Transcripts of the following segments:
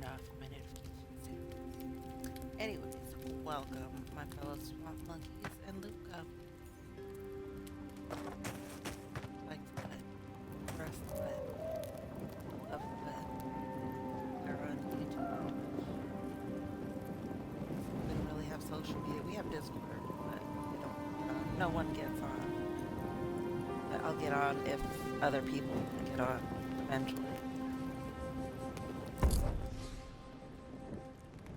off my notifications. Anyways, welcome, my fellow swamp monkeys and Luca. Like the button, press the button, love the button. We're on YouTube and Twitch. We don't really have social media. We have Discord, but we don't. No one gets on. But I'll get on if other people get on eventually.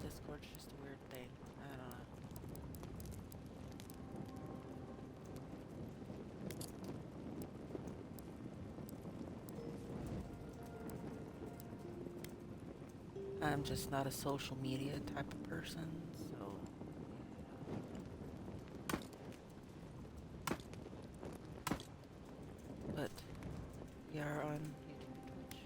Discord's just a weird thing. I don't know. I'm just not a social media type of person, so but we are on YouTube and Twitch.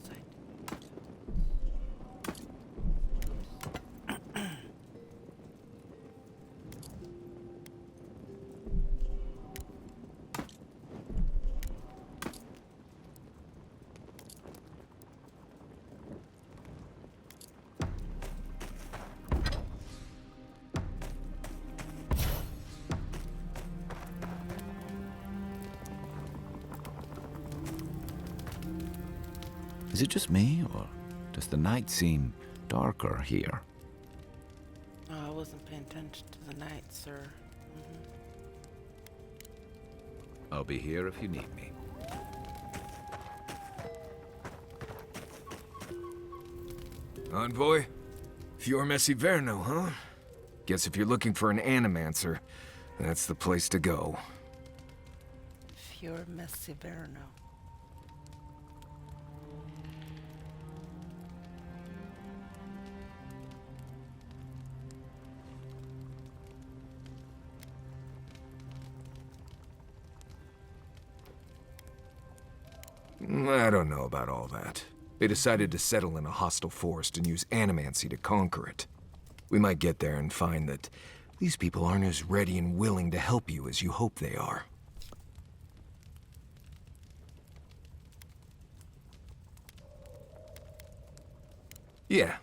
Site. Is it just me, or does the night seem darker here? Oh, I wasn't paying attention to the night, sir. I'll be here if you need me. Envoy? Fior Messiverno, huh? Guess if you're looking for an animancer, that's the place to go. Fior Messiverno. I don't know about all that. They decided to settle in a hostile forest and use animancy to conquer it. We might get there and find that these people aren't as ready and willing to help you as you hope they are. Yeah,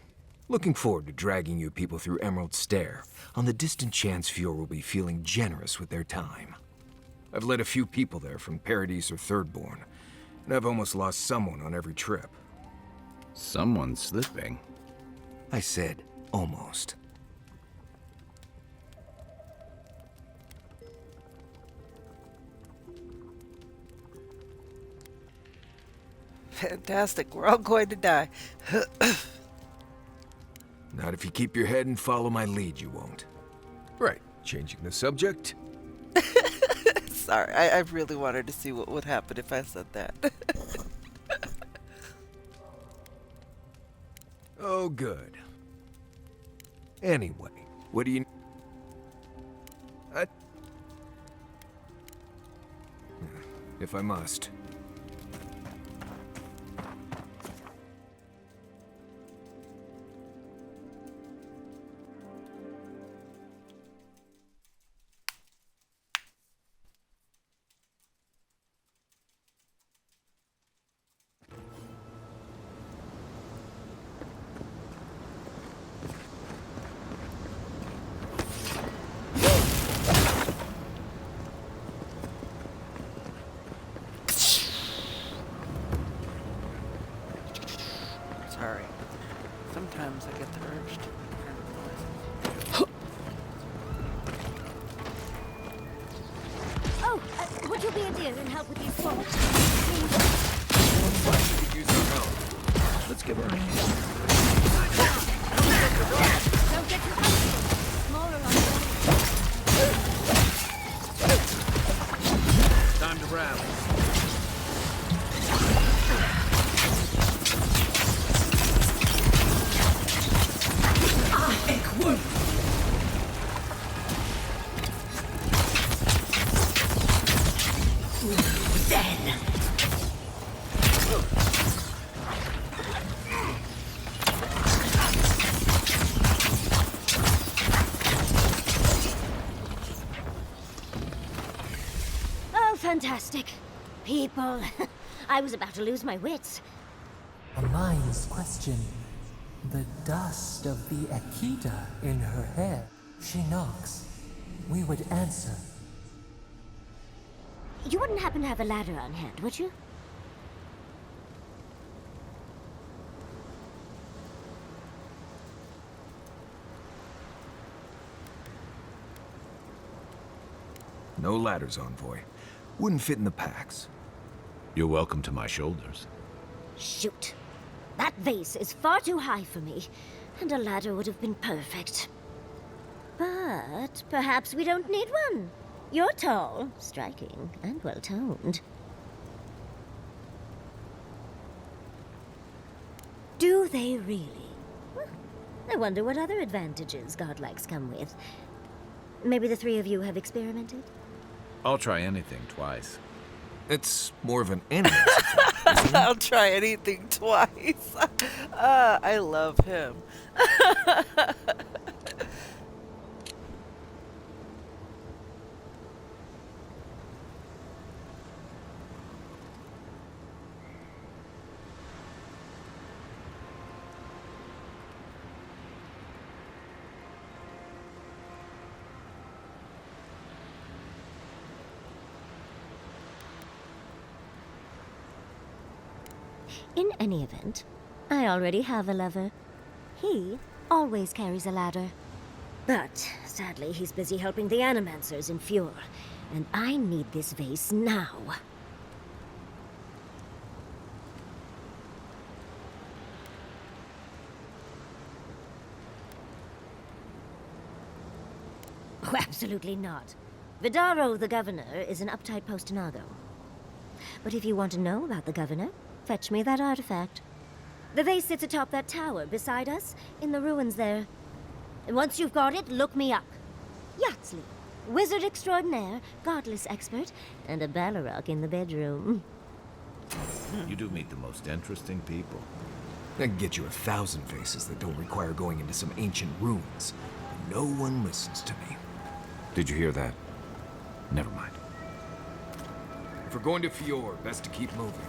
looking forward to dragging you people through Emerald Stair, on the distant chance Fior will be feeling generous with their time. I've led a few people there from Paradise or Thirdborn, and I've almost lost someone on every trip. Someone's slipping. I said, almost. Fantastic. We're all going to die. Not if you keep your head and follow my lead, you won't. Right, changing the subject? Sorry, I really wanted to see what would happen if I said that. Oh, good. Anyway, what do you... If I must. Sorry. Sometimes I get the urge to turn the noise. Oh, would you be a dear and help with these forms? Looks like you could use our help. Let's give her a hand. Don't get too close. Smaller on the Time to wrap. Oh, fantastic. People. I was about to lose my wits. A mind's question. The dust of the Akita in her hair. She knocks. We would answer. You wouldn't happen to have a ladder on hand, would you? No ladders, Envoy. Wouldn't fit in the packs. You're welcome to my shoulders. Shoot. That vase is far too high for me, and a ladder would have been perfect. But perhaps we don't need one. You're tall, striking, and well-toned. Do they really? I wonder what other advantages godlikes come with. Maybe the three of you have experimented? I'll try anything twice. It's more of an animal. I'll try anything twice. I love him. In any event, I already have a lover. He always carries a ladder. But, sadly, he's busy helping the Animancers in Fjord, and I need this vase now. Oh, absolutely not. Vidaro, the governor, is an uptight postinago. But if you want to know about the governor, fetch me that artifact. The vase sits atop that tower beside us, in the ruins there. And once you've got it, look me up. Yatsley, wizard extraordinaire, godless expert, and a Balrog in the bedroom. You do meet the most interesting people. I can get you 1,000 vases that don't require going into some ancient ruins. No one listens to me. Did you hear that? Never mind. If we're going to Fjord, best to keep moving.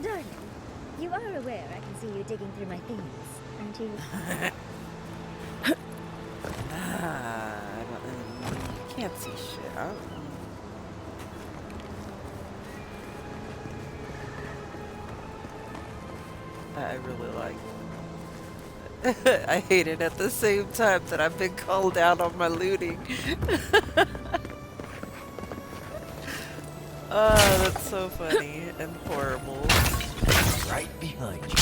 Darling, you are aware I can see you digging through my things, aren't you? I can't see shit. I really like it. I hate it at the same time that I've been called out on my looting. Oh, that's so funny and horrible. Right behind you.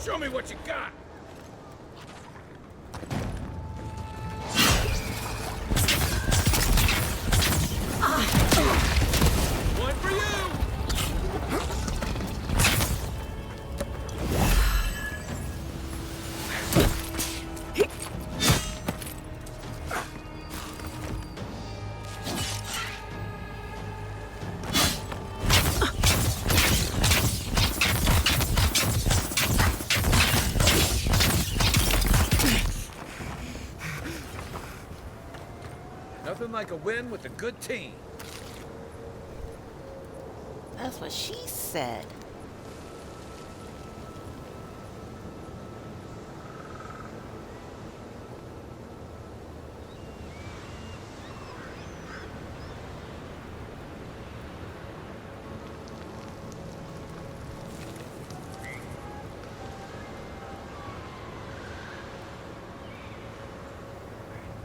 Show me what you got! One for you! like a win with a good team. That's what she said.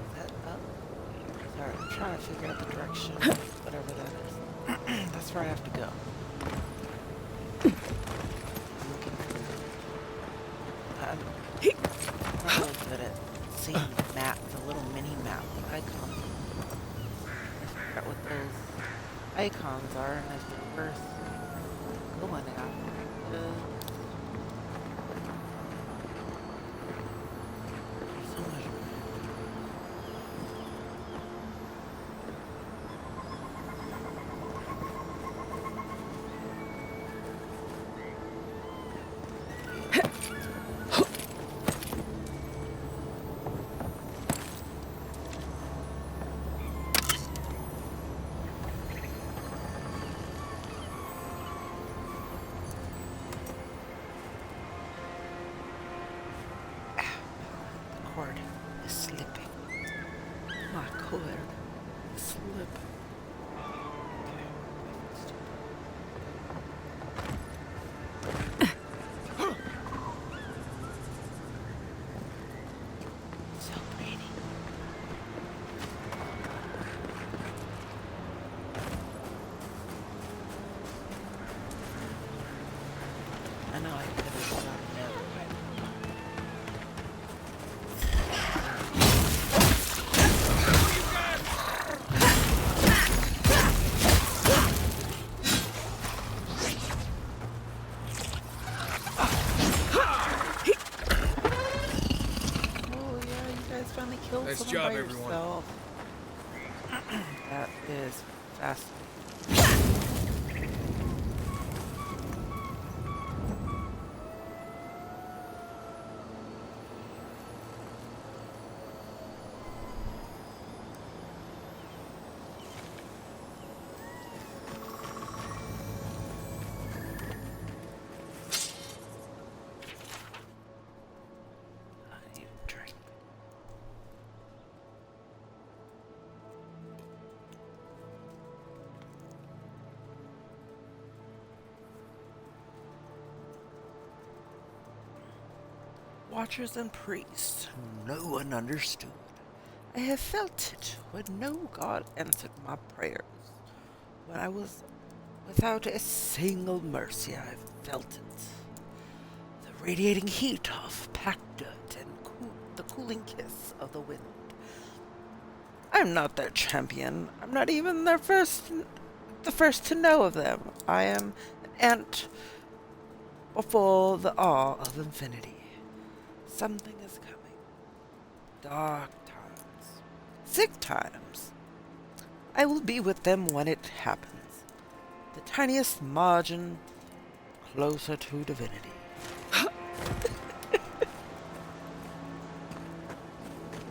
Is that up? Sorry, I'm trying to figure out the direction, whatever that is. That's where I have to go. I'm really good at seeing the map, the little mini map icons. I forgot what those icons are, and it's worth going after. So much. Cord is slipping. My cord is slipping. So pretty. I know I could have done that. Oh yeah, you guys finally killed Nice someone job, by everyone. yourself. That is fast. I need a drink. Watchers and priests, no one understood. I have felt it when no God answered my prayers. When I was without a single mercy, I felt it. The radiating heat of packed dirt and the cooling kiss of the wind. I'm not their champion. I'm not even the first to know of them. I am an ant before the awe of infinity. Something is coming. Dark times. Sick times. I will be with them when it happens. The tiniest margin closer to divinity.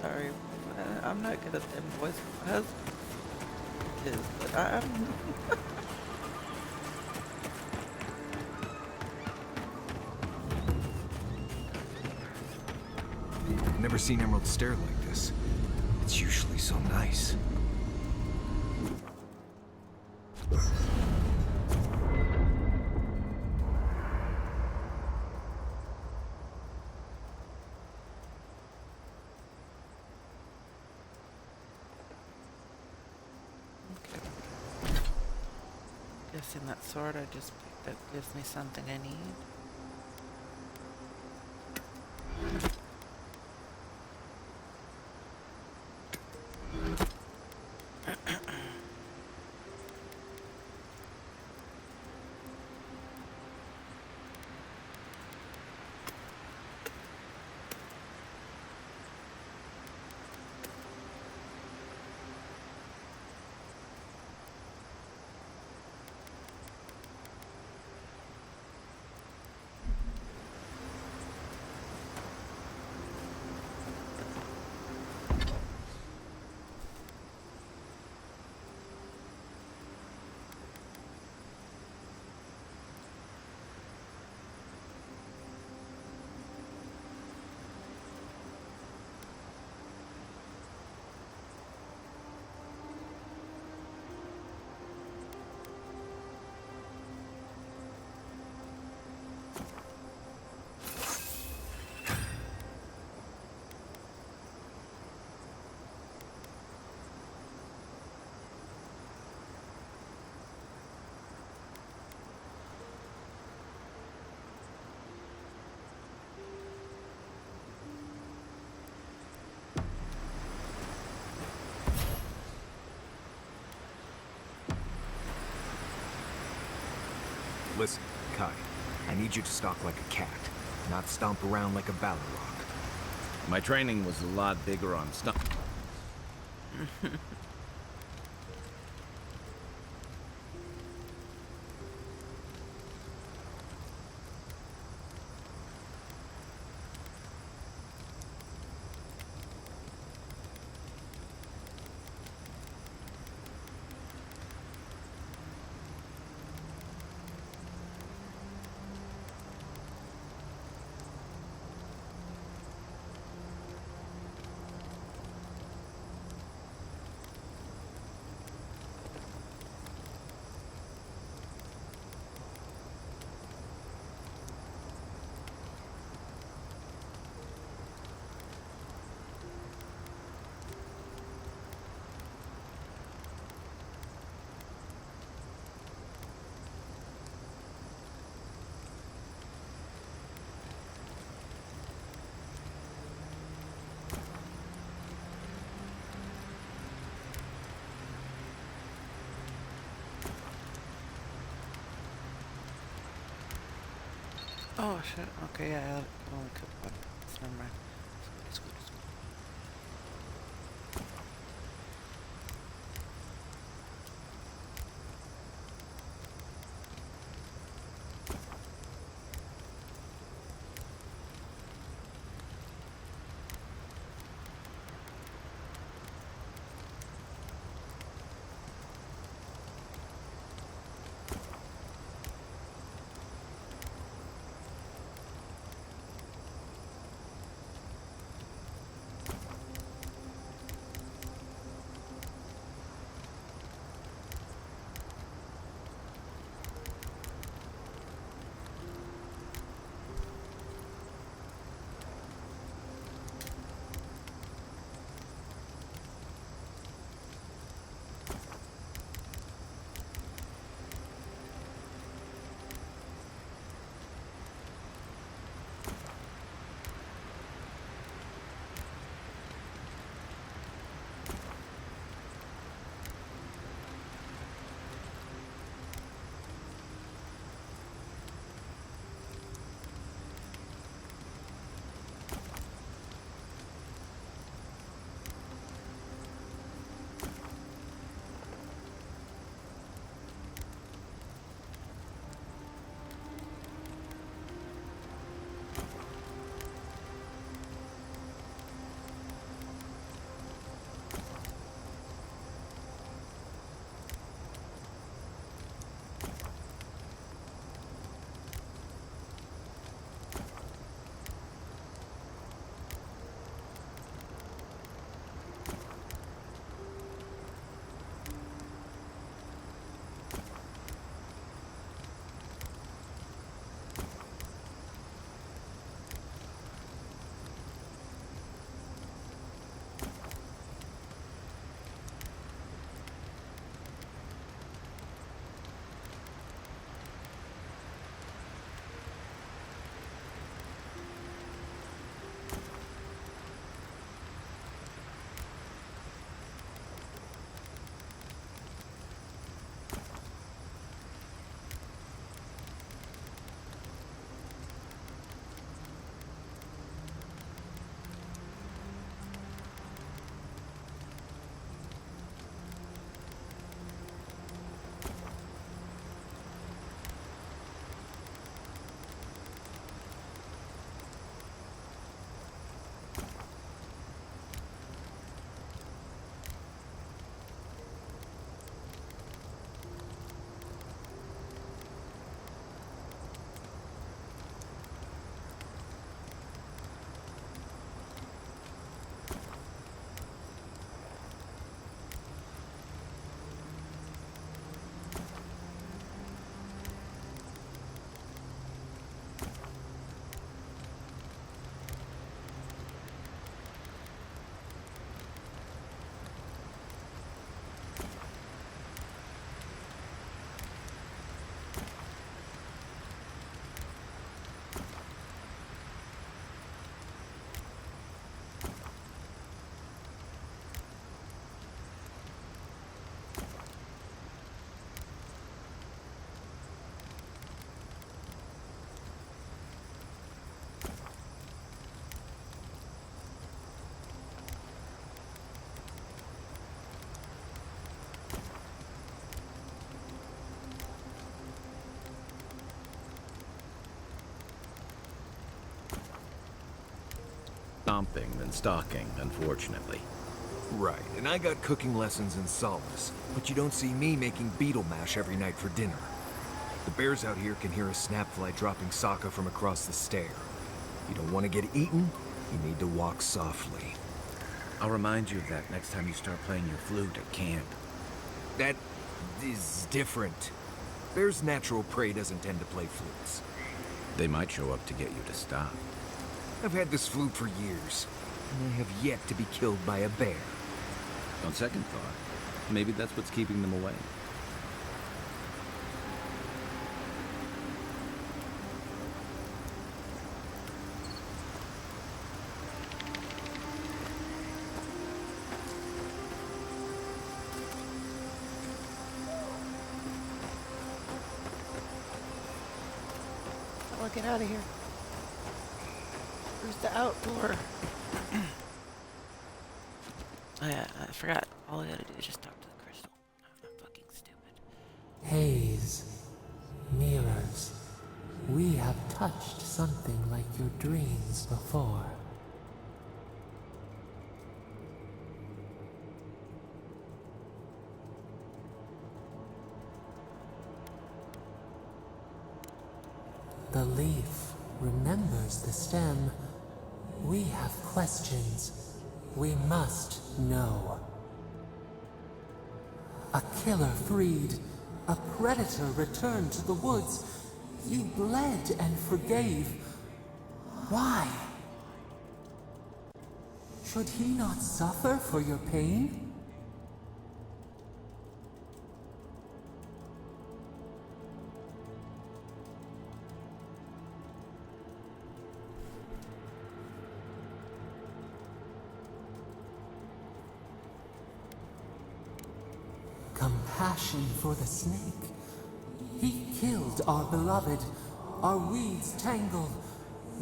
Sorry, I'm not good at them voice. My husband is, but I'm. I've never seen Emerald Stair like this. It's usually so nice. Guessing that sword I just picked up gives me something I need. Listen, Kai, I need you to stalk like a cat, not stomp around like a Balrog. My training was a lot bigger on stuff. Oh shit. Okay, yeah, I can only cook one. Never mind. It's good. It's good. stomping than stalking, unfortunately. Right, and I got cooking lessons in Solace, but you don't see me making beetle mash every night for dinner. The bears out here can hear a snapfly dropping Sokka from across the stair. You don't want to get eaten, you need to walk softly. I'll remind you of that next time you start playing your flute at camp. That is different. Bear's natural prey doesn't tend to play flutes. They might show up to get you to stop. I've had this flute for years, and I have yet to be killed by a bear. On second thought, maybe that's what's keeping them away. I want to get out of here. Where's the outdoor? I forgot. All I gotta do is just talk to the crystal. I'm fucking stupid. Haze, mirrors, we have touched something like your dreams before. The leaf remembers the stem. We have questions. We must know. A killer freed. A predator returned to the woods. You bled and forgave. Why? Should he not suffer for your pain? Compassion for the snake. He killed our beloved. Our weeds tangled.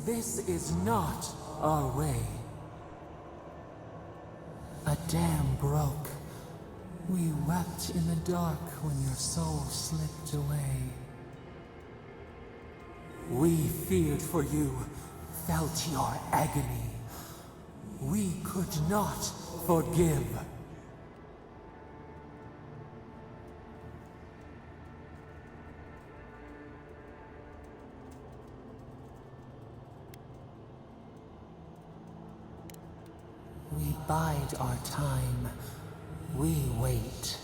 This is not our way. A dam broke. We wept in the dark when your soul slipped away. We feared for you, felt your agony. We could not forgive. We bide our time. We wait.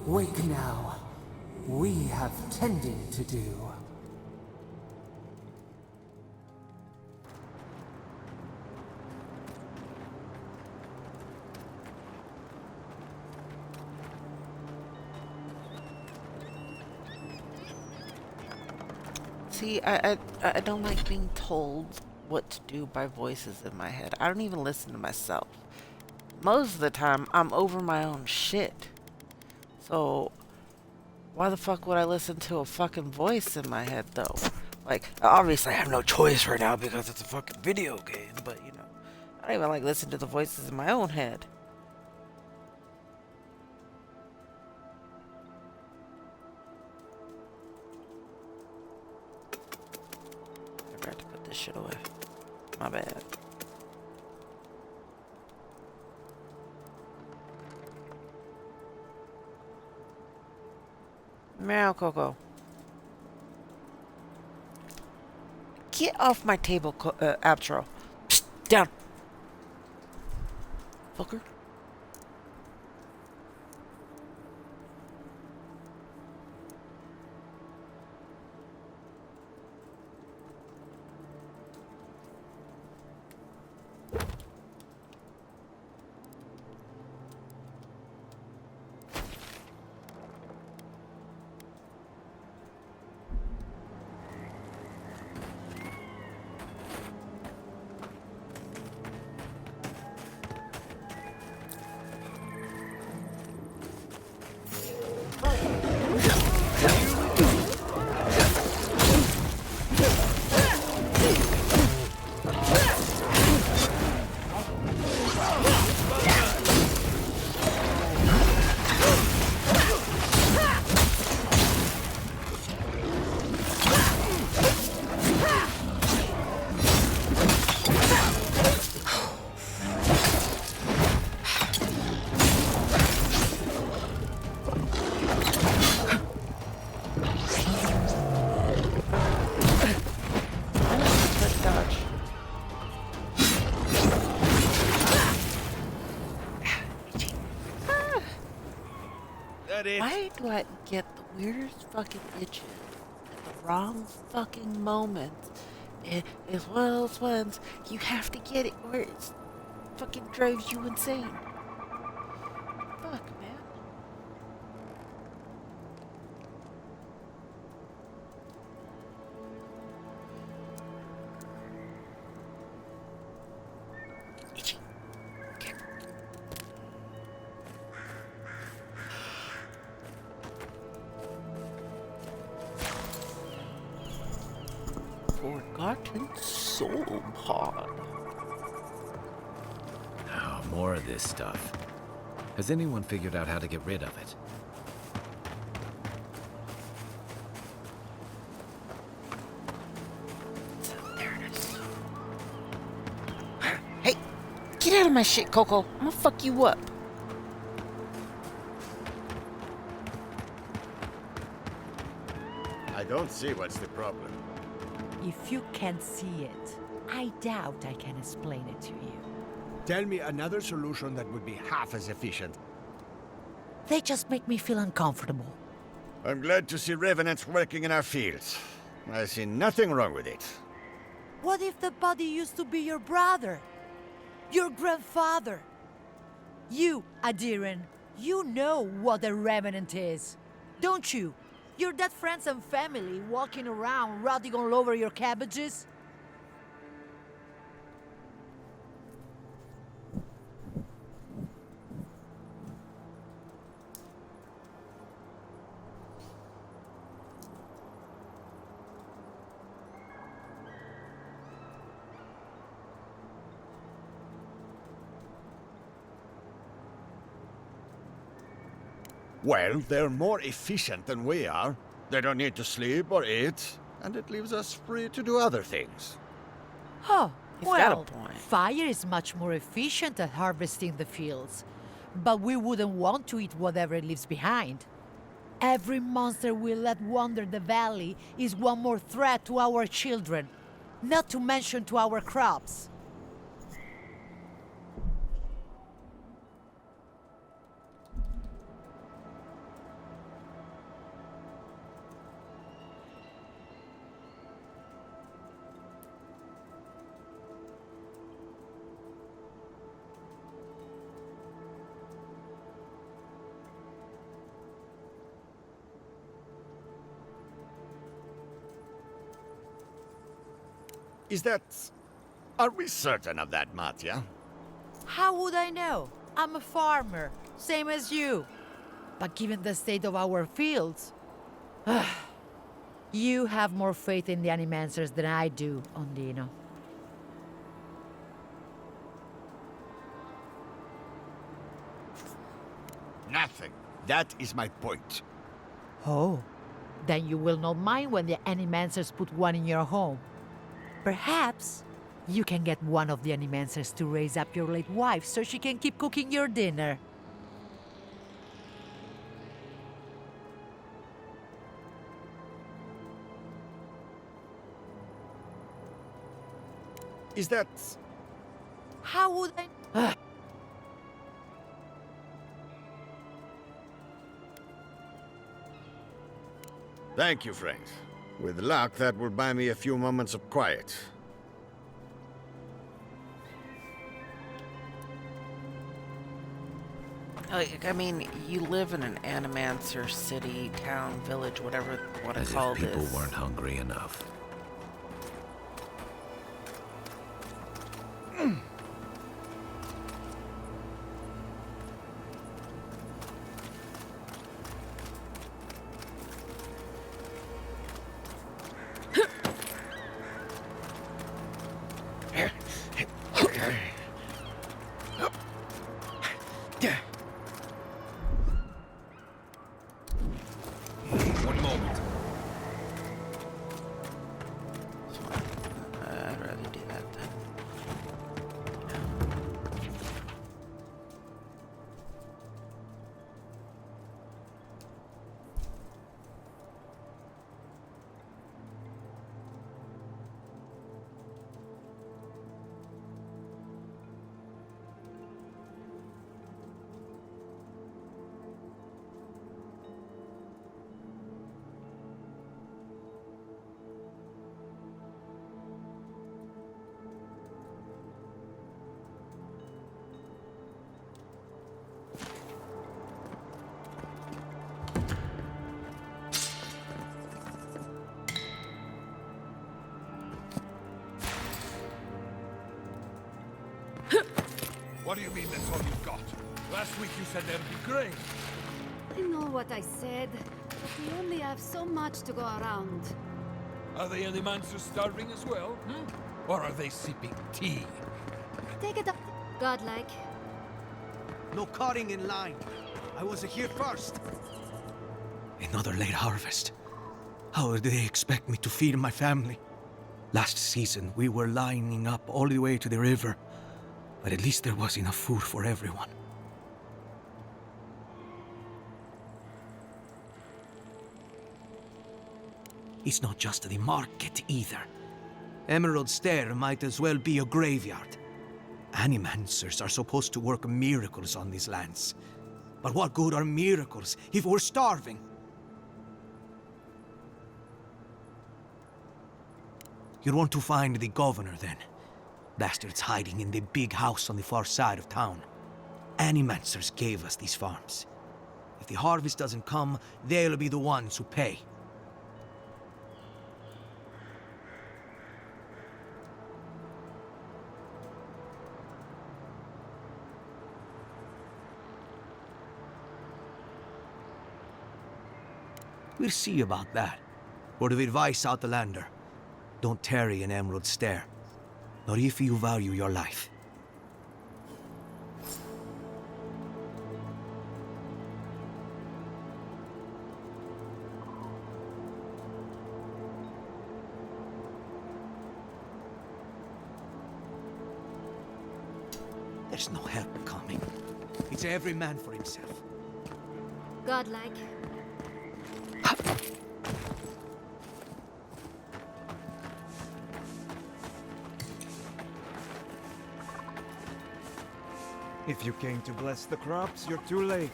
Wake now. We have tending to do. See, I don't like being told what to do by voices in my head. I don't even listen to myself. Most of the time, I'm over my own shit. So, why the fuck would I listen to a fucking voice in my head, though? Like, obviously I have no choice right now because it's a fucking video game, but, you know, I don't even like listen to the voices in my own head. I forgot to put this shit away. My bad. Meow, Coco. Get off my table, Abtro. Psst, down. Fucker. go out and get the weirdest fucking itches at the wrong fucking moment. It's one of those ones you have to get it or it fucking drives you insane. Fuck, man. Itchy. Okay. Forgotten soul pod. Oh, more of this stuff. Has anyone figured out how to get rid of it? There it is. Hey, get out of my shit, Coco. I'm gonna fuck you up. I don't see what's the problem. If you can't see it, I doubt I can explain it to you. Tell me another solution that would be half as efficient. They just make me feel uncomfortable. I'm glad to see revenants working in our fields. I see nothing wrong with it. What if the body used to be your brother? Your grandfather? You, Adiran, you know what a revenant is, don't you? Your dead friends and family walking around rotting all over your cabbages? Well, they're more efficient than we are. They don't need to sleep or eat, and it leaves us free to do other things. Oh, He's got a well, point. fire is much more efficient at harvesting the fields. But we wouldn't want to eat whatever it leaves behind. Every monster we let wander the valley is one more threat to our children, not to mention to our crops. Is that... Are we certain of that, Matya? How would I know? I'm a farmer, same as you. But given the state of our fields, you have more faith in the animancers than I do, Ondino. Nothing. That is my point. Oh, then you will not mind when the animancers put one in your home. Perhaps you can get one of the animancers to raise up your late wife so she can keep cooking your dinner. Is that... How would I... Thank you, friend. With luck, that will buy me a few moments of quiet. I mean, you live in an animancer city, town, village, whatever you want to As call if people this. weren't hungry enough. One moment. I'd rather do that then. What do you mean that's all you've got? Last week you said there'd be grain. I know what I said, but we only have so much to go around. Are the Animancers starving as well? Or are they sipping tea? Take it up. Godlike. No cutting in line. I was here first. Another late harvest. How do they expect me to feed my family? Last season, we were lining up all the way to the river, but at least there was enough food for everyone. It's not just the market either. Emerald Stair might as well be a graveyard. Animancers are supposed to work miracles on these lands. But what good are miracles if we're starving? You want to find the governor, then? Bastard's hiding in the big house on the far side of town. Animancers gave us these farms. If the harvest doesn't come, they'll be the ones who pay. We'll see about that. Word of advice, Outlander. Don't tarry in Emerald Stair. Not if you value your life. There's no help coming. It's every man for himself. Godlike. If you came to bless the crops, you're too late.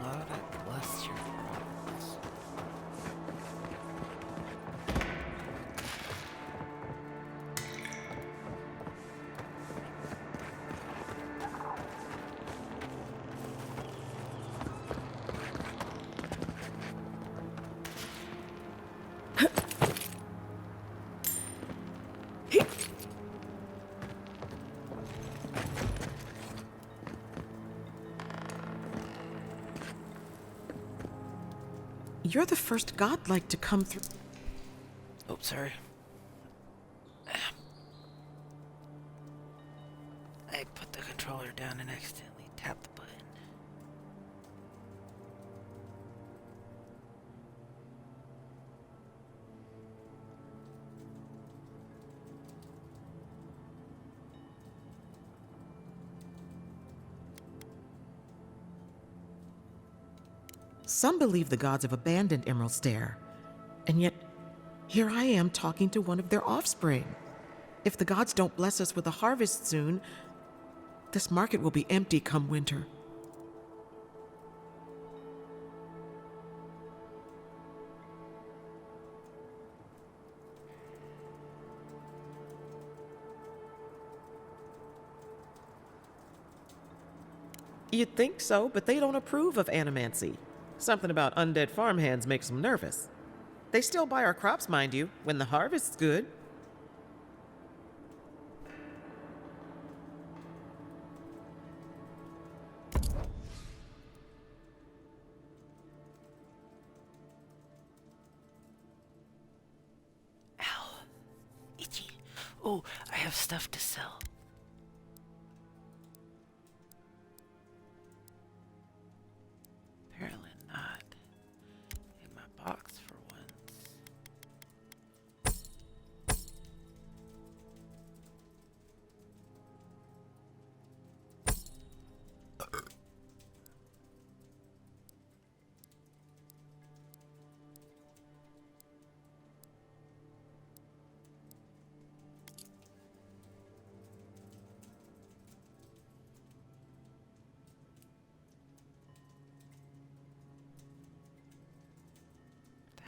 Lord, I bless your crops. You're the first godlike to come through. Oh, sorry. I put the controller down and accidentally tapped the button. Some believe the gods have abandoned Emerald Stair, and yet here I am talking to one of their offspring. If the gods don't bless us with a harvest soon, this market will be empty come winter. You'd think so, but they don't approve of animancy. Something about undead farmhands makes them nervous. They still buy our crops, mind you, when the harvest's good. Ow. Itchy. Oh, I have stuff to sell. Apparently not. In my box for once.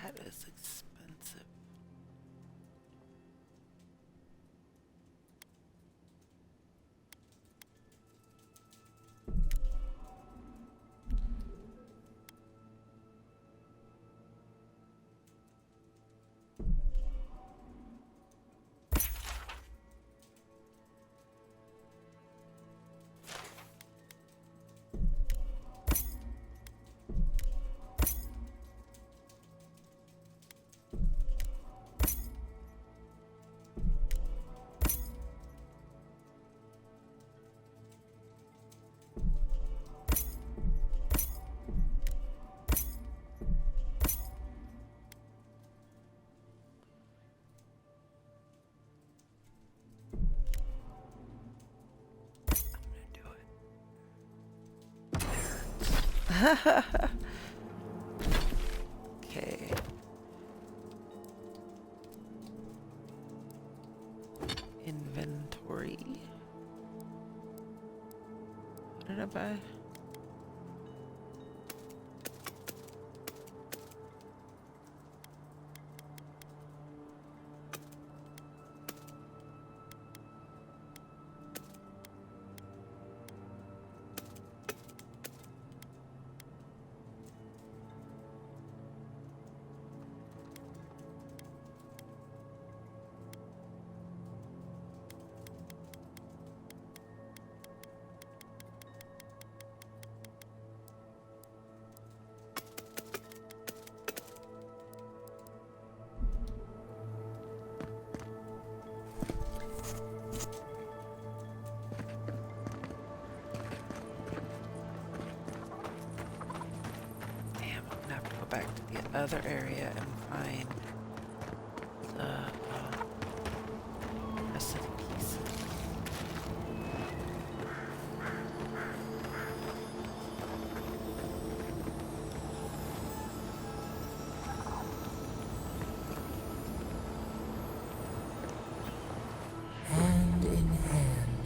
That is expensive. Okay. Inventory. What did I buy? Damn, I'm gonna have to go back to the other area and find the rest of the pieces. Hand in hand,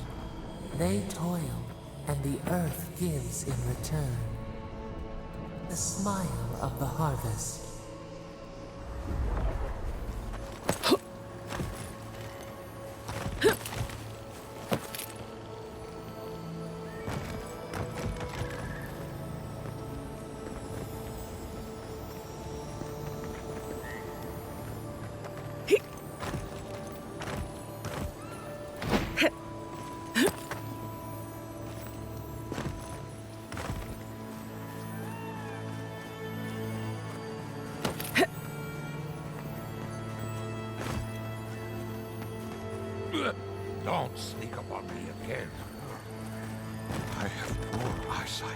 they toil, and the earth gives in return the smile of the harvest. Don't sneak up on me again. I have poor eyesight.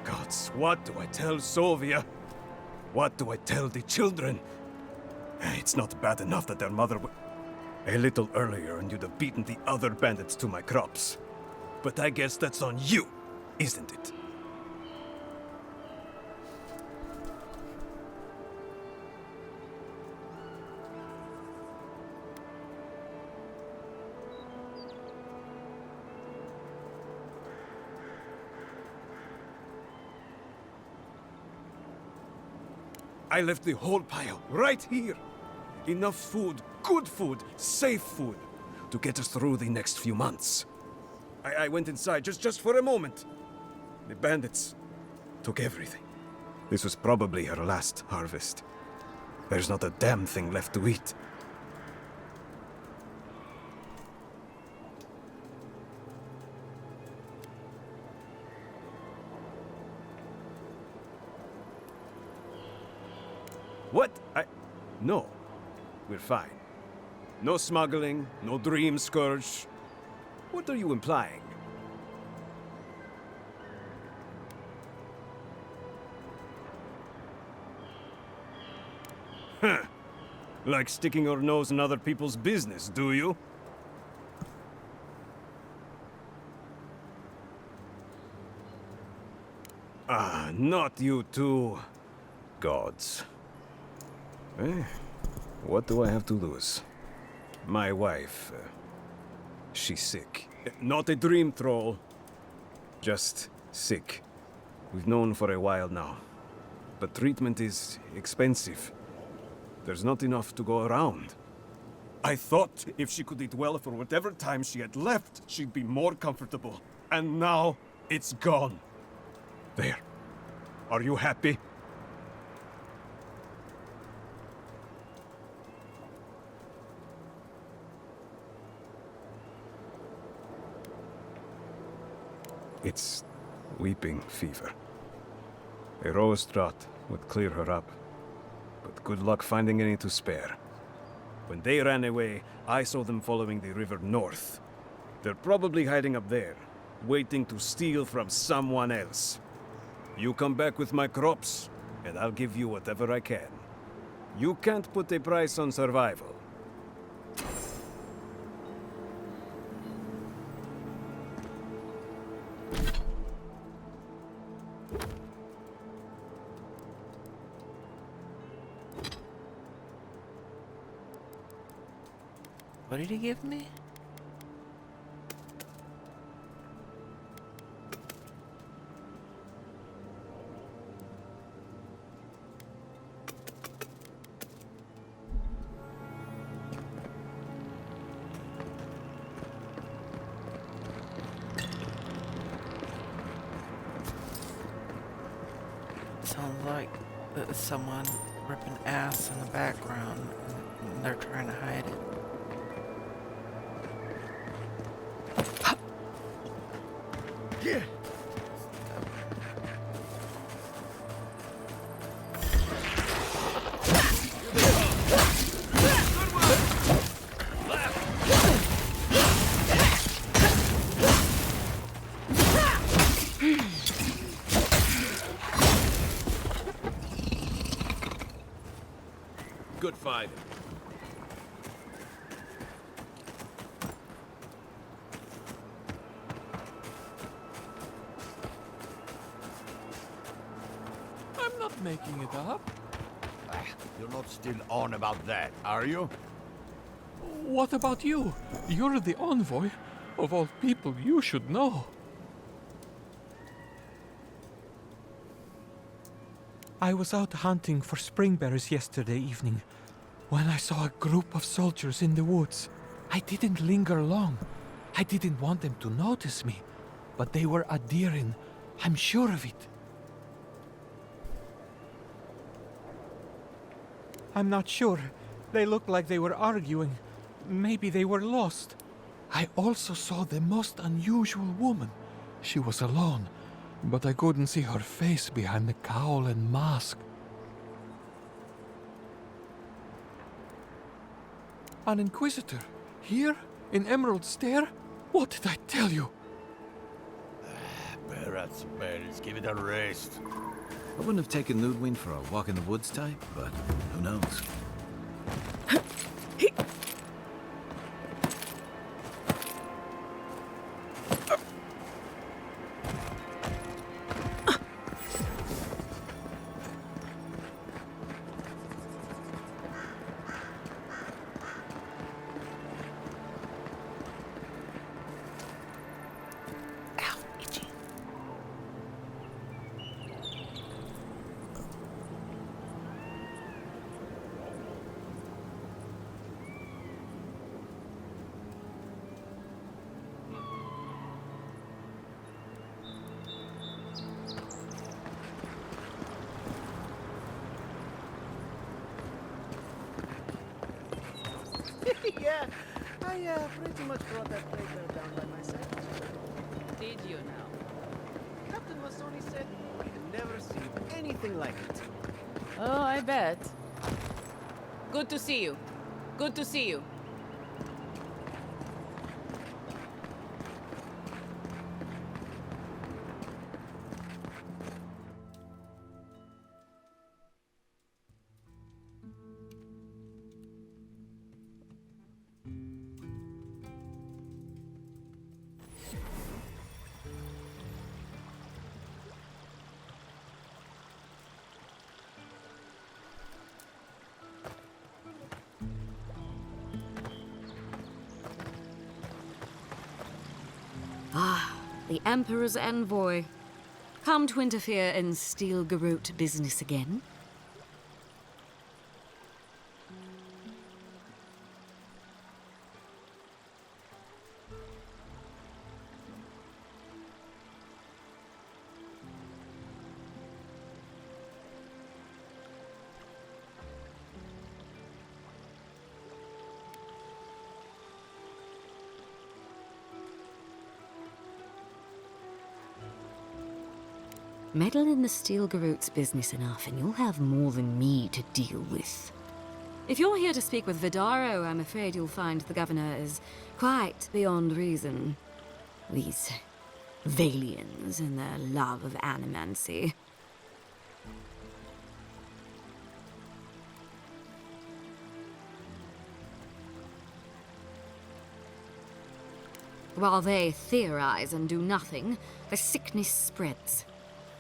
Gods, what do I tell Sovia? What do I tell the children? It's not bad enough that their mother a little earlier and you'd have beaten the other bandits to my crops. But I guess that's on you, isn't it? I left the whole pile right here. Enough food, good food, safe food, to get us through the next few months. I went inside just for a moment. The bandits took everything. This was probably her last harvest. There's not a damn thing left to eat. What? No. We're fine. No smuggling, no dream scourge. What are you implying? Huh. Like sticking your nose in other people's business, do you? Not you too, gods. Eh, what do I have to lose? My wife, she's sick. Not a dream troll, just sick. We've known for a while now. But treatment is expensive. There's not enough to go around. I thought if she could eat well for whatever time she had left, she'd be more comfortable. And now, it's gone. There. Are you happy? It's weeping fever. A rose draught would clear her up, but good luck finding any to spare. When they ran away, I saw them following the river north. They're probably hiding up there, waiting to steal from someone else. You come back with my crops, and I'll give you whatever I can. You can't put a price on survival. What did he give me? Sounds like someone ripping ass in the background and they're trying to hide it. Yeah. Good fight. I'm not making it up. You're not still on about that, are you? What about you? You're the envoy. Of all people, you should know. I was out hunting for springberries yesterday evening when I saw a group of soldiers in the woods. I didn't linger long. I didn't want them to notice me, but they were adhering. I'm sure of it. I'm not sure. They looked like they were arguing. Maybe they were lost. I also saw the most unusual woman. She was alone, but I couldn't see her face behind the cowl and mask. An inquisitor? Here? In Emerald Stair? What did I tell you? Barrett's bells, give it a rest. I wouldn't have taken Ludwig for a walk in the woods type, but who knows? Yeah, I pretty much brought that plate bear down by myself. Did you now? Captain Masoni said we had never seen anything like it. Oh, I bet. Good to see you. Good to see you. the Emperor's envoy. Come to interfere in Steel-Garrote business again? Meddle in the Steel-Garrote's business enough, and you'll have more than me to deal with. If you're here to speak with Vidaro, I'm afraid you'll find the governor is quite beyond reason. These Valians and their love of animancy. While they theorize and do nothing, the sickness spreads.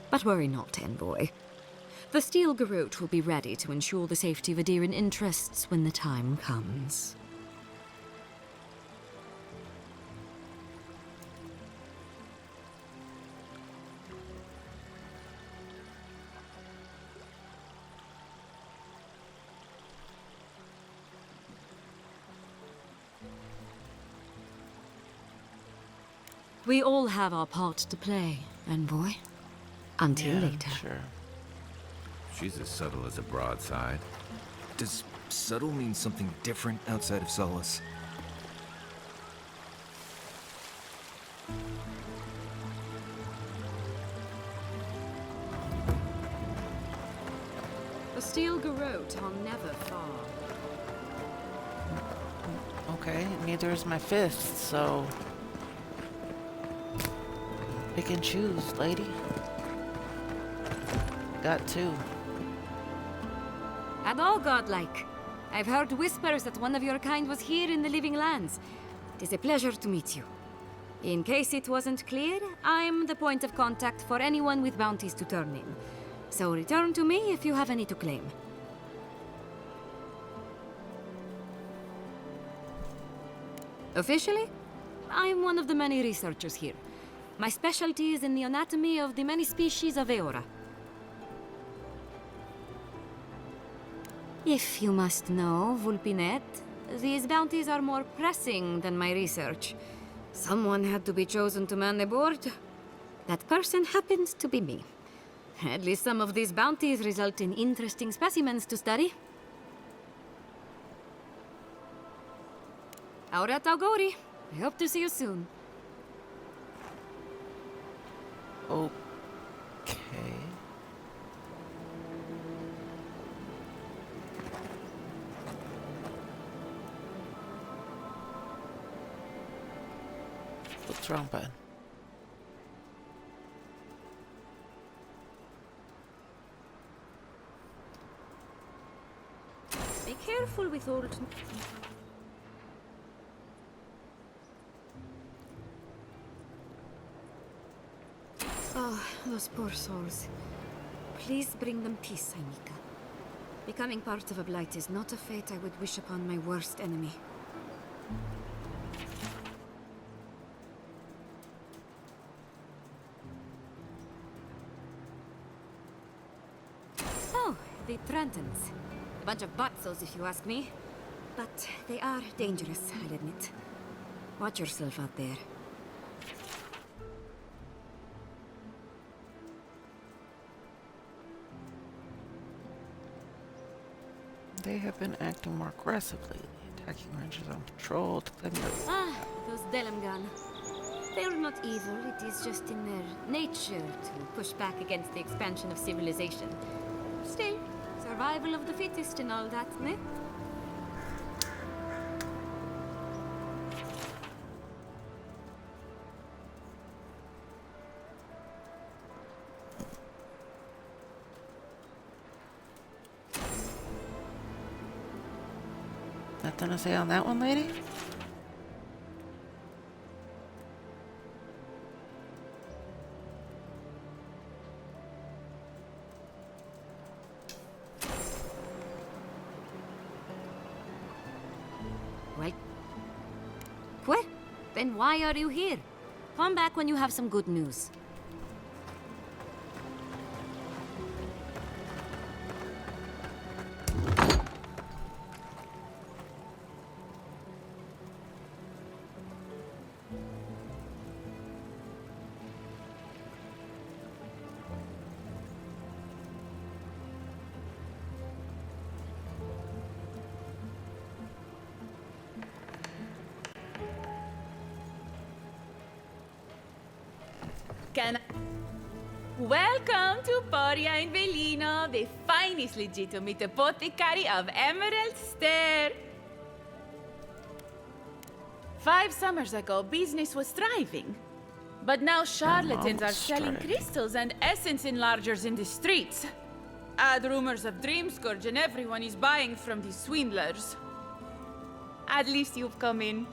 But worry not, Envoy. The Steel-Garrote will be ready to ensure the safety of Adiran interests when the time comes. We all have our part to play, Envoy. Until later. Sure. She's as subtle as a broadside. Does subtle mean something different outside of Solace? The Steel-Garrote are never far. Okay, neither is my fist, so pick and choose, lady. Got two. And all godlike. I've heard whispers that one of your kind was here in the Living Lands. It is a pleasure to meet you. In case it wasn't clear, I'm the point of contact for anyone with bounties to turn in. So return to me if you have any to claim. Officially, I'm one of the many researchers here. My specialty is in the anatomy of the many species of Eora. If you must know, Vulpinet, these bounties are more pressing than my research. Someone had to be chosen to man the board. That person happens to be me. At least some of these bounties result in interesting specimens to study. Aurat Augori. I hope to see you soon. Okay. What's wrong, bud? Be careful with old... Oh, those poor souls. Please bring them peace, Anika. Becoming part of a blight is not a fate I would wish upon my worst enemy. Oh, the Trentons. A bunch of butzos, if you ask me. But they are dangerous, I'll admit. Watch yourself out there. They have been acting more aggressively, attacking rangers on patrol to claim their... Ah, those Delamgan. They're not evil, it is just in their nature to push back against the expansion of civilization. Still, survival of the fittest and all that, ne? Nothing to say on that one, lady? Well, then why are you here? Come back when you have some good news. Welcome to Poria in Velino, the finest legitimate apothecary of Emerald Stair. 5 summers ago, business was thriving. But now charlatans are selling crystals and essence enlargers in the streets. Add rumors of Dream Scourge and everyone is buying from these swindlers. At least you've come in.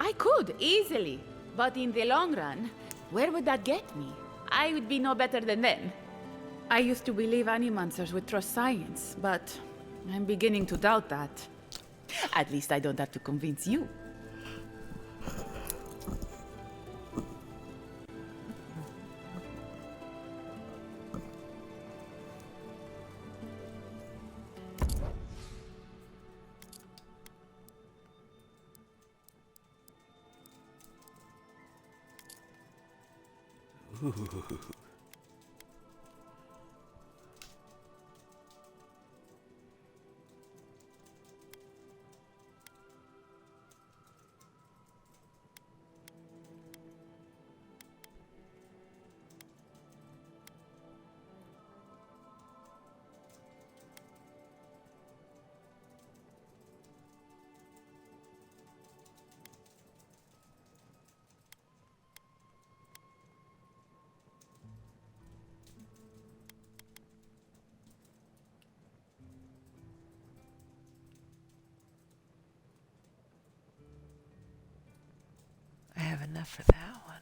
I could, easily. But in the long run, where would that get me? I would be no better than them. I used to believe animancers would trust science, but I'm beginning to doubt that. At least I don't have to convince you. I have enough for that one.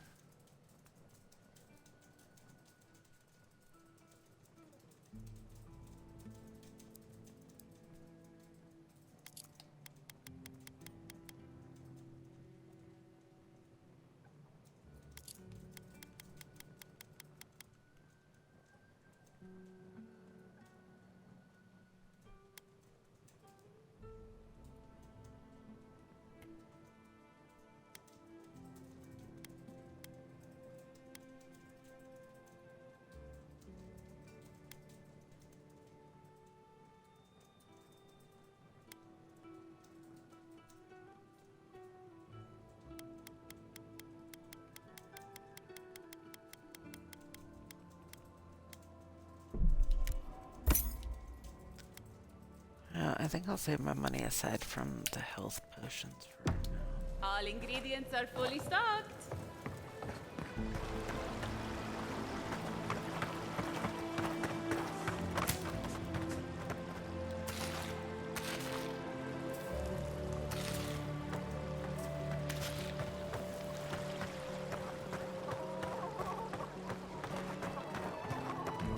I think I'll save my money aside from the health potions for now. All ingredients are fully stocked.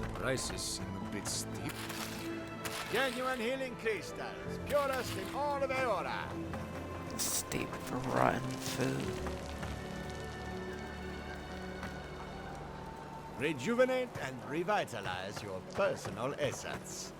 The prices seem a bit steep. Genuine healing crystals, purest in all of Eora. Steep for rotten food. Rejuvenate and revitalize your personal essence.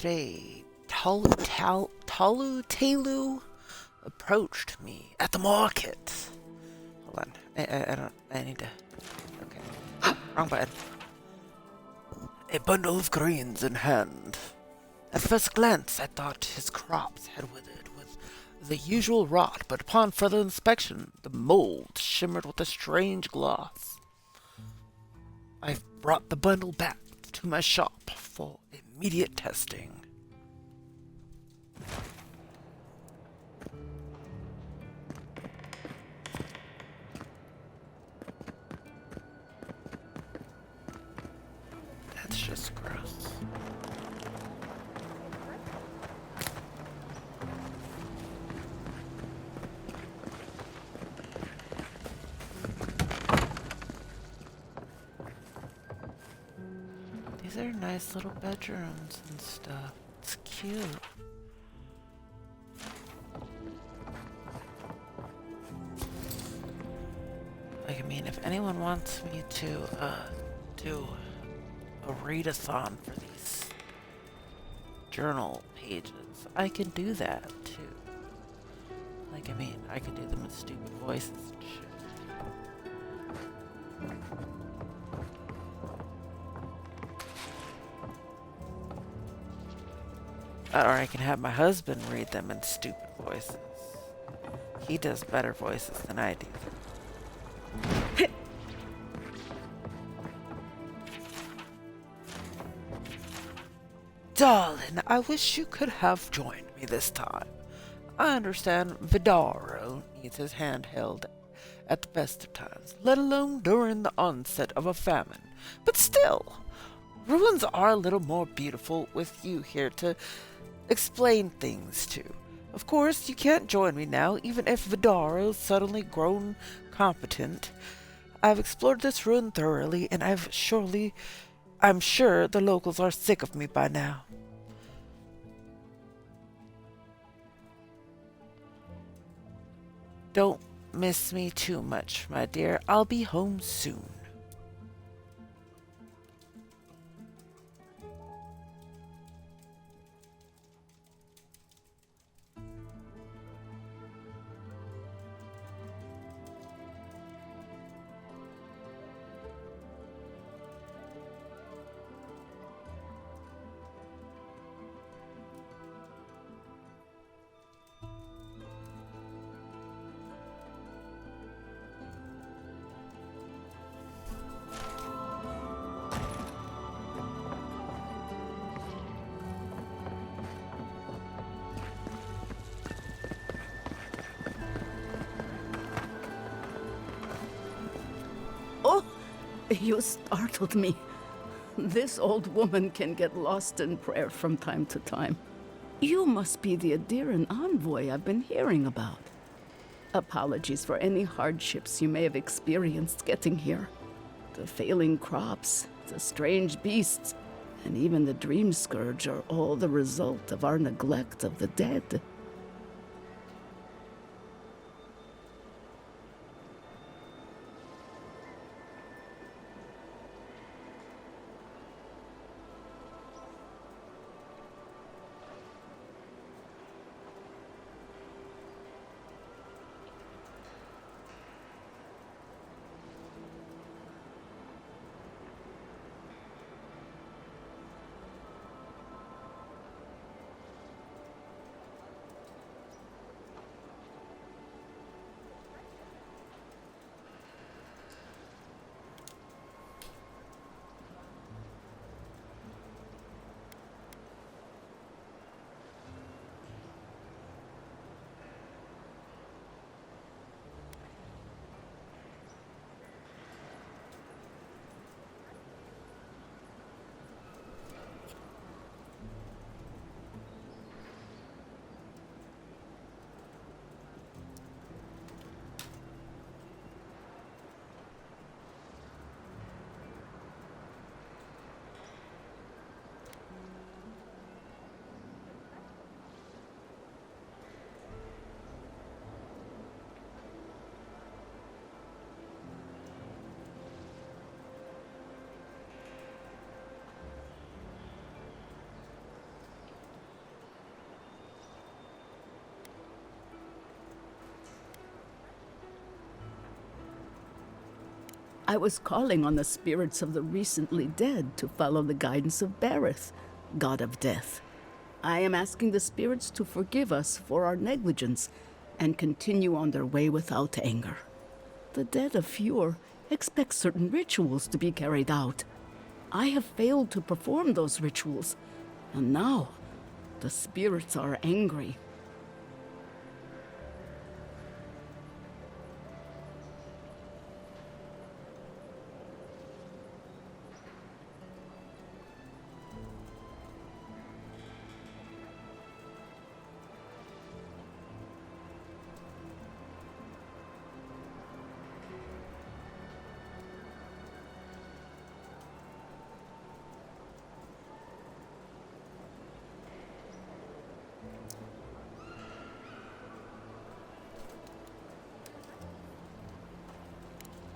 yesterday, Talu approached me at the market. Hold on. I need to... Okay. Wrong button. A bundle of grains in hand. At first glance, I thought his crops had withered with the usual rot, but upon further inspection, the mold shimmered with a strange gloss. I brought the bundle back to my shop for immediate testing. That's just gross. These are nice little bedrooms and stuff. It's cute. Like, I mean, if anyone wants me to, do a readathon for these journal pages, I can do that, too. Like, I mean, I can do them with stupid voices and shit. Or I can have my husband read them in stupid voices. He does better voices than I do. Darling, I wish you could have joined me this time. I understand Vidaro needs his hand held at the best of times, let alone during the onset of a famine. But still, ruins are a little more beautiful with you here to explain things to. Of course, you can't join me now, even if Vidaro's suddenly grown competent. I've explored this ruin thoroughly, and I'm sure the locals are sick of me by now. Don't miss me too much, my dear. I'll be home soon. Oh, you startled me. This old woman can get lost in prayer from time to time. You must be the Adiran envoy I've been hearing about. Apologies for any hardships you may have experienced getting here. The failing crops, the strange beasts, and even the dream scourge are all the result of our neglect of the dead. I was calling on the spirits of the recently dead to follow the guidance of Bareth, god of death. I am asking the spirits to forgive us for our negligence and continue on their way without anger. The dead of Fjord expect certain rituals to be carried out. I have failed to perform those rituals, and now the spirits are angry.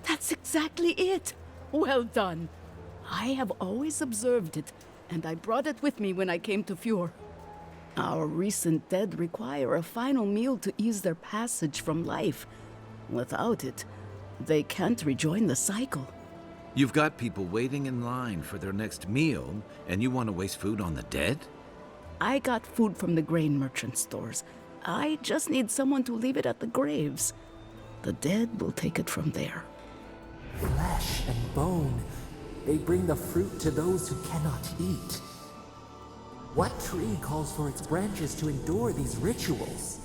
That's exactly it. Well done. I have always observed it, and I brought it with me when I came to Fjord. Our recent dead require a final meal to ease their passage from life. Without it, they can't rejoin the cycle. You've got people waiting in line for their next meal, and you want to waste food on the dead? I got food from the grain merchant stores. I just need someone to leave it at the graves. The dead will take it from there. Flesh and bone, they bring the fruit to those who cannot eat. What tree calls for its branches to endure these rituals?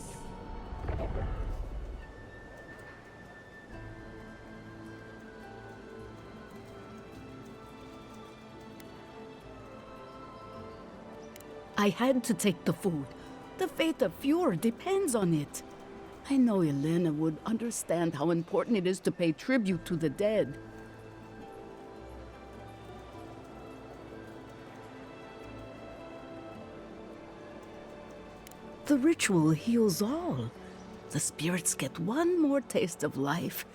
I had to take the food. The fate of Fjord depends on it. I know Elena would understand how important it is to pay tribute to the dead. The ritual heals all. The spirits get one more taste of life,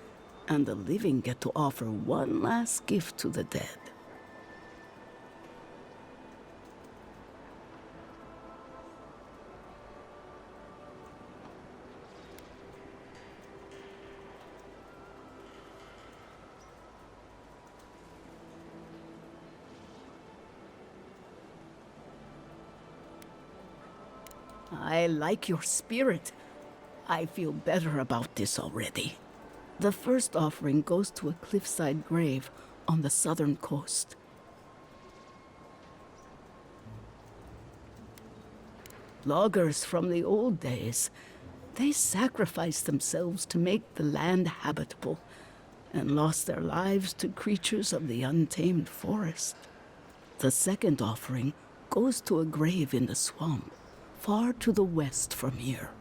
and the living get to offer one last gift to the dead. I like your spirit. I feel better about this already. The first offering goes to a cliffside grave on the southern coast. Loggers from the old days, they sacrificed themselves to make the land habitable and lost their lives to creatures of the untamed forest. The second offering goes to a grave in the swamp, far to the west from here.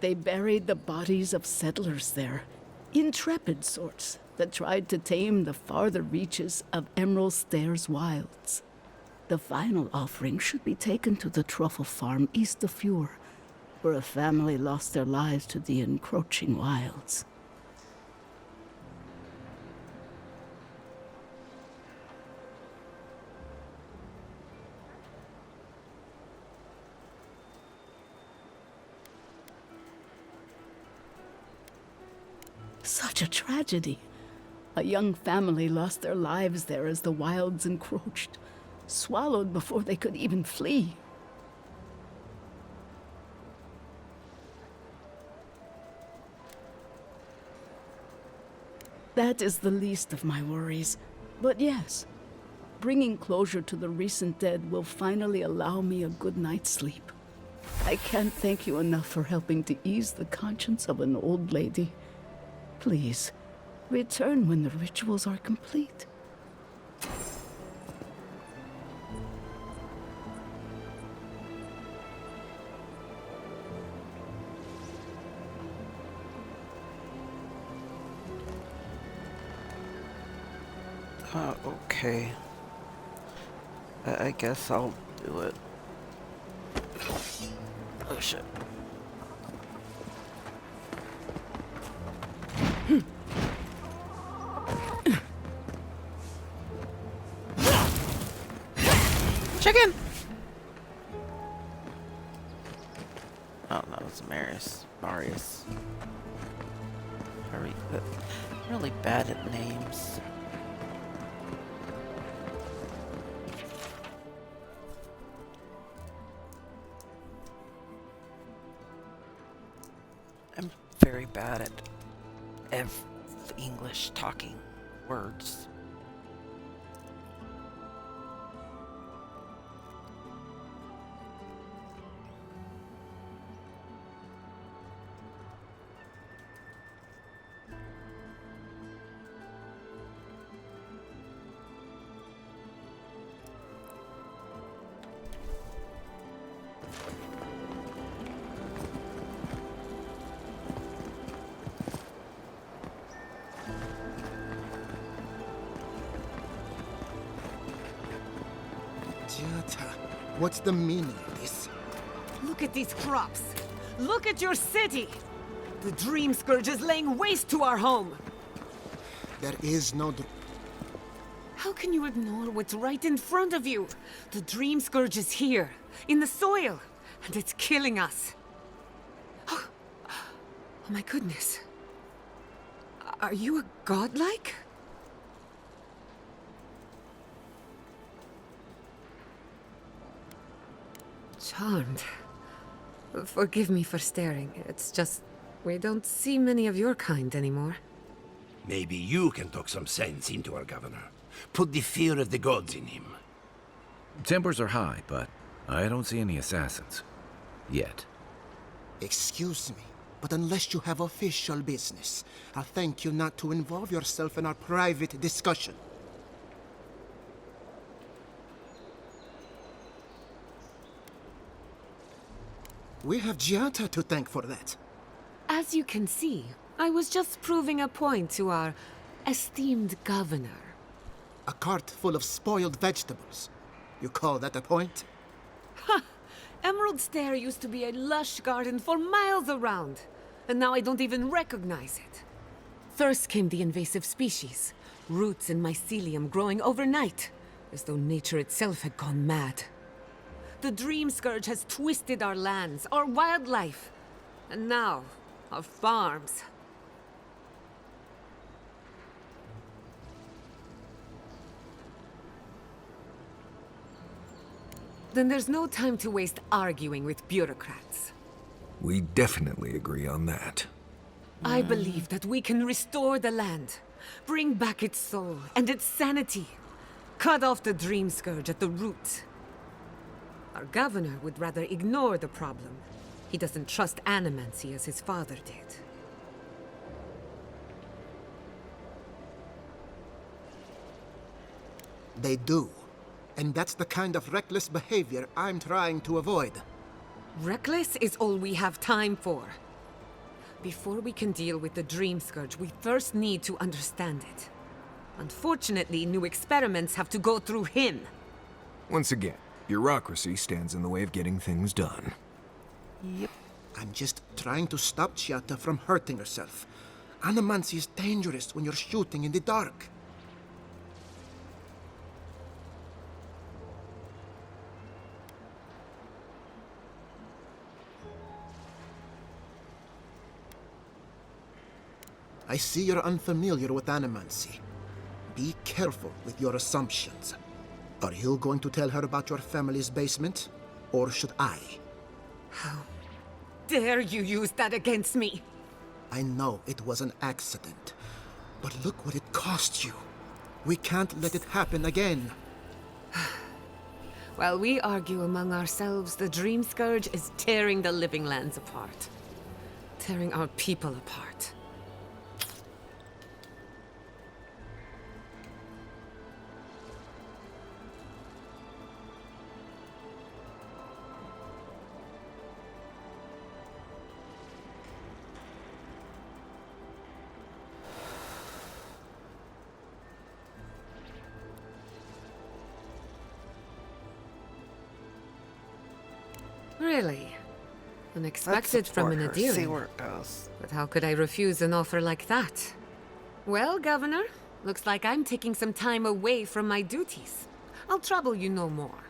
They buried the bodies of settlers there, intrepid sorts that tried to tame the farther reaches of Emerald Stairs wilds. The final offering should be taken to the truffle farm east of Fjord, where a family lost their lives to the encroaching wilds. Such a tragedy. A young family lost their lives there as the wilds encroached, swallowed before they could even flee. That is the least of my worries. But yes, bringing closure to the recent dead will finally allow me a good night's sleep. I can't thank you enough for helping to ease the conscience of an old lady. Please, return when the rituals are complete. Okay. I guess I'll do it. Oh shit. Chicken! Oh no, it's Marius. very good. Really bad at names. I'm very bad at English talking words. What's the meaning of this? Look at these crops. Look at your city. The Dream Scourge is laying waste to our home. There is no... How can you ignore what's right in front of you? The Dream Scourge is here, in the soil, and it's killing us. Oh my goodness. Are you a godlike? Charmed. Forgive me for staring. It's just, we don't see many of your kind anymore. Maybe you can talk some sense into our governor. Put the fear of the gods in him. Tempers are high, but I don't see any assassins. Yet. Excuse me, but unless you have official business, I'll thank you not to involve yourself in our private discussion. We have Giata to thank for that. As you can see, I was just proving a point to our esteemed governor. A cart full of spoiled vegetables. You call that a point? Ha! Emerald Stair used to be a lush garden for miles around, and now I don't even recognize it. First came the invasive species, roots and mycelium growing overnight, as though nature itself had gone mad. The Dream Scourge has twisted our lands, our wildlife, and now, our farms. Then there's no time to waste arguing with bureaucrats. We definitely agree on that. I believe that we can restore the land, bring back its soul and its sanity, cut off the Dream Scourge at the root. Our governor would rather ignore the problem. He doesn't trust animancy as his father did. They do. And that's the kind of reckless behavior I'm trying to avoid. Reckless is all we have time for. Before we can deal with the Dream Scourge, we first need to understand it. Unfortunately, new experiments have to go through him. Once again, bureaucracy stands in the way of getting things done. Yep. I'm just trying to stop Chiata from hurting herself. Animancy is dangerous when you're shooting in the dark. I see you're unfamiliar with animancy. Be careful with your assumptions. Are you going to tell her about your family's basement? Or should I? How dare you use that against me? I know it was an accident. But look what it cost you. We can't let it happen again. While we argue among ourselves, the Dream Scourge is tearing the living lands apart. Tearing our people apart. Really? Unexpected from an Adiran. See where it goes. But how could I refuse an offer like that? Well, Governor, looks like I'm taking some time away from my duties. I'll trouble you no more.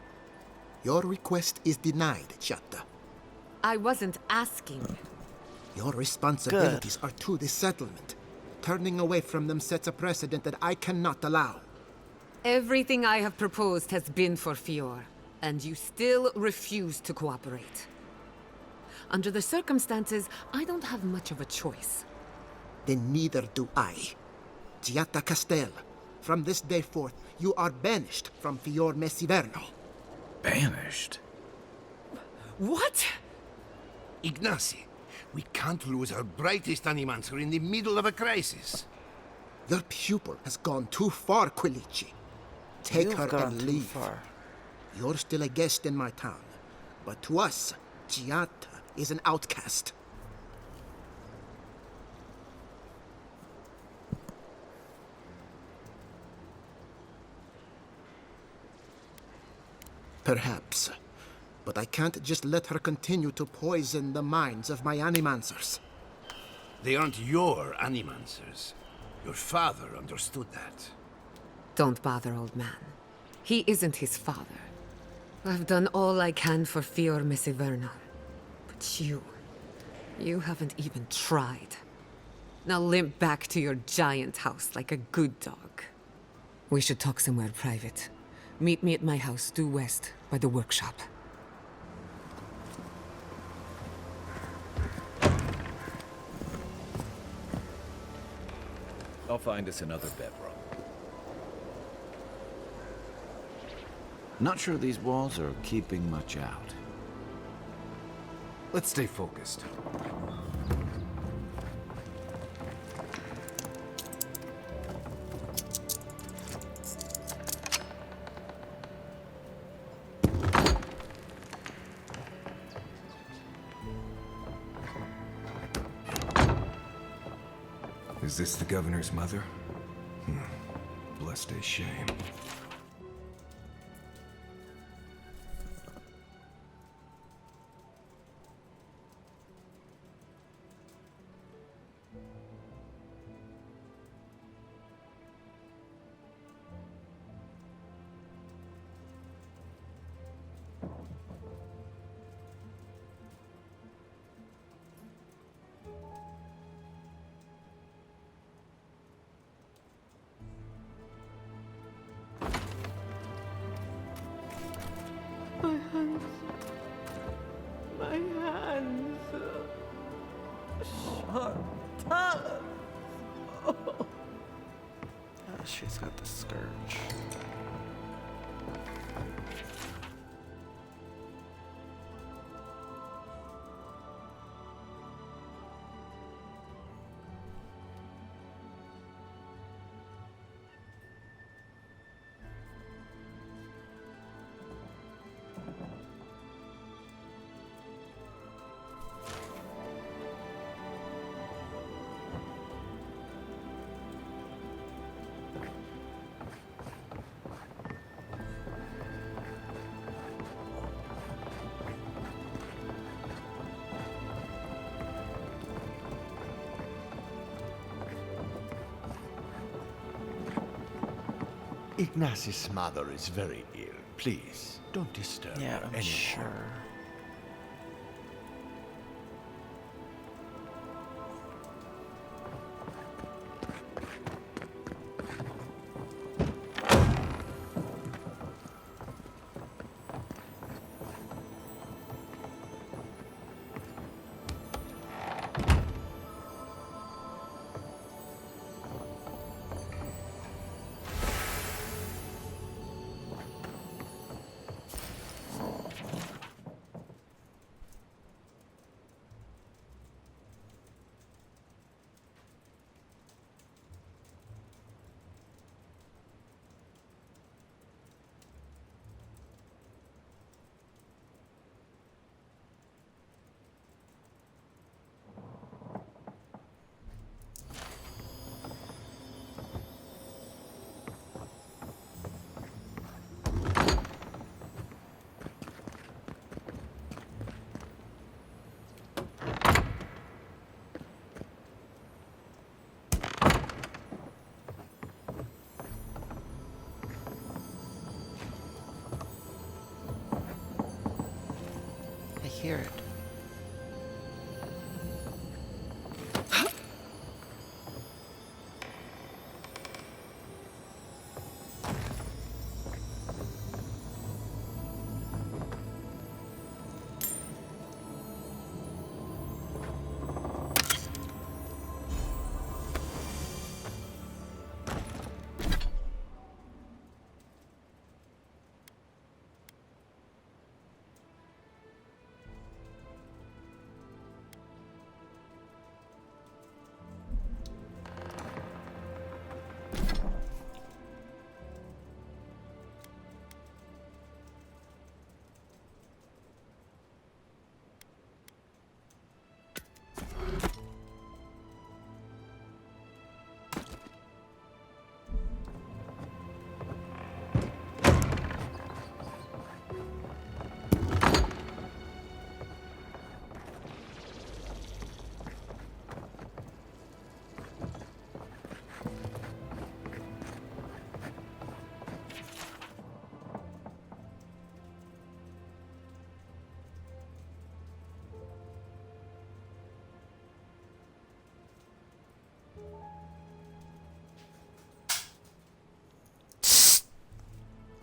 Your request is denied, Chatta. I wasn't asking. Your responsibilities are to the settlement. Turning away from them sets a precedent that I cannot allow. Everything I have proposed has been for Fior, and you still refuse to cooperate. Under the circumstances, I don't have much of a choice. Then neither do I. Giatta Castel, from this day forth, you are banished from Fior Messiverno. Banished? What? Ignacy, we can't lose our brightest animancer in the middle of a crisis. Your pupil has gone too far, Quilici. Take You've her gone and too leave. far. You're still a guest in my town, but to us, Giatta is an outcast. Perhaps, but I can't just let her continue to poison the minds of my animancers. They aren't your animancers. Your father understood that. Don't bother, old man. He isn't his father. I've done all I can for Fior Messiverno. But you haven't even tried. Now limp back to your giant house like a good dog. We should talk somewhere private. Meet me at my house due west by the workshop. I'll find us another bedroom. Not sure these walls are keeping much out. Let's stay focused. Is this the governor's mother? Blessed a shame. My hands. My hands. Shut up. Oh, she's got the scourge. Ignacy's mother is very ill. Please, don't disturb her I'm anymore. sure. I hear it.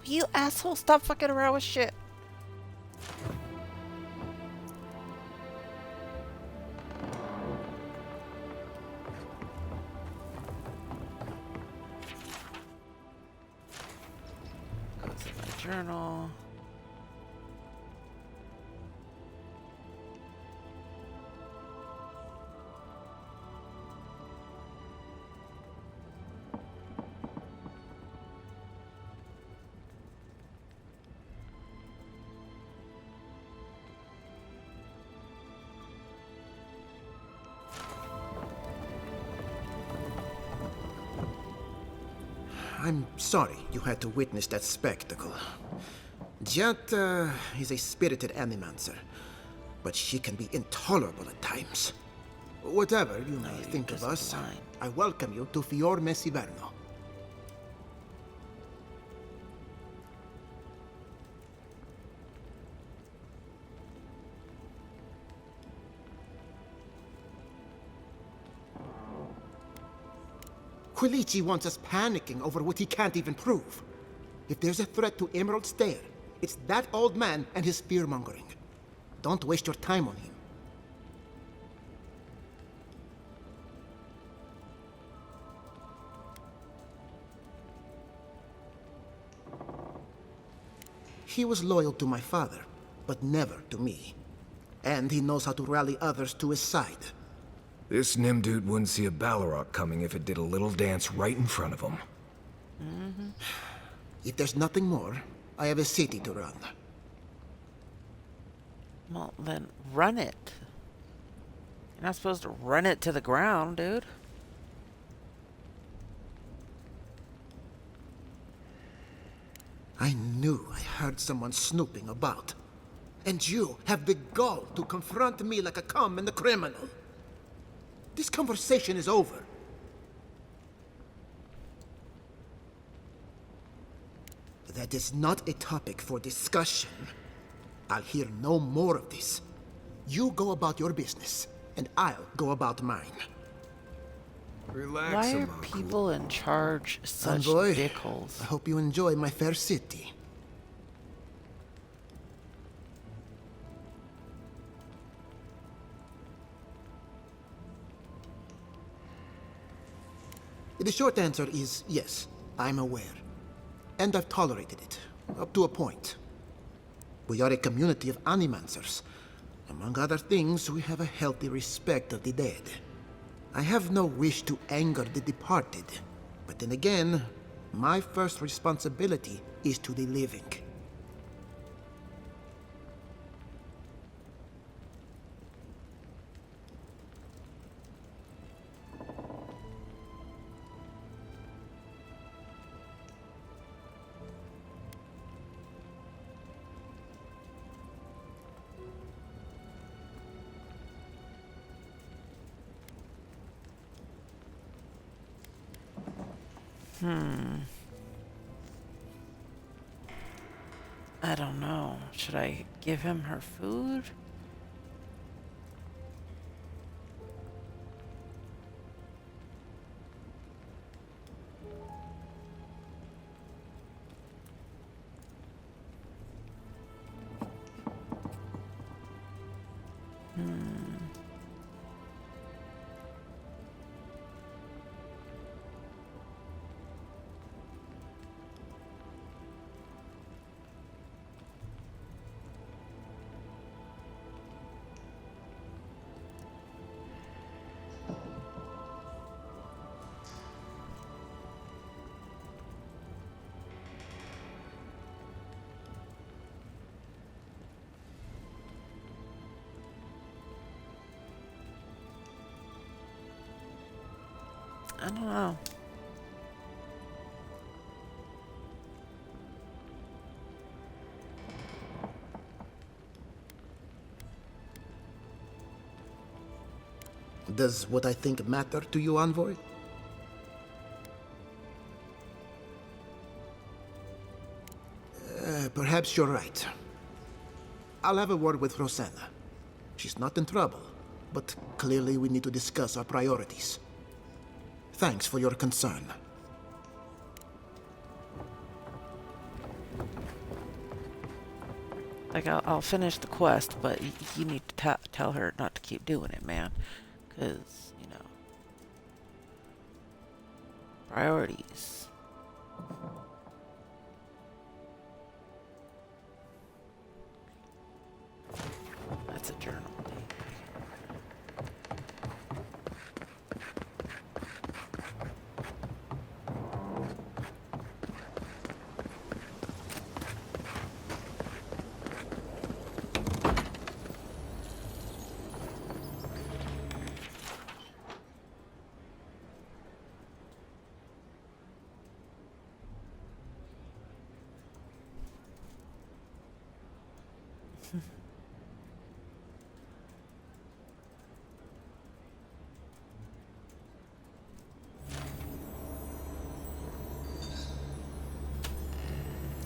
You asshole, stop fucking around with shit. Goes in my journal. I'm sorry you had to witness that spectacle. Jat is a spirited animancer, but she can be intolerable at times. Whatever you may think of us, I welcome you to Fiorme Siverno. Quilici wants us panicking over what he can't even prove. If there's a threat to Emerald Stair, it's that old man and his fear-mongering. Don't waste your time on him. He was loyal to my father, but never to me. And he knows how to rally others to his side. This Nimdude wouldn't see a Balrog coming if it did a little dance right in front of him. If there's nothing more, I have a city to run. Well, then run it. You're not supposed to run it to the ground, dude. I knew I heard someone snooping about. And you have the gall to confront me like a common criminal. This conversation is over. That is not a topic for discussion. I'll hear no more of this. You go about your business, and I'll go about mine. Relax, Why are people in charge such Envoy, dickholes? I hope you enjoy my fair city. The short answer is yes, I'm aware. And I've tolerated it, up to a point. We are a community of animancers. Among other things, we have a healthy respect of the dead. I have no wish to anger the departed. But then again, my first responsibility is to the living. I don't know. Should I give him her food? I don't know. Does what I think matter to you, Envoy? Perhaps you're right. I'll have a word with Rosanna. She's not in trouble, but clearly we need to discuss our priorities. Thanks for your concern. Like, I'll finish the quest, but you need to tell her not to keep doing it, man. Because, you know, priorities. That's a journal.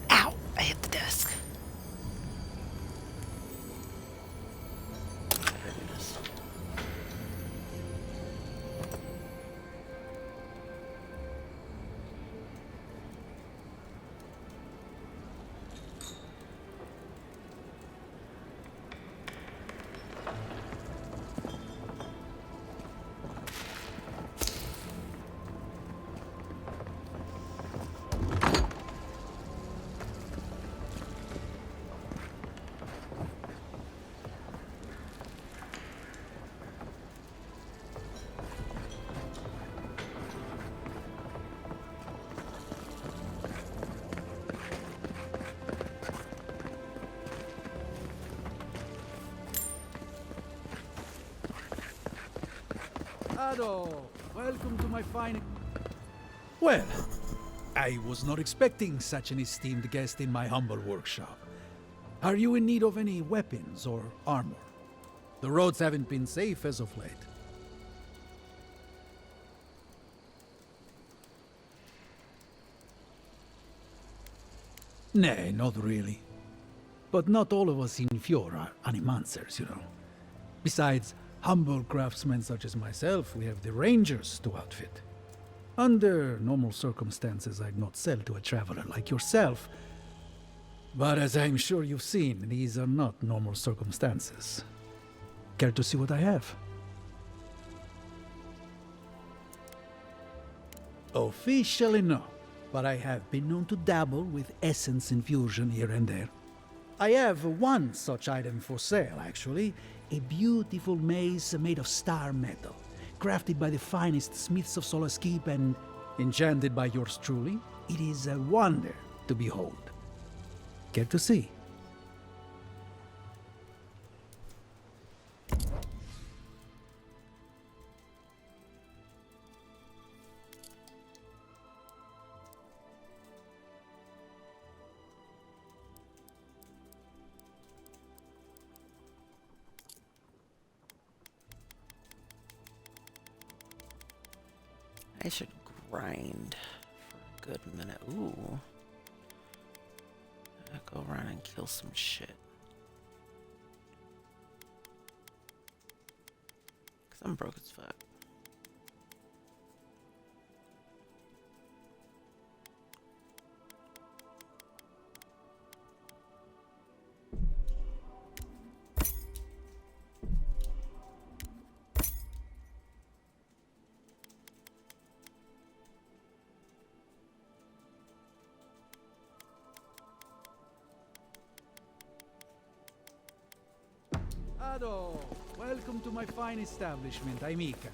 Ow! I hit the desk. There it is. Ado, welcome to my fine... Well, I was not expecting such an esteemed guest in my humble workshop. Are you in need of any weapons or armor? The roads haven't been safe as of late. Nay, not really. But not all of us in Fjord are animancers, you know. Besides, humble craftsmen such as myself, we have the rangers to outfit. Under normal circumstances, I'd not sell to a traveler like yourself. But as I'm sure you've seen, these are not normal circumstances. Care to see what I have? Officially no, but I have been known to dabble with essence infusion here and there. I have one such item for sale, actually. A beautiful mace made of star metal, crafted by the finest smiths of Solace Keep and enchanted by yours truly. It is a wonder to behold. Care to see? I should grind for a good minute. Ooh. I'll go around and kill some shit. Cause I'm broke as fuck. Ado, welcome to my fine establishment, Aimika.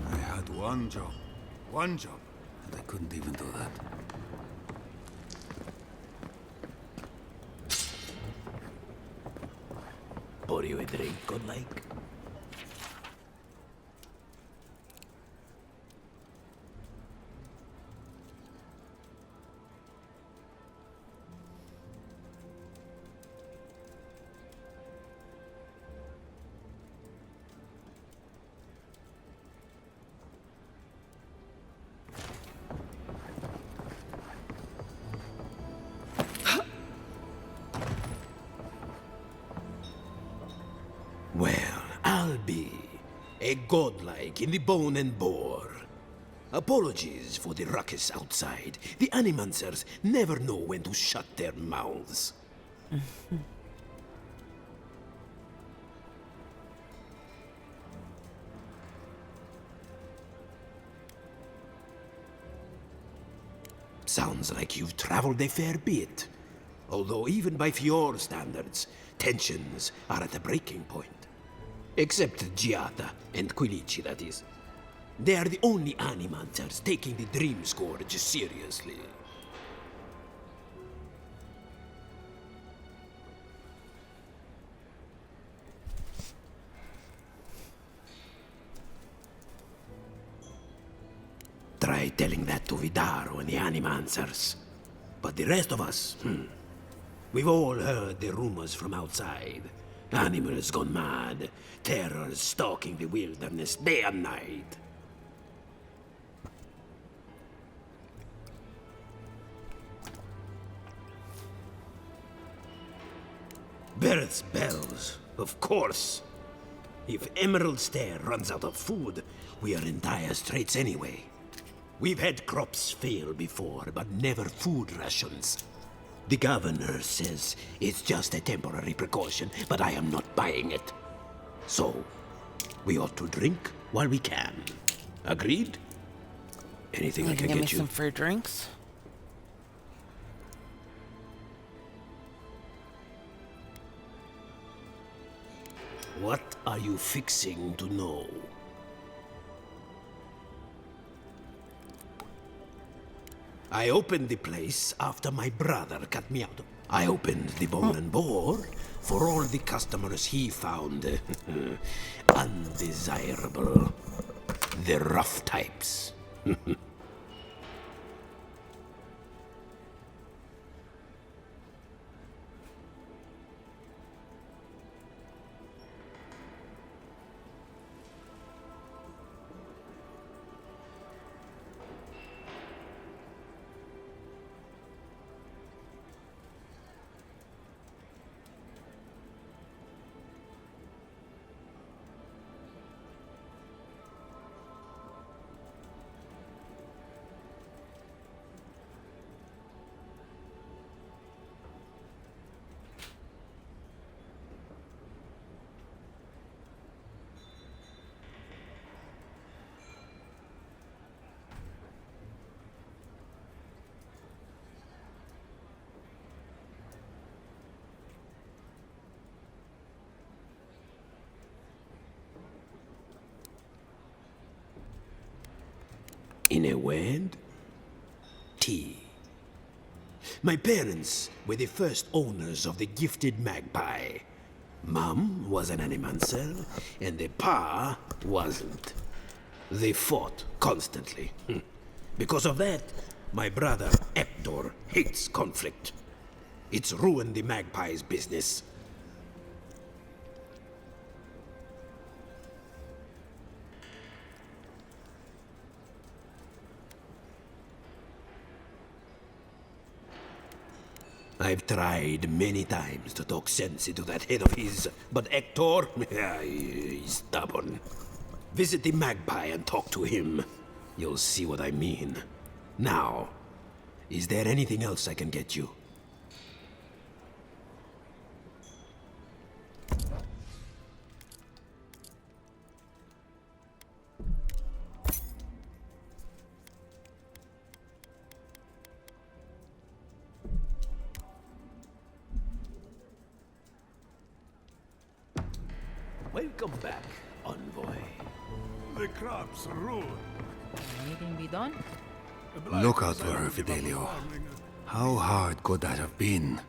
I had one job, and I couldn't even do that. Pour you a drink, good like? A godlike in the bone and bore. Apologies for the ruckus outside. The Animancers never know when to shut their mouths. Sounds like you've traveled a fair bit. Although even by Fior standards, tensions are at a breaking point. Except Giata and Quilici, that is. They are the only Animancers taking the Dream Scourge seriously. Try telling that to Vidaro and the Animancers. But the rest of us, we've all heard the rumors from outside. Animals gone mad, terrors stalking the wilderness day and night. Birth's bells, of course. If Emerald Stair runs out of food, we are in dire straits anyway. We've had crops fail before, but never food rations. The governor says it's just a temporary precaution, but I am not buying it. So, we ought to drink while we can. Agreed? Anything I can give me get you? some free drinks. What are you fixing to know? I opened the place after my brother cut me out. I opened the Bone and Boar for all the customers he found undesirable. The rough types. In a word, tea. My parents were the first owners of the gifted magpie. Mum was an Animancer, and the pa wasn't. They fought constantly. Because of that, my brother Hector hates conflict. It's ruined the magpie's business. I've tried many times to talk sense into that head of his, but Hector, he's stubborn. Visit the magpie and talk to him. You'll see what I mean. Now, is there anything else I can get you? Welcome back, envoy. The crops ruin. Anything be done? Look out for her, Fidelio. How hard could that have been?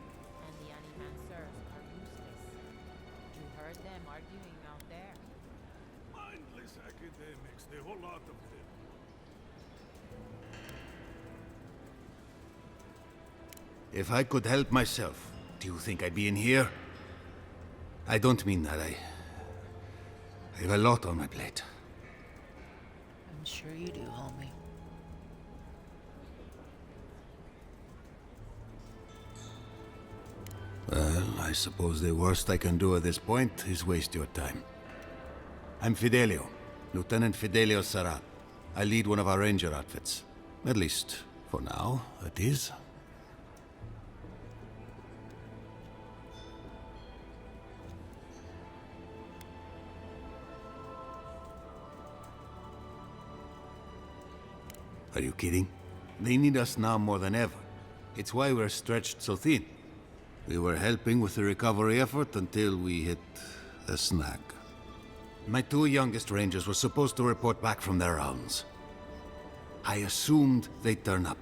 Mindless academics, the whole lot of them. If I could help myself, do you think I'd be in here? I don't mean that. I have a lot on my plate. I'm sure you do, homie. Well, I suppose the worst I can do at this point is waste your time. I'm Fidelio, Lieutenant Fidelio Serra. I lead one of our ranger outfits. At least, for now, it is. Are you kidding? They need us now more than ever. It's why we're stretched so thin. We were helping with the recovery effort until we hit a snag. My two youngest rangers were supposed to report back from their rounds. I assumed they'd turn up.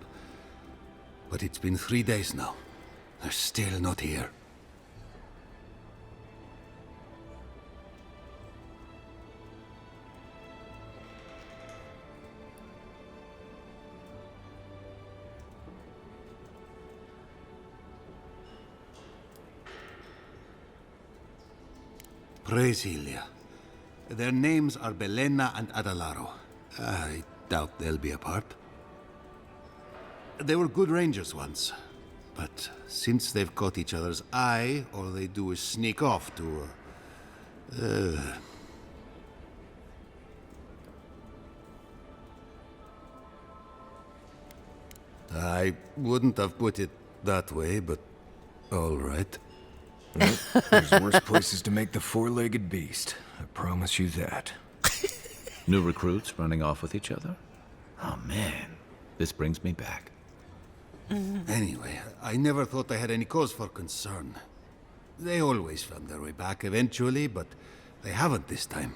But it's been 3 days now. They're still not here. Praise Ilia. Their names are Belena and Adalaro. I doubt they'll be apart. They were good rangers once, but since they've caught each other's eye, all they do is sneak off to... I wouldn't have put it that way, but all right. Well, there's worse places to make the four-legged beast. I promise you that. New recruits running off with each other? Oh man, this brings me back. Anyway, I never thought I had any cause for concern. They always found their way back eventually, but they haven't this time.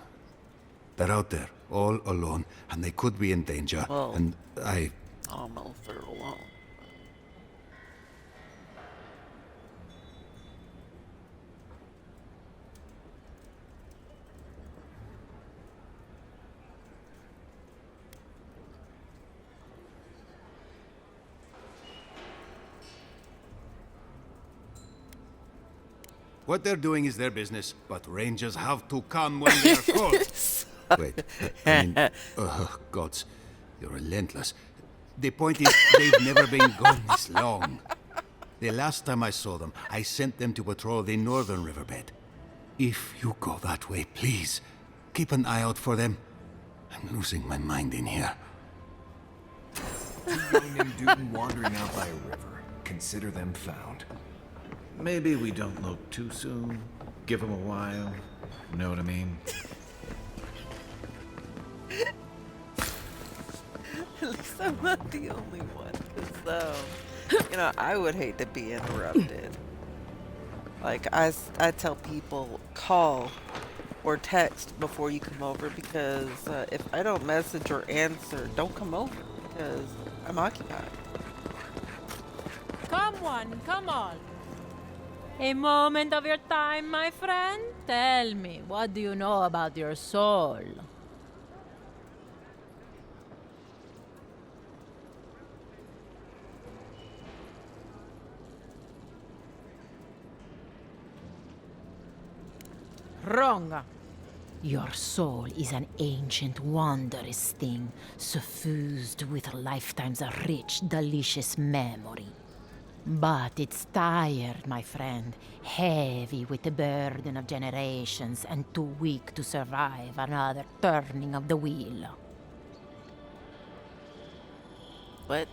They're out there, all alone, and they could be in danger, Well, and I don't know if they're alone. What they're doing is their business, but rangers have to come when they're called. Wait, I mean, gods, you're relentless. The point is, they've never been gone this long. The last time I saw them, I sent them to patrol the northern riverbed. If you go that way, please, keep an eye out for them. I'm losing my mind in here. Two young men Newton wandering out by a river. Consider them found. Maybe we don't look too soon. Give them a while. You know what I mean? At least I'm not the only one, because, you know, I would hate to be interrupted. Like, I tell people, call or text before you come over, because if I don't message or answer, don't come over, because I'm occupied. Come on, come on. A moment of your time, my friend? Tell me, what do you know about your soul? Wrong. Your soul is an ancient, wondrous thing, suffused with lifetimes of rich, delicious memory. But it's tired, my friend, heavy with the burden of generations and too weak to survive another turning of the wheel. What?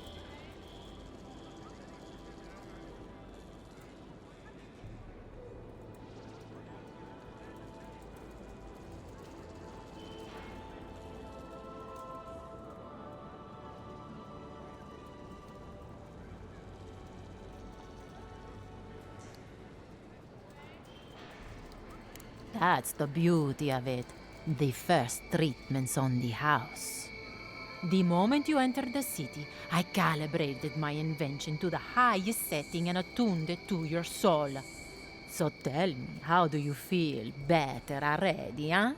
That's the beauty of it. The first treatments on the house. The moment you entered the city, I calibrated my invention to the highest setting and attuned it to your soul. So tell me, how do you feel? Better already, huh?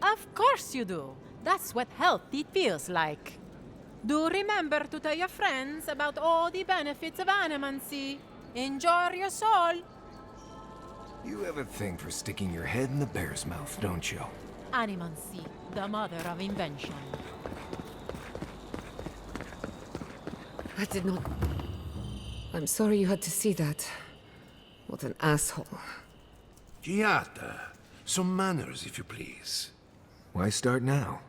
Of course you do. That's what healthy feels like. Do remember to tell your friends about all the benefits of animancy. Enjoy your soul. You have a thing for sticking your head in the bear's mouth, don't you? Animancy, the mother of invention. I did not... I'm sorry you had to see that. What an asshole. Giata, some manners, if you please. Why start now?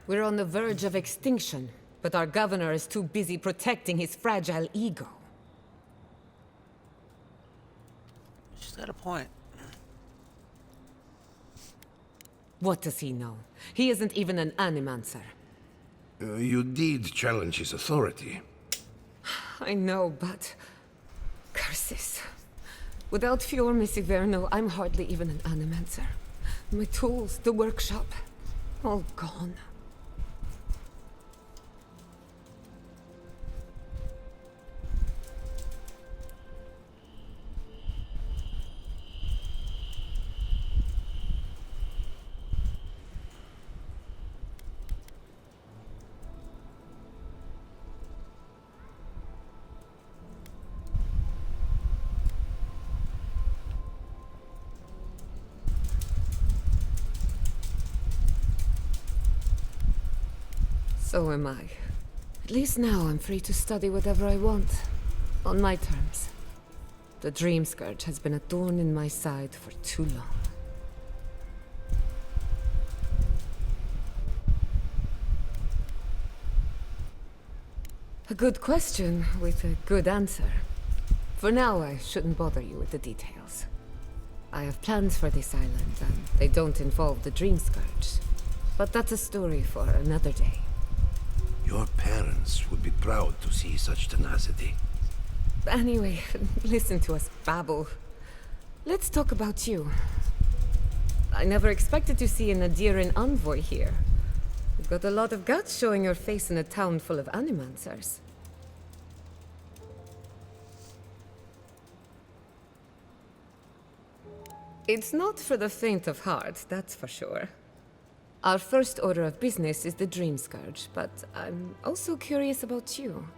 We're on the verge of extinction, but our governor is too busy protecting his fragile ego. She's got a point. What does he know? He isn't even an animancer. You did challenge his authority. I know, but... curses. Without Fior Misiverno, I'm hardly even an animancer. My tools, the workshop, all gone. So am I. At least now I'm free to study whatever I want. On my terms. The Dream Scourge has been a thorn in my side for too long. A good question with a good answer. For now, I shouldn't bother you with the details. I have plans for this island, and they don't involve the Dream Scourge. But that's a story for another day. Your parents would be proud to see such tenacity. Anyway, listen to us babble. Let's talk about you. I never expected to see an Adiran envoy here. You've got a lot of guts showing your face in a town full of animancers. It's not for the faint of heart, that's for sure. Our first order of business is the Dream Scourge, but I'm also curious about you.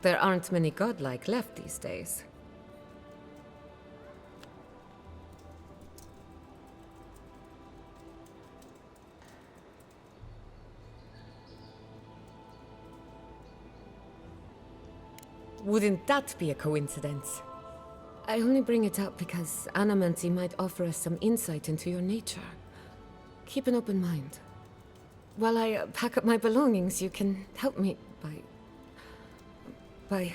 There aren't many godlike left these days. Wouldn't that be a coincidence? I only bring it up because Animancy might offer us some insight into your nature. Keep an open mind. While I pack up my belongings, you can help me by... I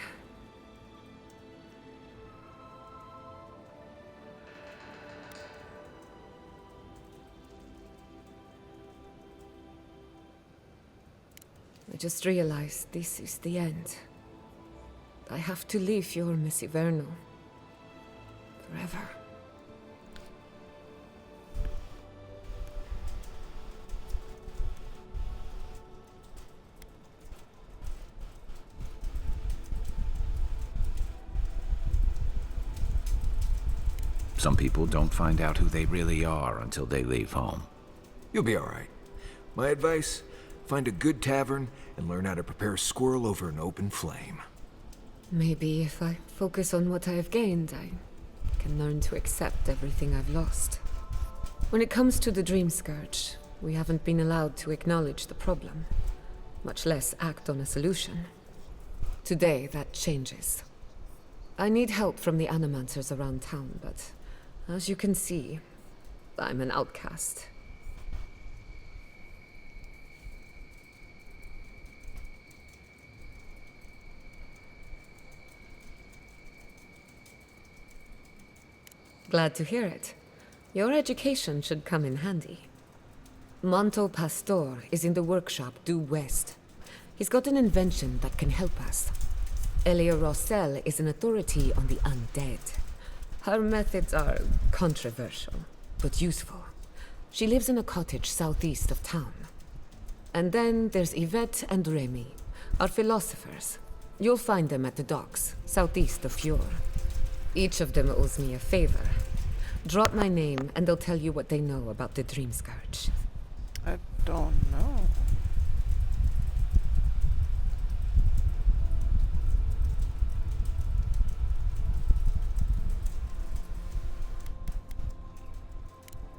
just realized this is the end. I have to leave your Misiverno. Forever. Some people don't find out who they really are until they leave home. You'll be all right. My advice, find a good tavern and learn how to prepare squirrel over an open flame. Maybe if I focus on what I have gained, I can learn to accept everything I've lost. When it comes to the Dream Scourge, we haven't been allowed to acknowledge the problem, much less act on a solution. Today, that changes. I need help from the animancers around town, but as you can see, I'm an outcast. Glad to hear it. Your education should come in handy. Monto Pastor is in the workshop due west. He's got an invention that can help us. Elia Rossell is an authority on the undead. Her methods are controversial, but useful. She lives in a cottage southeast of town. And then there's Yvette and Remy, our philosophers. You'll find them at the docks, southeast of Fjord. Each of them owes me a favor. Drop my name, and they'll tell you what they know about the Dream Scourge. I don't know.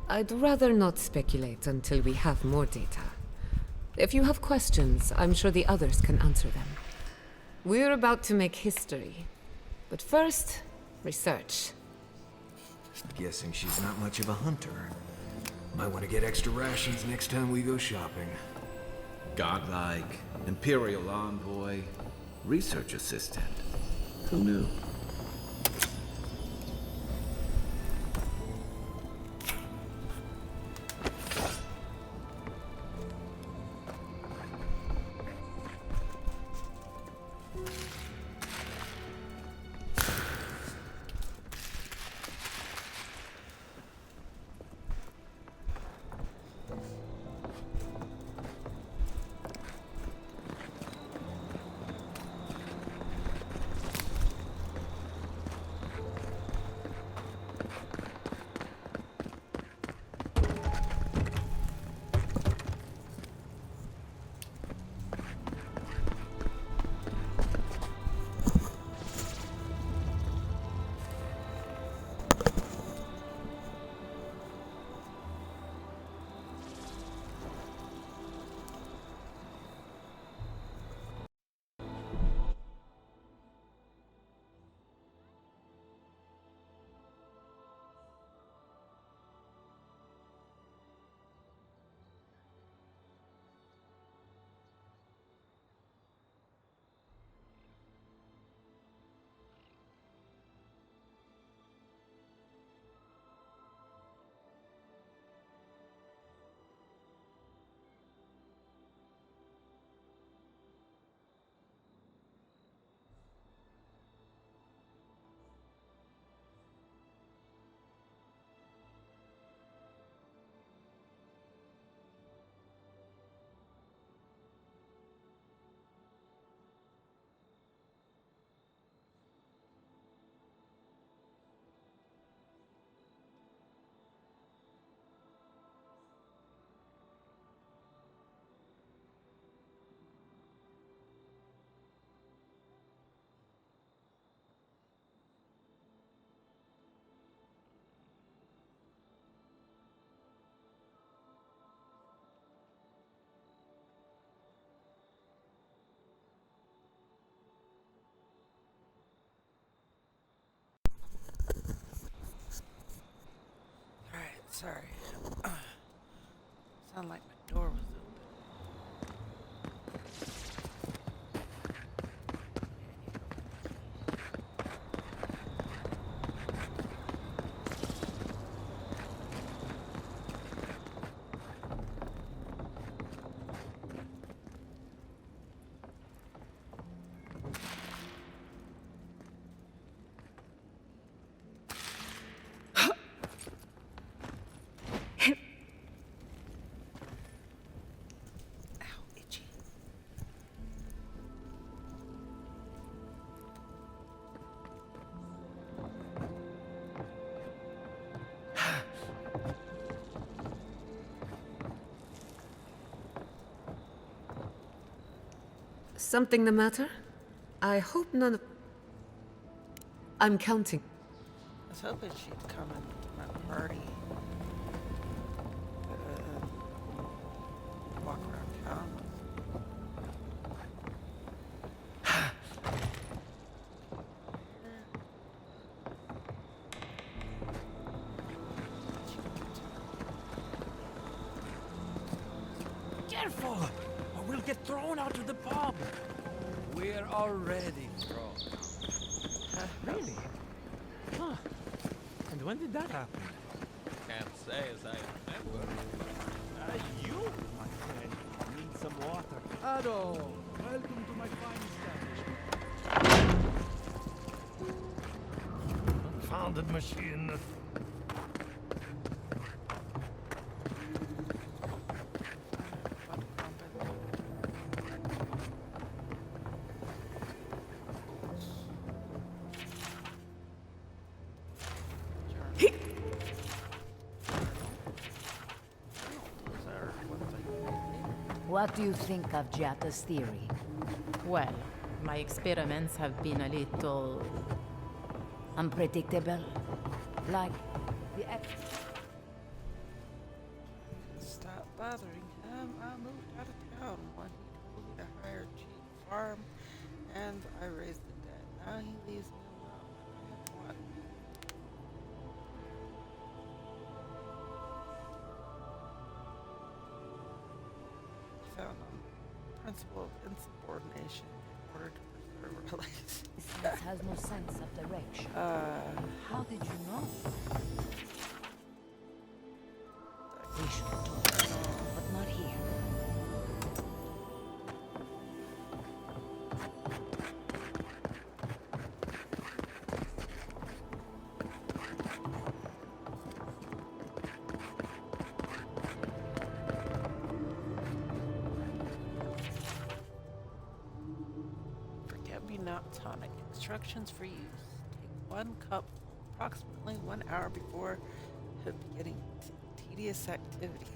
I'd rather not speculate until we have more data. If you have questions, I'm sure the others can answer them. We're about to make history. But first, research. Guessing she's not much of a hunter. Might want to get extra rations next time we go shopping. Godlike, Imperial envoy, research assistant. Who knew? Sorry. Sound like my door was Something the matter? I hope none of... I'm counting. I was hoping she'd come into my party. Walk around town with. Careful, or we'll get thrown out of the pub. We're already thrown. Really? Huh. And when did that happen? Can't say as I remember. You, my friend, need some water. Hello. Welcome to my fine establishment. Confounded machine. What do you think of Jatta's theory? Well, my experiments have been a little... unpredictable. Like the bothering him, I moved out of town when he told me to hire a cheap farm, and I raised the debt. Now he leaves me alone. I have one. Found on principle of insubordination in order to preserve relations. This has no sense of direction. How did you know? We should talk, but not here. Forget-me-not tonic. Instructions for use. Take 1 cup approximately 1 hour before beginning tedious activity.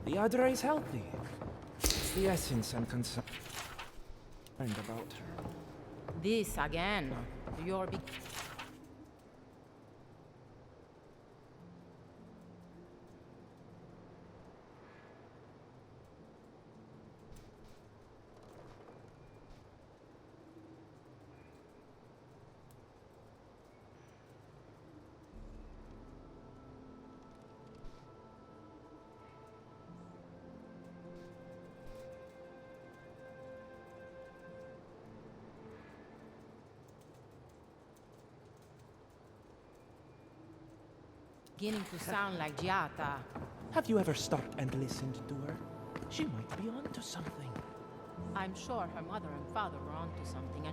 The Adra is healthy. It's the essence I'm concerned about her. This again. You're beginning to sound like Giata. Have you ever stopped and listened to her? She might be onto something. I'm sure her mother and father were onto something.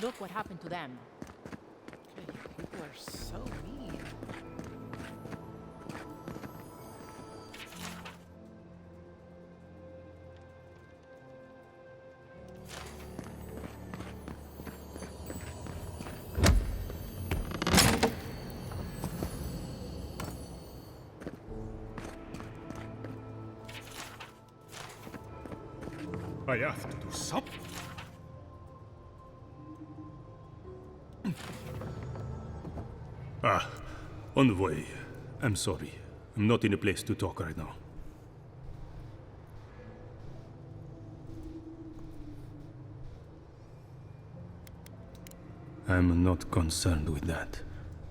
Look what happened to them. People are so mean. I have to do something. Envoy. I'm sorry. I'm not in a place to talk right now. I'm not concerned with that.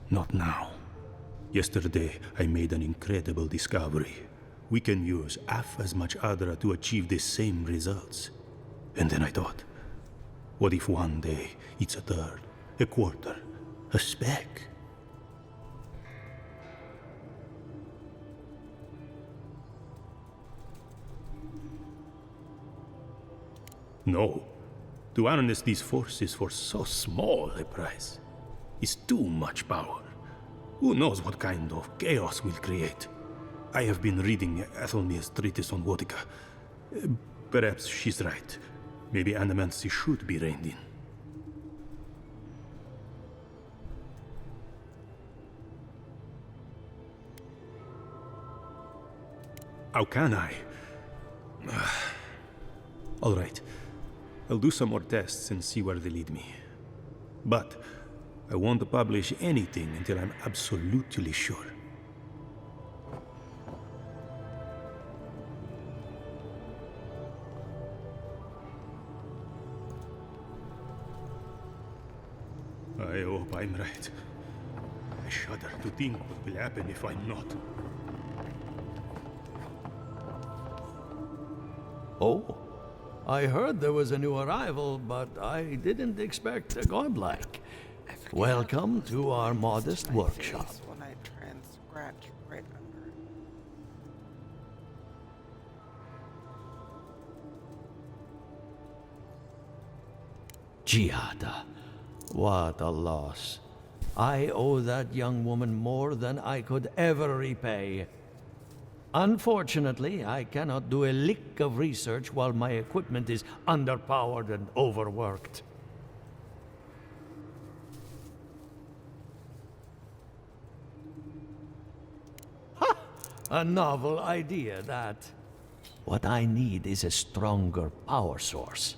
Not now. Yesterday, I made an incredible discovery. We can use half as much Adra to achieve the same results. And then I thought, what if one day it's a third, a quarter, a speck? No. To harness these forces for so small a price is too much power. Who knows what kind of chaos we'll create? I have been reading Athelmir's treatise on Wotica. Perhaps she's right. Maybe Animancy should be reined in. How can I? All right. I'll do some more tests and see where they lead me. But I won't publish anything until I'm absolutely sure. I hope I'm right. I shudder to think what will happen if I'm not. Oh, I heard there was a new arrival, but I didn't expect a godlike. Welcome to our modest workshop. When I transcratch right under it. Giada, what a loss. I owe that young woman more than I could ever repay. Unfortunately, I cannot do a lick of research while my equipment is underpowered and overworked. Ha! A novel idea, that. What I need is a stronger power source.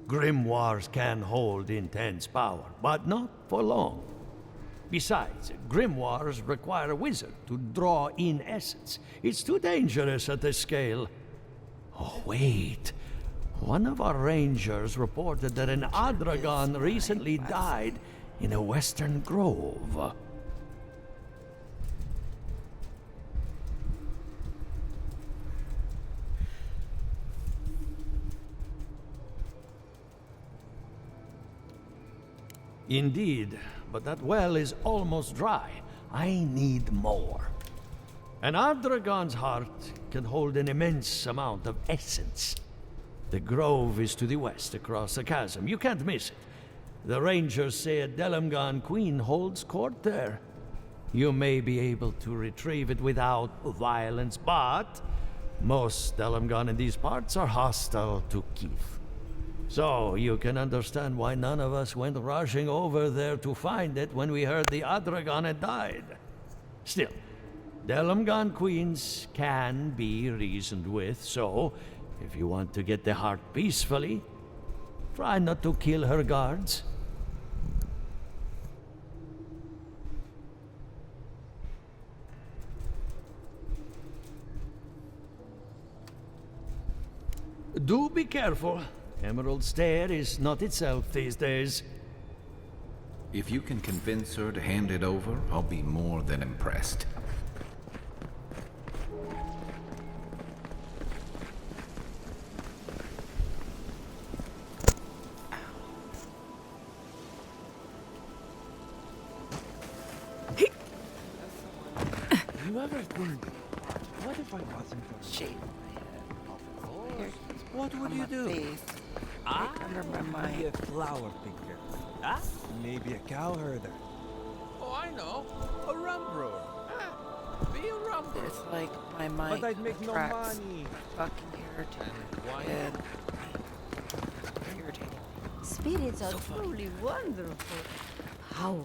Grimoires can hold intense power, but not for long. Besides, grimoires require a wizard to draw in essence. It's too dangerous at this scale. Oh, wait. One of our rangers reported that an Adragon recently died in a western grove. Indeed, but that well is almost dry. I need more. An Adragon's heart can hold an immense amount of essence. The grove is to the west, across the chasm. You can't miss it. The rangers say a Delamgan queen holds court there. You may be able to retrieve it without violence, but most Delamgan in these parts are hostile to Keith. So, you can understand why none of us went rushing over there to find it when we heard the Adragon had died. Still, Delamgan queens can be reasoned with, so if you want to get the heart peacefully, try not to kill her guards. Do be careful. Emerald Stair is not itself these days. If you can convince her to hand it over, I'll be more than impressed. You ever think, what if I wasn't for Shave my head. What would on you my do? face. Right under my Be mind. a flower picker. Ah? Maybe a cow herder. Oh, I know. A rum brewer. Be a rum brewer. It's like my mind But I'd make no attracts money. fucking irritating. why Irritating. Spirits are So funny. truly wonderful. How?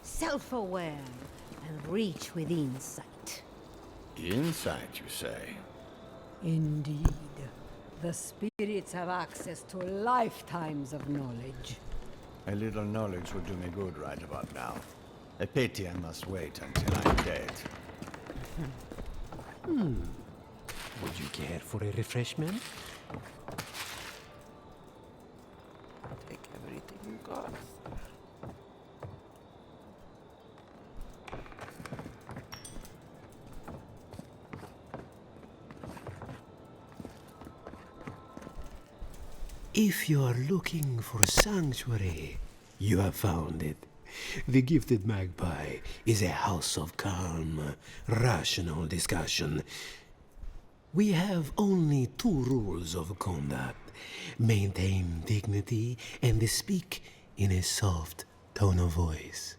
Self-aware and reach with insight. Insight, you say? Indeed. The spirits have access to lifetimes of knowledge. A little knowledge would do me good right about now. A pity I must wait until I'm dead. Would you care for a refreshment? Take everything you got. If you are looking for sanctuary, you have found it. The Gifted Magpie is a house of calm, rational discussion. We have only two rules of conduct. Maintain dignity and speak in a soft tone of voice.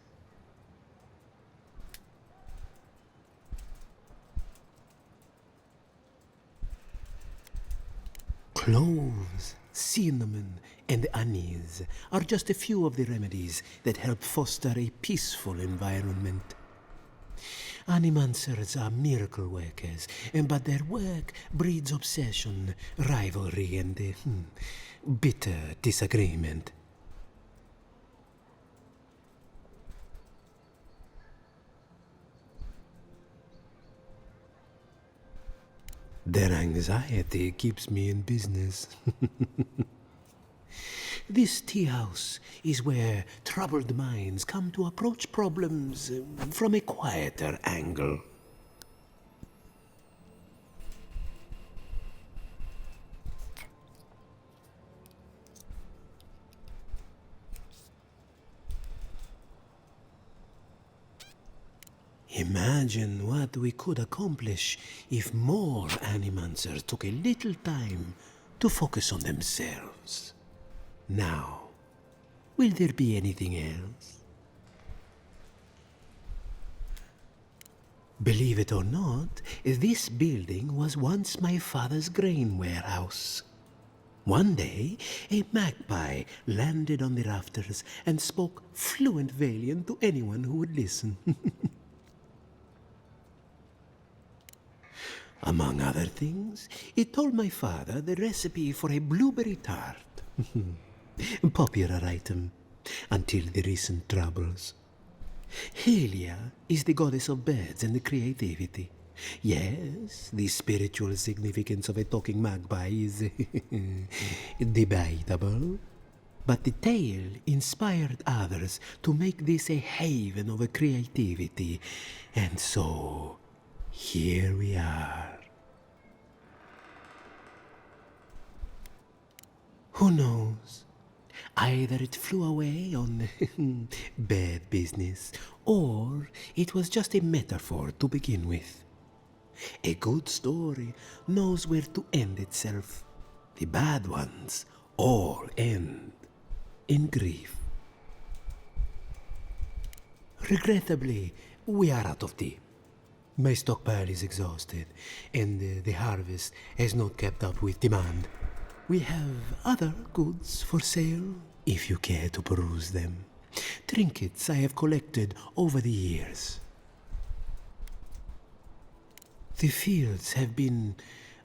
Cloves, cinnamon, and anise are just a few of the remedies that help foster a peaceful environment. Animancers are miracle workers, but their work breeds obsession, rivalry, and bitter disagreement. Their anxiety keeps me in business. This tea house is where troubled minds come to approach problems from a quieter angle. Imagine what we could accomplish if more Animancers took a little time to focus on themselves. Now, will there be anything else? Believe it or not, this building was once my father's grain warehouse. One day, a magpie landed on the rafters and spoke fluent Valian to anyone who would listen. Among other things, it told my father the recipe for a blueberry tart. Popular item until the recent troubles. Helia is the goddess of birds and creativity. Yes, the spiritual significance of a talking magpie is debatable. But the tale inspired others to make this a haven of creativity. And so, here we are. Who knows? Either it flew away on bad business, or it was just a metaphor to begin with. A good story knows where to end itself. The bad ones all end in grief. Regrettably, we are out of tea. My stockpile is exhausted, and the harvest has not kept up with demand. We have other goods for sale, if you care to peruse them. Trinkets I have collected over the years. The fields have been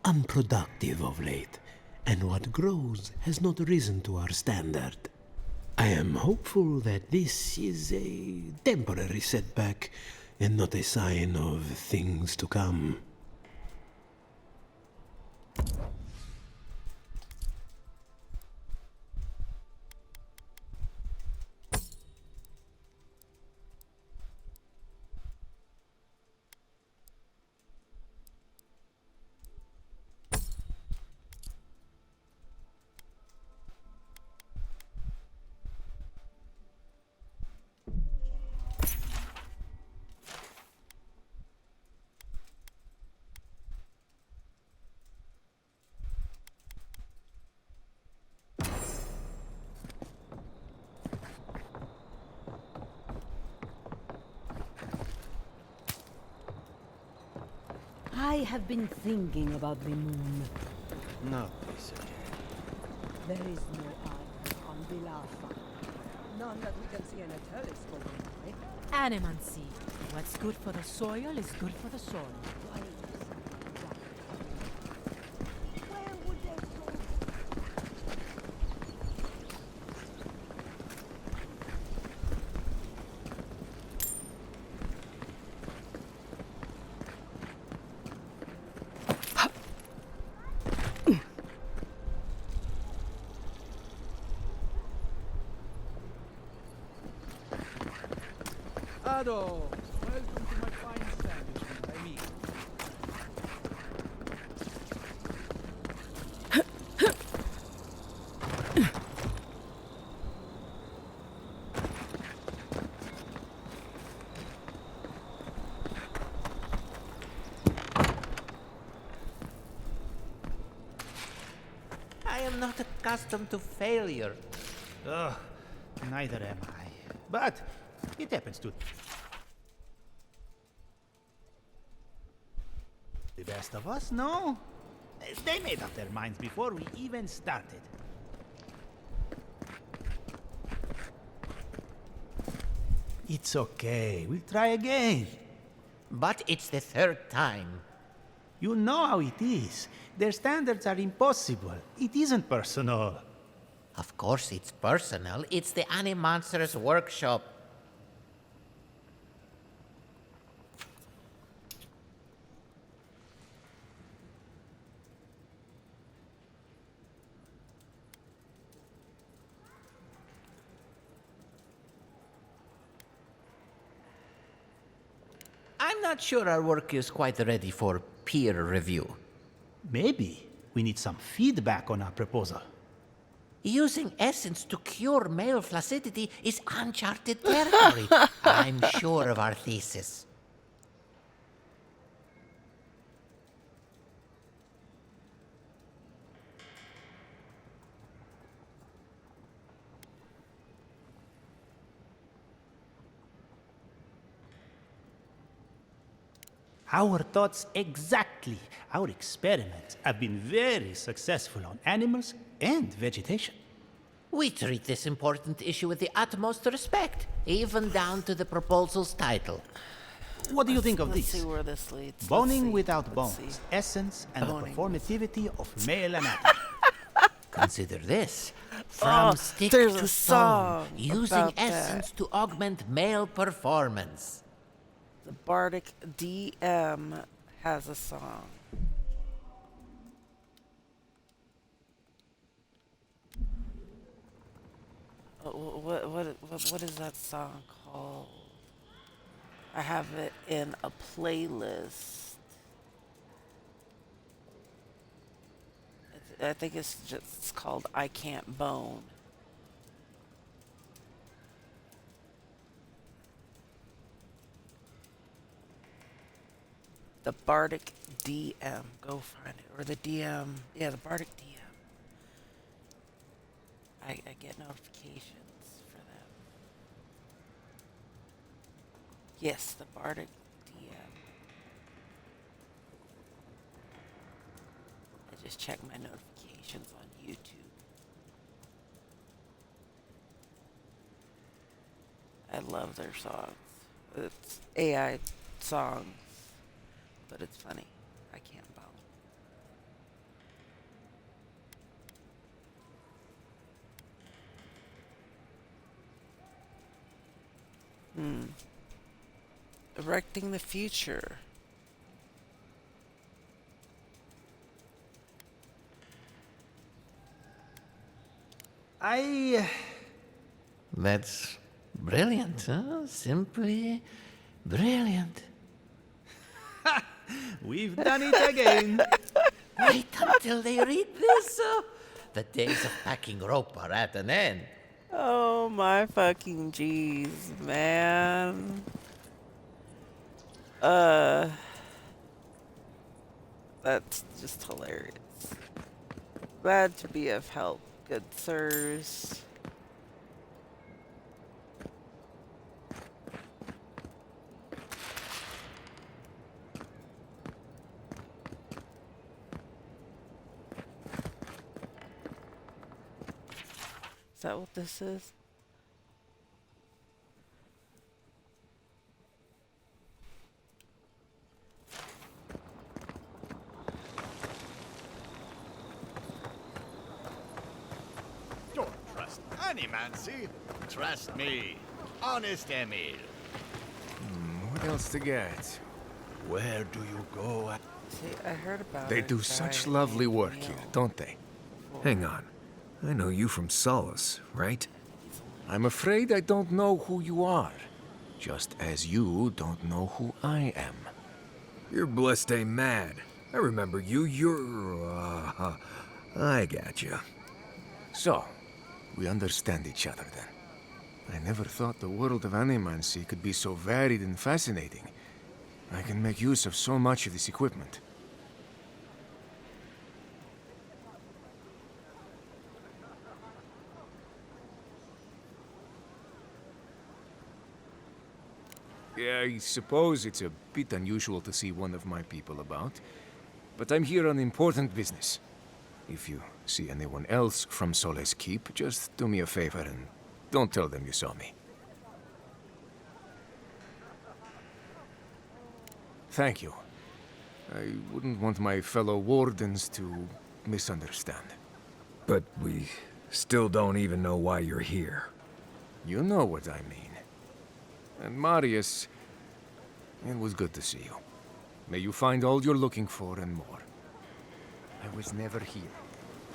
unproductive of late, and what grows has not risen to our standard. I am hopeful that this is a temporary setback and not a sign of things to come. I have been thinking about the moon. Not this again. There is no eye on Bilafa. None that we can see in a telescope, anyway. Animancy. What's good for the soil is good for the soil. Where would they go? Ado, welcome to my fine establishment, I mean. I am not accustomed to failure. Ugh, neither am I. But it happens to the best of us, no? They made up their minds before we even started. It's okay. We'll try again. But it's the third time. You know how it is. Their standards are impossible. It isn't personal. Of course it's personal. It's the Animancer's workshop. I'm not sure our work is quite ready for peer review. Maybe we need some feedback on our proposal. Using essence to cure male flaccidity is uncharted territory. I'm sure of our thesis. Our thoughts exactly. Our experiments have been very successful on animals and vegetation. We treat this important issue with the utmost respect, even down to the proposal's title. What do you think of Let's this? see where this leads. Boning without bones, essence and the performativity of male anatomy. Consider this. From stick there's to a stone, song using about essence to augment male performance. The Bardic DM has a song. What is that song called? I have it in a playlist. I think it's called I Can't Bone. The Bardic DM. Go find it. Or the DM. Yeah, the Bardic DM. I get notifications for them. Yes, the Bardic DM. I just check my notifications on YouTube. I love their songs. It's AI songs, but it's funny. I can't bone. Erecting the future. That's brilliant, huh? Simply brilliant. We've done it again. Wait until they read this. The days of packing rope are at an end. Oh my fucking jeez, man. That's just hilarious. Glad to be of help, good sirs. Is that what this is? Don't trust any man, see? Trust me. Honest Emil. What else to get? Where do you go? See, I heard about They it, do guy such lovely named work Neil. here, don't they? Hang on. I know you from Solace, right? I'm afraid I don't know who you are. Just as you don't know who I am. You're blessed ain't mad. I remember you. I got you. So, we understand each other then. I never thought the world of animancy could be so varied and fascinating. I can make use of so much of this equipment. Yeah, I suppose it's a bit unusual to see one of my people about, but I'm here on important business. If you see anyone else from Sole's Keep, just do me a favor and don't tell them you saw me. Thank you. I wouldn't want my fellow wardens to misunderstand. But we still don't even know why you're here. You know what I mean. And Marius, it was good to see you. May you find all you're looking for and more. I was never here.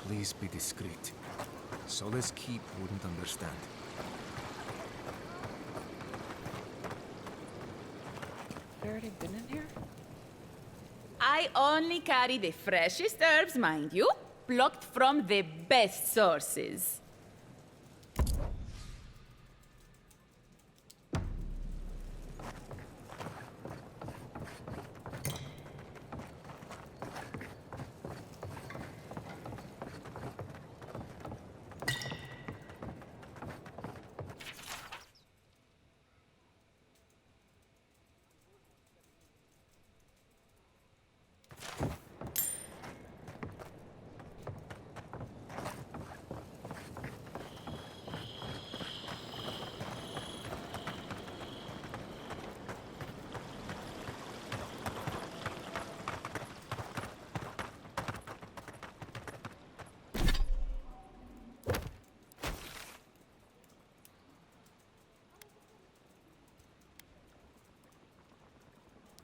Please be discreet. Sole's Keep wouldn't understand. I already been in here? I only carry the freshest herbs, mind you, plucked from the best sources.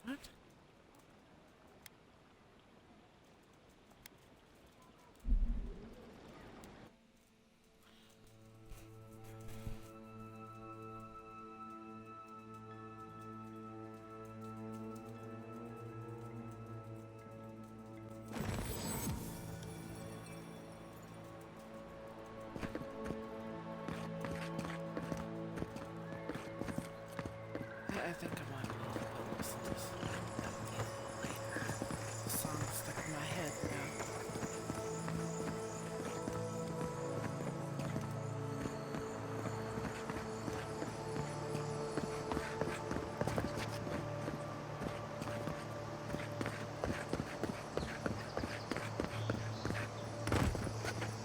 What? I think I might need to go listen to this later. The song's stuck in my head now.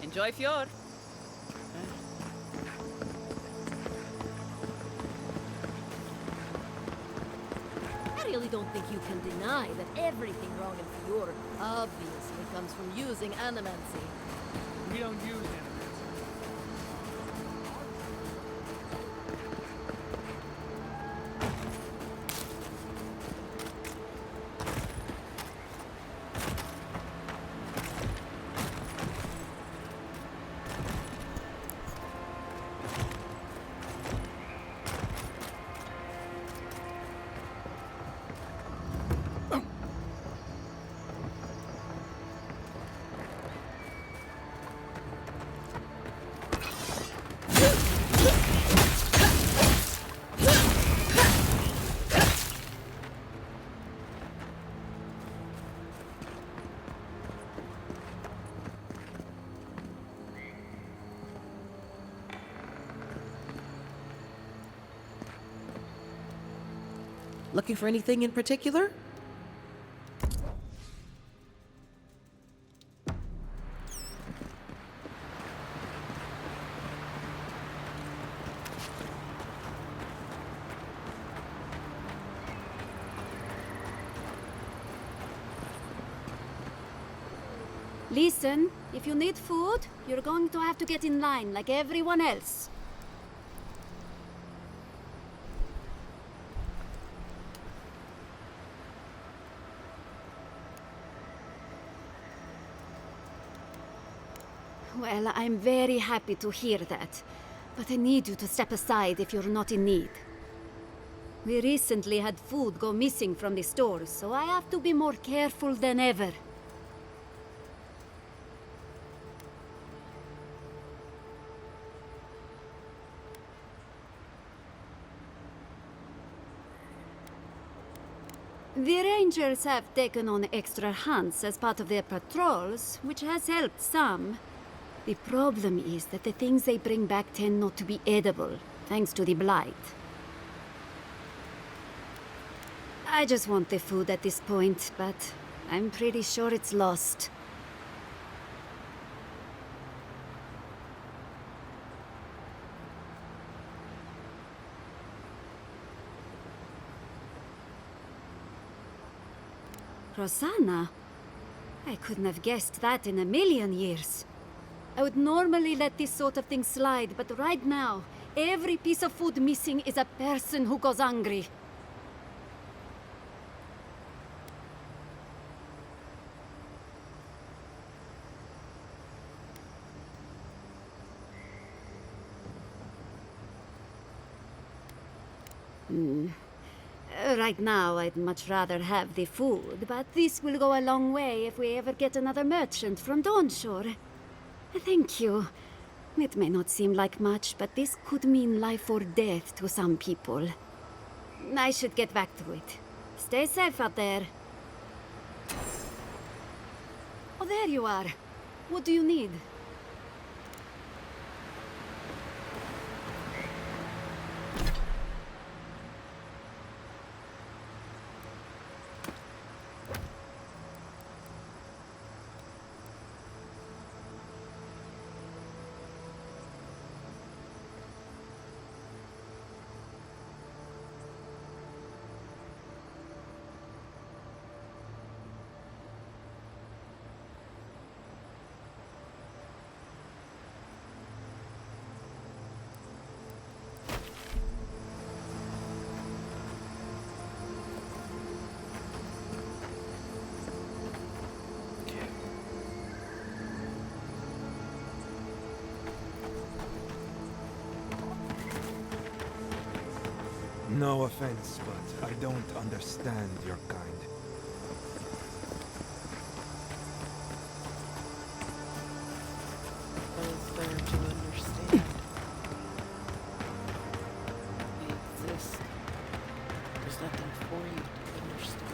Enjoy Fjord. I really don't think you can deny that everything wrong in Fjord obviously comes from using animancy. We don't use animals. Looking for anything in particular? Listen, if you need food, you're going to have to get in line like everyone else. Well, I'm very happy to hear that, but I need you to step aside if you're not in need. We recently had food go missing from the stores, so I have to be more careful than ever. The Rangers have taken on extra hands as part of their patrols, which has helped some. The problem is that the things they bring back tend not to be edible, thanks to the blight. I just want the food at this point, but I'm pretty sure it's lost. Rosanna? I couldn't have guessed that in a million years. I would normally let this sort of thing slide, but right now, every piece of food missing is a person who goes hungry. Right now, I'd much rather have the food, but this will go a long way if we ever get another merchant from Dawnshore. Thank you. It may not seem like much, but this could mean life or death to some people. I should get back to it. Stay safe out there. Oh, there you are. What do you need? No offense, but I don't understand your kind. What is there to understand? We exist. There's nothing for you to understand.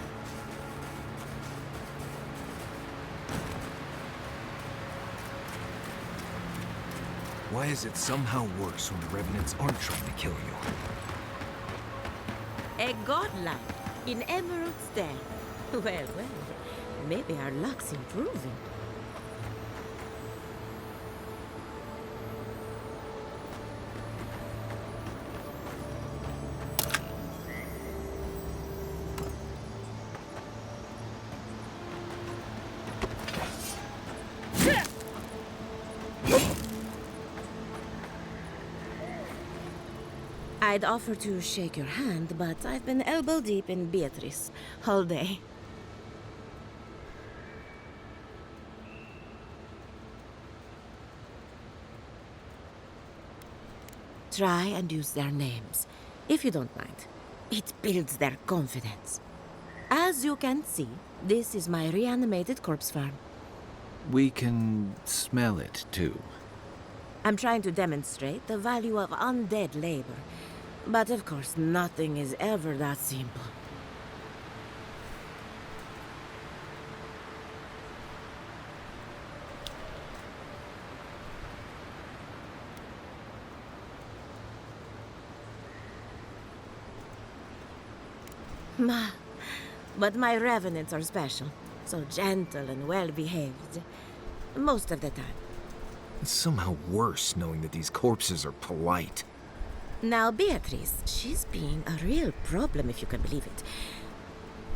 Why is it somehow worse when the Revenants aren't trying to kill you? A godlike in Emerald Stair. Well, maybe our luck's improving. I'd offer to shake your hand, but I've been elbow deep in Beatrice all day. Try and use their names, if you don't mind. It builds their confidence. As you can see, this is my reanimated corpse farm. We can smell it, too. I'm trying to demonstrate the value of undead labor. But of course, nothing is ever that simple. But my revenants are special. So gentle and well-behaved. Most of the time. It's somehow worse knowing that these corpses are polite. Now, Beatrice, she's being a real problem, if you can believe it.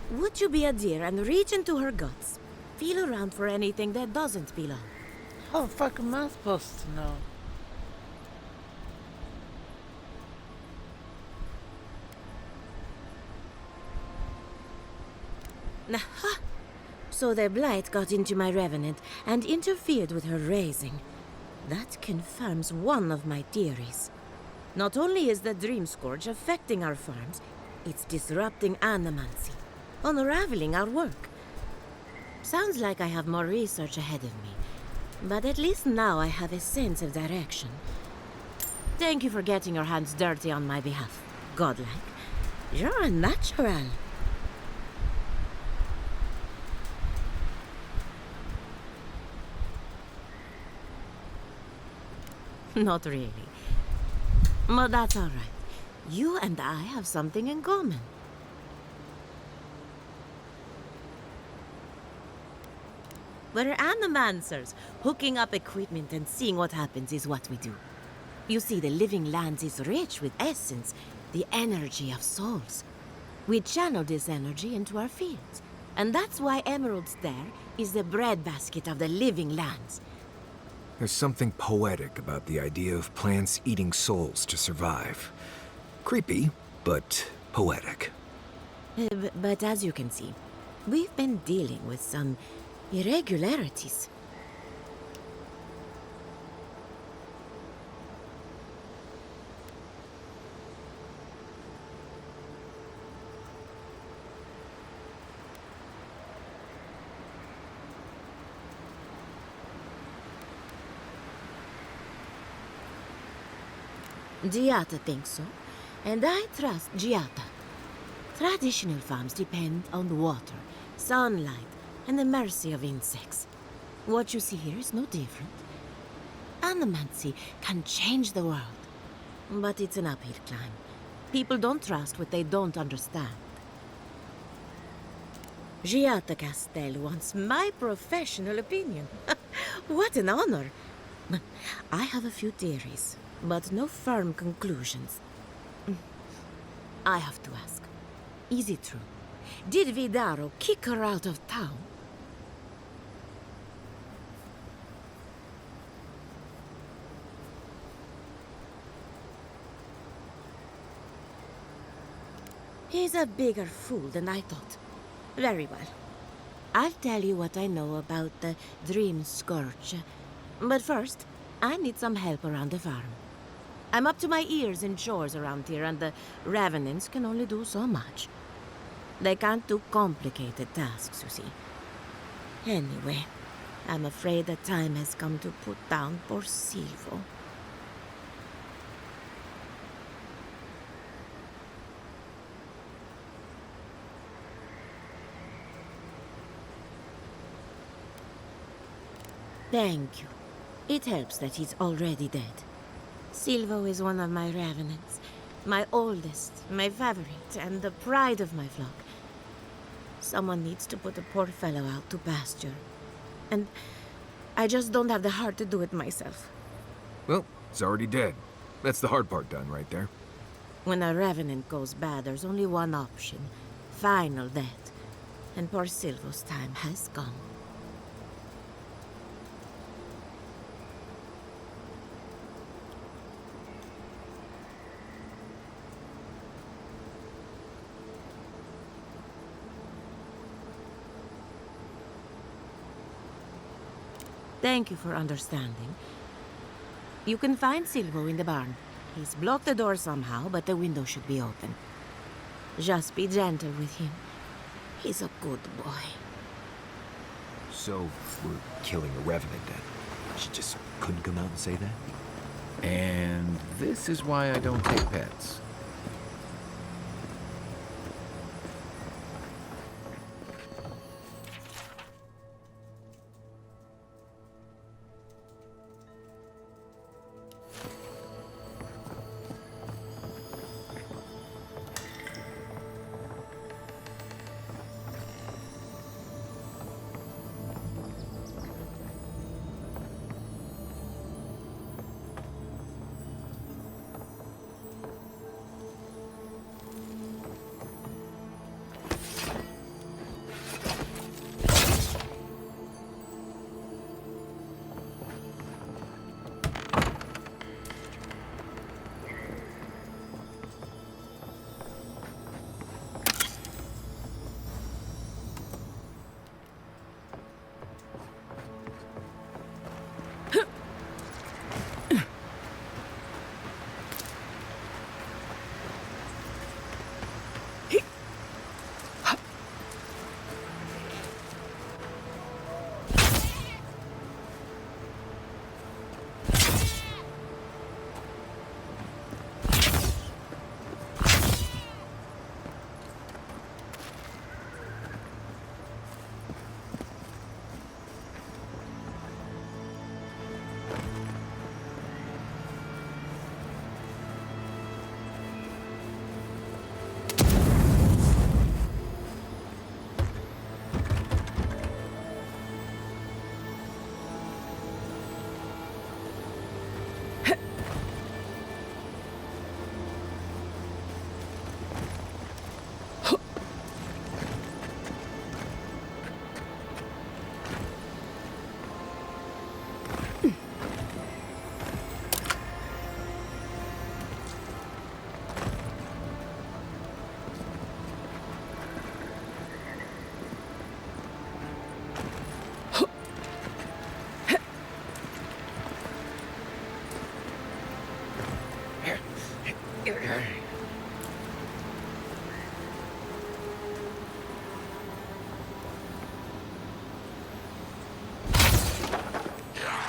Would you be a dear and reach into her guts? Feel around for anything that doesn't belong. How the fuck am I supposed to know? Aha! So the blight got into my revenant and interfered with her raising. That confirms one of my theories. Not only is the Dream Scourge affecting our farms, it's disrupting animancy, unraveling our work. Sounds like I have more research ahead of me, but at least now I have a sense of direction. Thank you for getting your hands dirty on my behalf, godlike. You're a natural. Not really. But that's all right. You and I have something in common. We're animancers. Hooking up equipment and seeing what happens is what we do. You see, the living lands is rich with essence, the energy of souls. We channel this energy into our fields. And that's why Emerald Stair is the breadbasket of the living lands. There's something poetic about the idea of plants eating souls to survive. Creepy, but poetic. But as you can see, we've been dealing with some irregularities. Giata thinks so, and I trust Giata. Traditional farms depend on water, sunlight, and the mercy of insects. What you see here is no different. Animancy can change the world, but it's an uphill climb. People don't trust what they don't understand. Giata Castel wants my professional opinion. What an honor! I have a few theories, but no firm conclusions. I have to ask, is it true? Did Vidaro kick her out of town? He's a bigger fool than I thought. Very well. I'll tell you what I know about the Dream Scourge. But first, I need some help around the farm. I'm up to my ears in chores around here, and the Revenants can only do so much. They can't do complicated tasks, you see. Anyway, I'm afraid the time has come to put down poor Silvo. Thank you. It helps that he's already dead. Silvo is one of my revenants. My oldest, my favorite, and the pride of my flock. Someone needs to put the poor fellow out to pasture. And I just don't have the heart to do it myself. Well, it's already dead. That's the hard part done right there. When a revenant goes bad, there's only one option. Final death. And poor Silvo's time has come. Thank you for understanding. You can find Silvo in the barn. He's blocked the door somehow, but the window should be open. Just be gentle with him. He's a good boy. So, we're killing a revenant then? She just couldn't come out and say that? And this is why I don't take pets.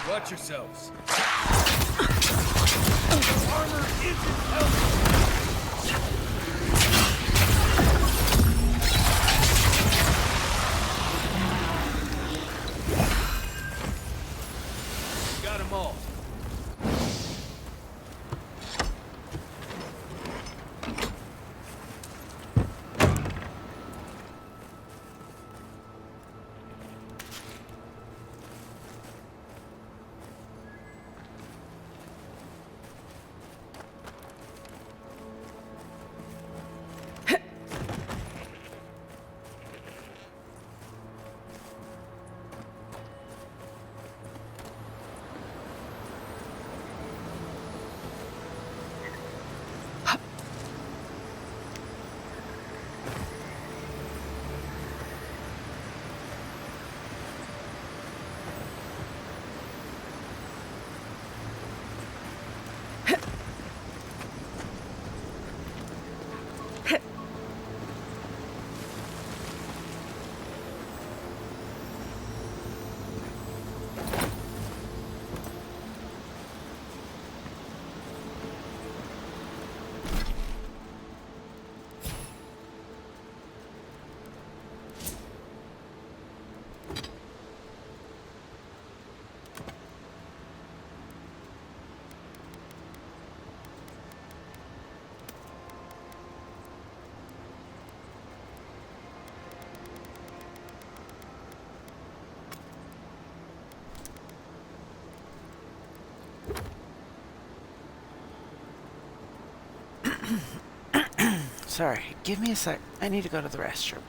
Watch yourselves. armor isn't helping. Got 'em all. Sorry, give me a sec. I need to go to the restroom.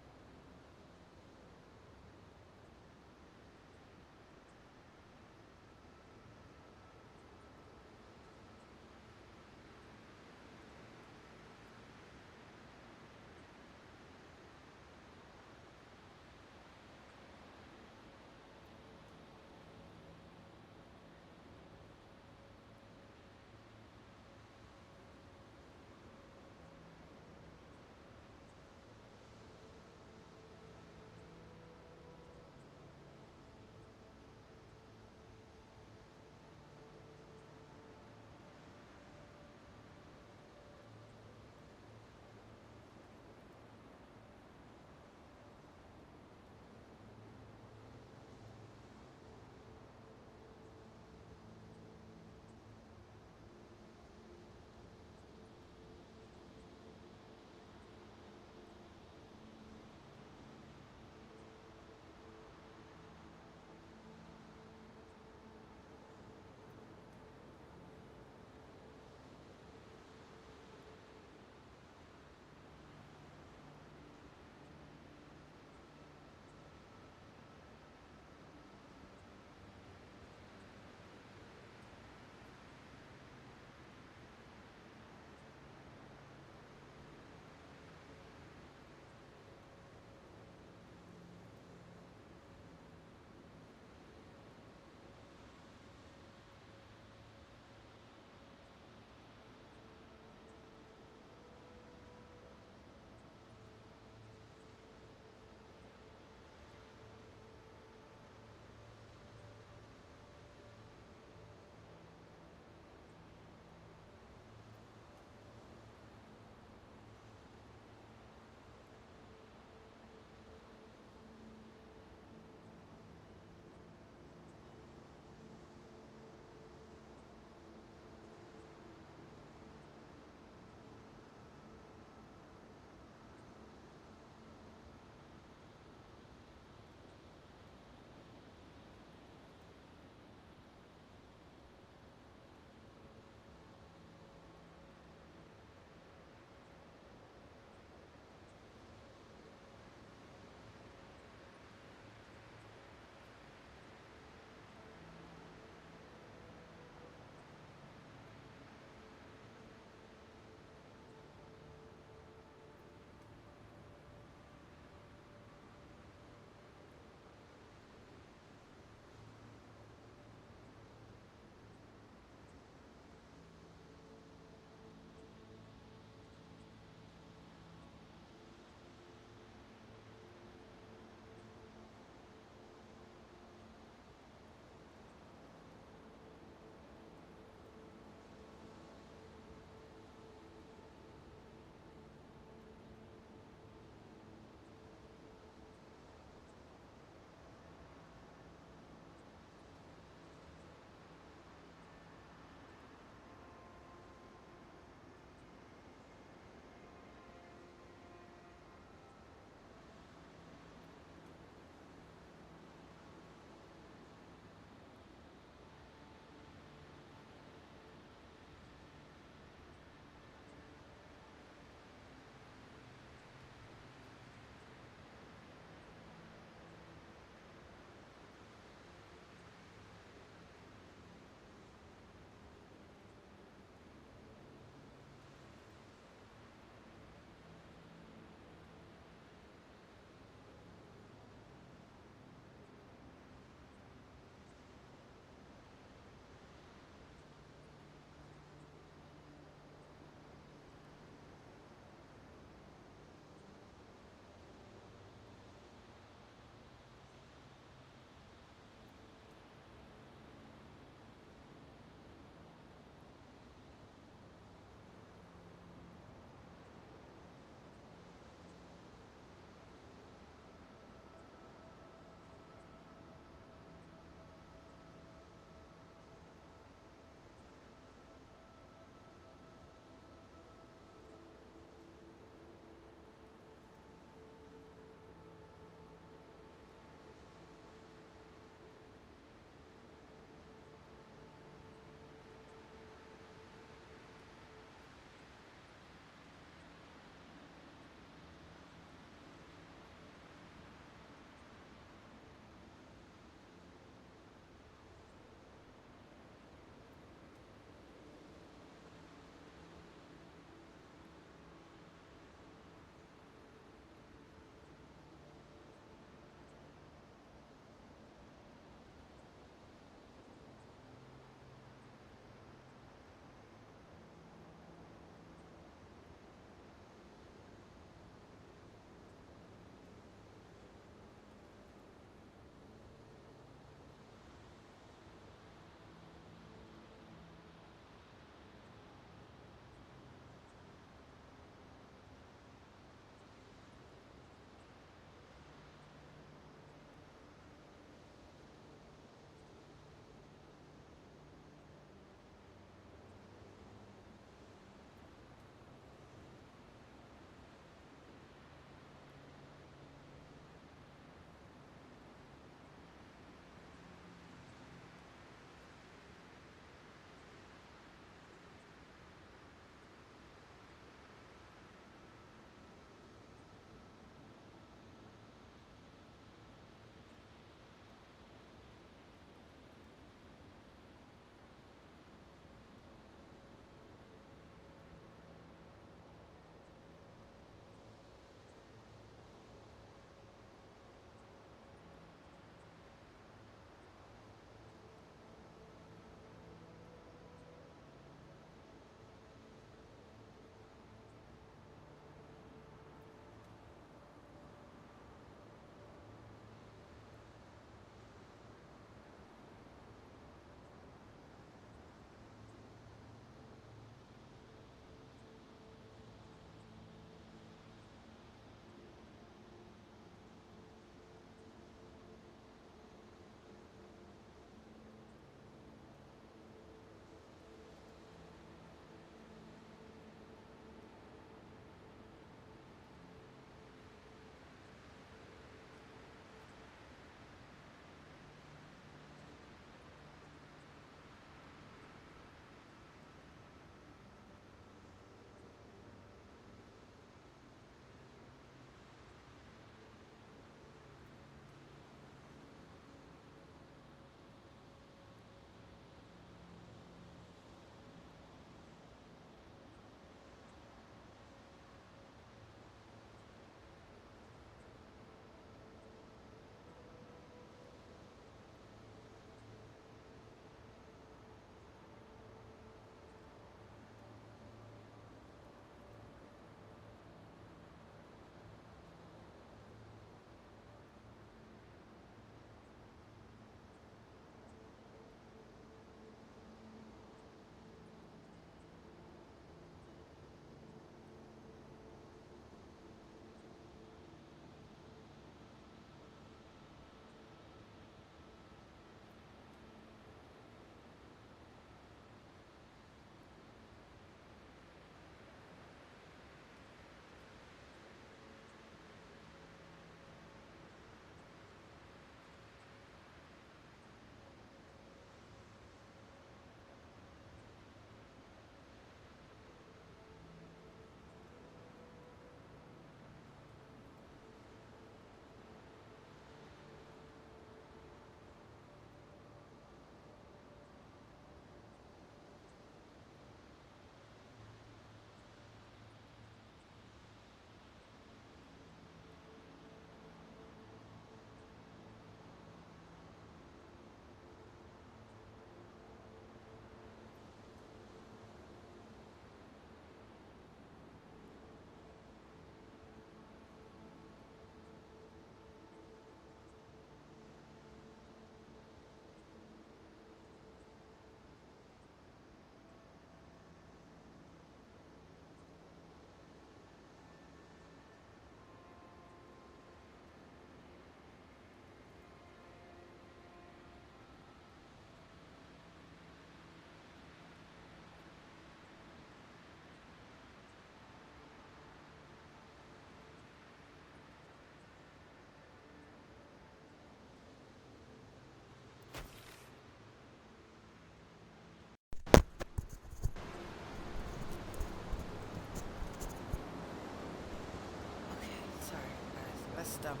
stomach.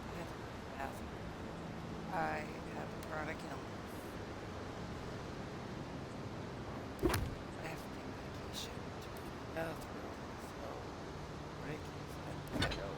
I have to go to the bathroom. I have a chronic illness. I have to take medication to go to the bathroom, so break is at the go.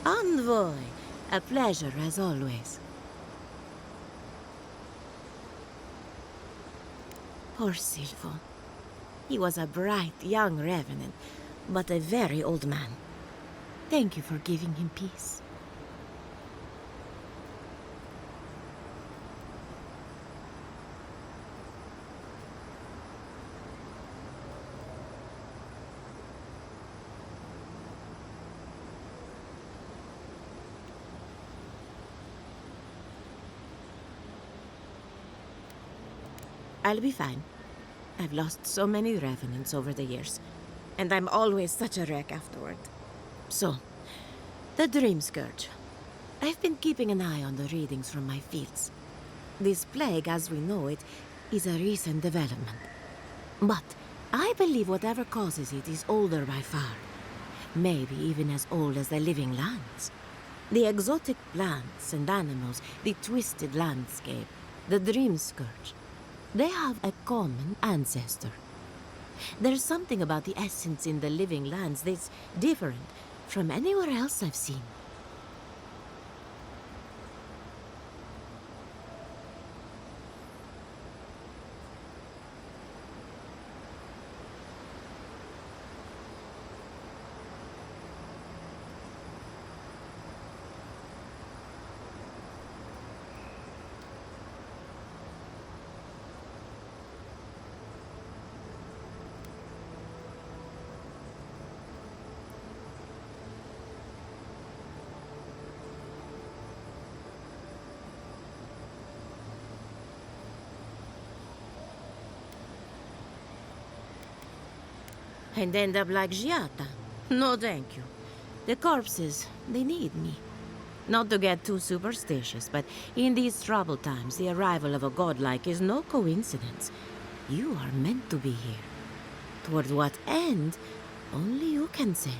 Envoy, a pleasure as always. Poor Silvo. He was a bright young revenant, but a very old man. Thank you for giving him peace. I'll be fine. I've lost so many revenants over the years, and I'm always such a wreck afterward. So, the Dream Scourge. I've been keeping an eye on the readings from my fields. This plague, as we know it, is a recent development. But I believe whatever causes it is older by far. Maybe even as old as the living lands. The exotic plants and animals, the twisted landscape, the Dream Scourge. They have a common ancestor. There's something about the essence in the living lands that's different from anywhere else I've seen. And end up like Giata. No, thank you. The corpses, they need me. Not to get too superstitious, but in these troubled times, the arrival of a godlike is no coincidence. You are meant to be here. Toward what end, only you can say.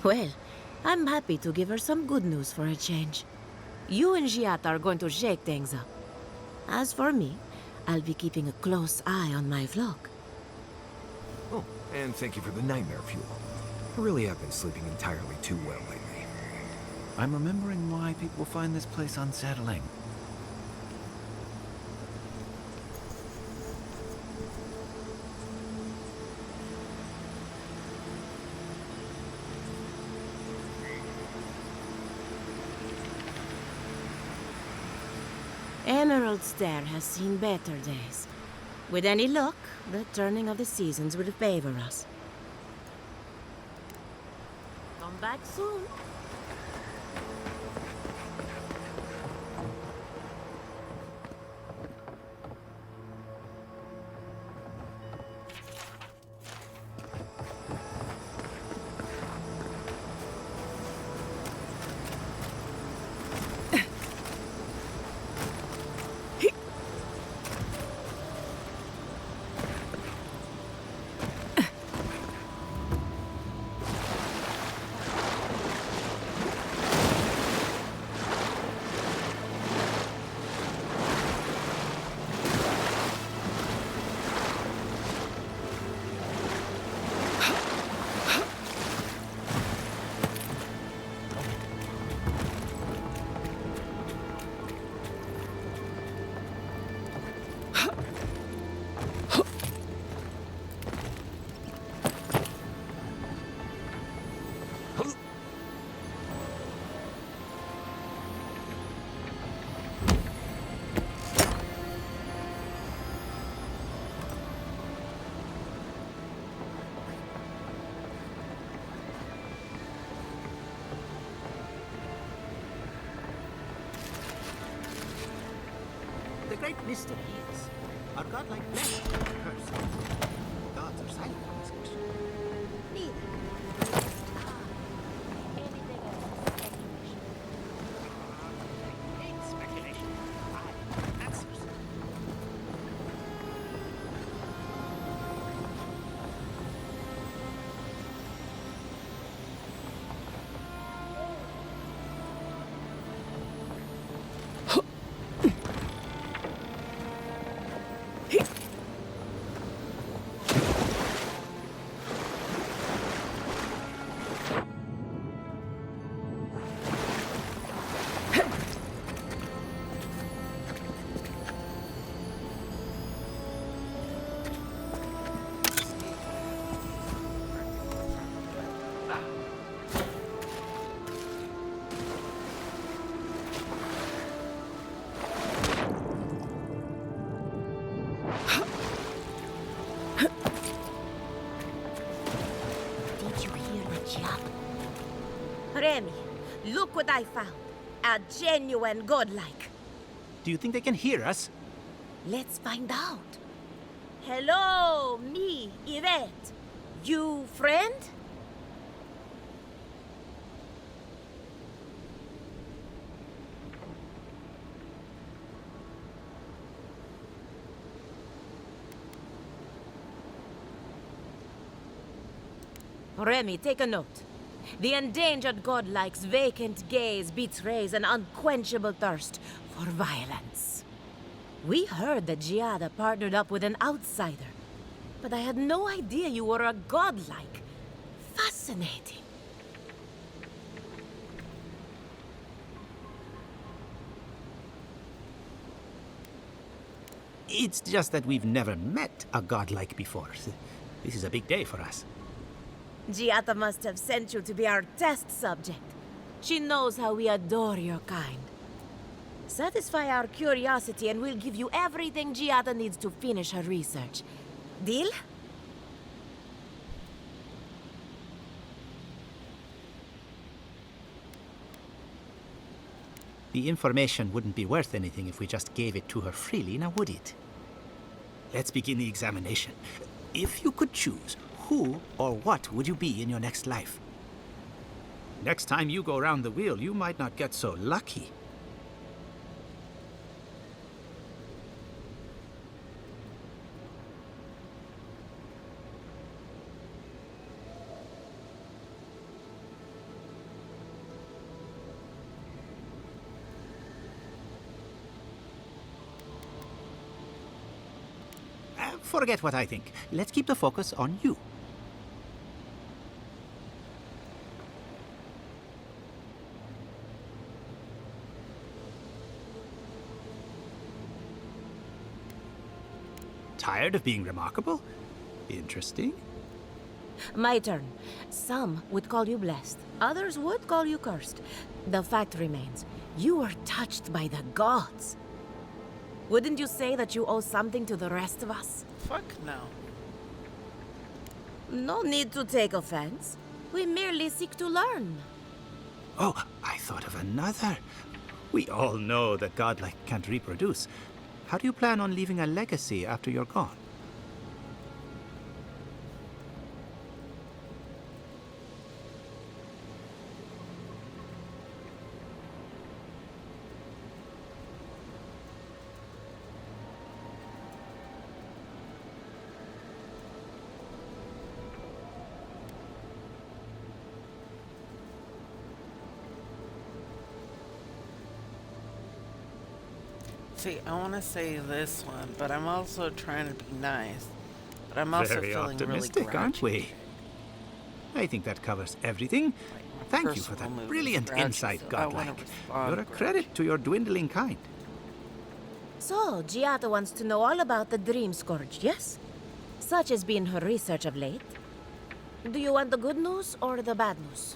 Well, I'm happy to give her some good news for a change. You and Giata are going to shake things up. As for me, I'll be keeping a close eye on my flock. Oh, and thank you for the nightmare fuel. I really have been sleeping entirely too well lately. I'm remembering why people find this place unsettling. Emerald Stair has seen better days. With any luck, the turning of the seasons will favor us. Come back soon. great mystery is, are godlike blessed or cursed? The gods are silent on this question. Hate speculation. Answers. Did you hear the chap? Remy, look what I found. A genuine godlike. Do you think they can hear us? Let's find out. Hello, me, Yvette. You friend? Remy, take a note. The endangered godlike's vacant gaze betrays an unquenchable thirst for violence. We heard that Giada partnered up with an outsider, but I had no idea you were a godlike. Fascinating. It's just that we've never met a godlike before. This is a big day for us. Giada must have sent you to be our test subject. She knows how we adore your kind. Satisfy our curiosity and we'll give you everything Giada needs to finish her research. Deal? The information wouldn't be worth anything if we just gave it to her freely, now would it? Let's begin the examination. If you could choose, who or what would you be in your next life? Next time you go round the wheel, you might not get so lucky. Forget what I think. Let's keep the focus on you. Tired of being remarkable? Interesting. My turn. Some would call you blessed. Others would call you cursed. The fact remains, you were touched by the gods. Wouldn't you say that you owe something to the rest of us? Fuck no. No need to take offense. We merely seek to learn. Oh, I thought of another. We all know that godlike can't reproduce. How do you plan on leaving a legacy after you're gone? See, I want to say this one, but I'm also trying to be nice. But I'm also Very feeling optimistic, really aren't we? I think that covers everything. Thank you for personal that mood brilliant is grouchy, insight, so I wanna godlike. respond You're a credit to your dwindling kind. So, Giada wants to know all about the Dream Scourge, yes? Such has been her research of late. Do you want the good news or the bad news?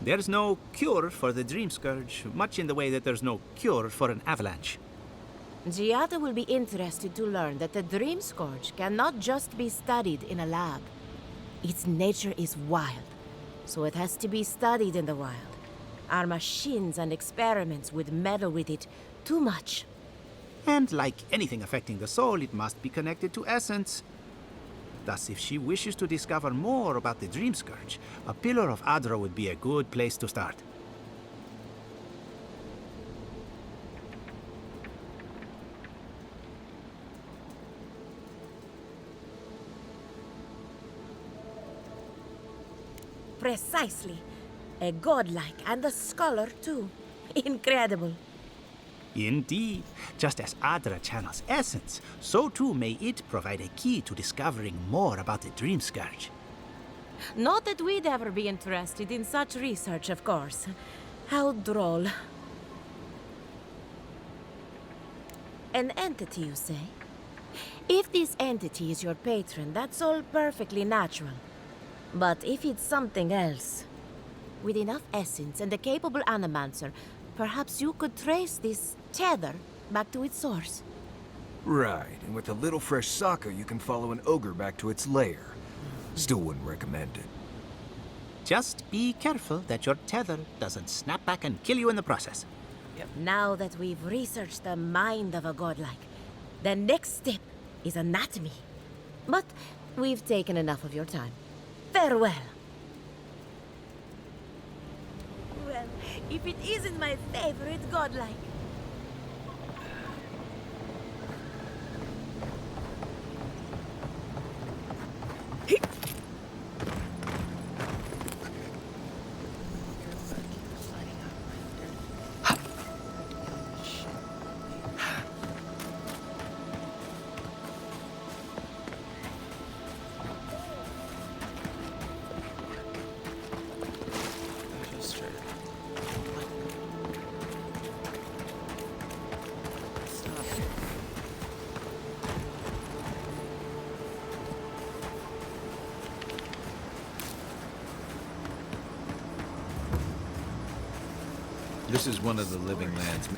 There's no cure for the Dream Scourge, much in the way that there's no cure for an avalanche. Giada will be interested to learn that the Dream Scourge cannot just be studied in a lab. Its nature is wild, so it has to be studied in the wild. Our machines and experiments would meddle with it too much. And like anything affecting the soul, it must be connected to essence. Thus, if she wishes to discover more about the Dream Scourge, a Pillar of Adra would be a good place to start. Precisely. A godlike and a scholar, too. Incredible. Indeed. Just as Adra channels essence, so too may it provide a key to discovering more about the Dream Scourge. Not that we'd ever be interested in such research, of course. How droll. An entity, you say? If this entity is your patron, that's all perfectly natural. But if it's something else, with enough essence and a capable animancer, perhaps you could trace this tether back to its source. Right, and with a little fresh sake, you can follow an ogre back to its lair. Still wouldn't recommend it. Just be careful that your tether doesn't snap back and kill you in the process. Now that we've researched the mind of a godlike, the next step is anatomy. But we've taken enough of your time. Farewell. Well, if it isn't my favorite godlike. This is one of the living lands.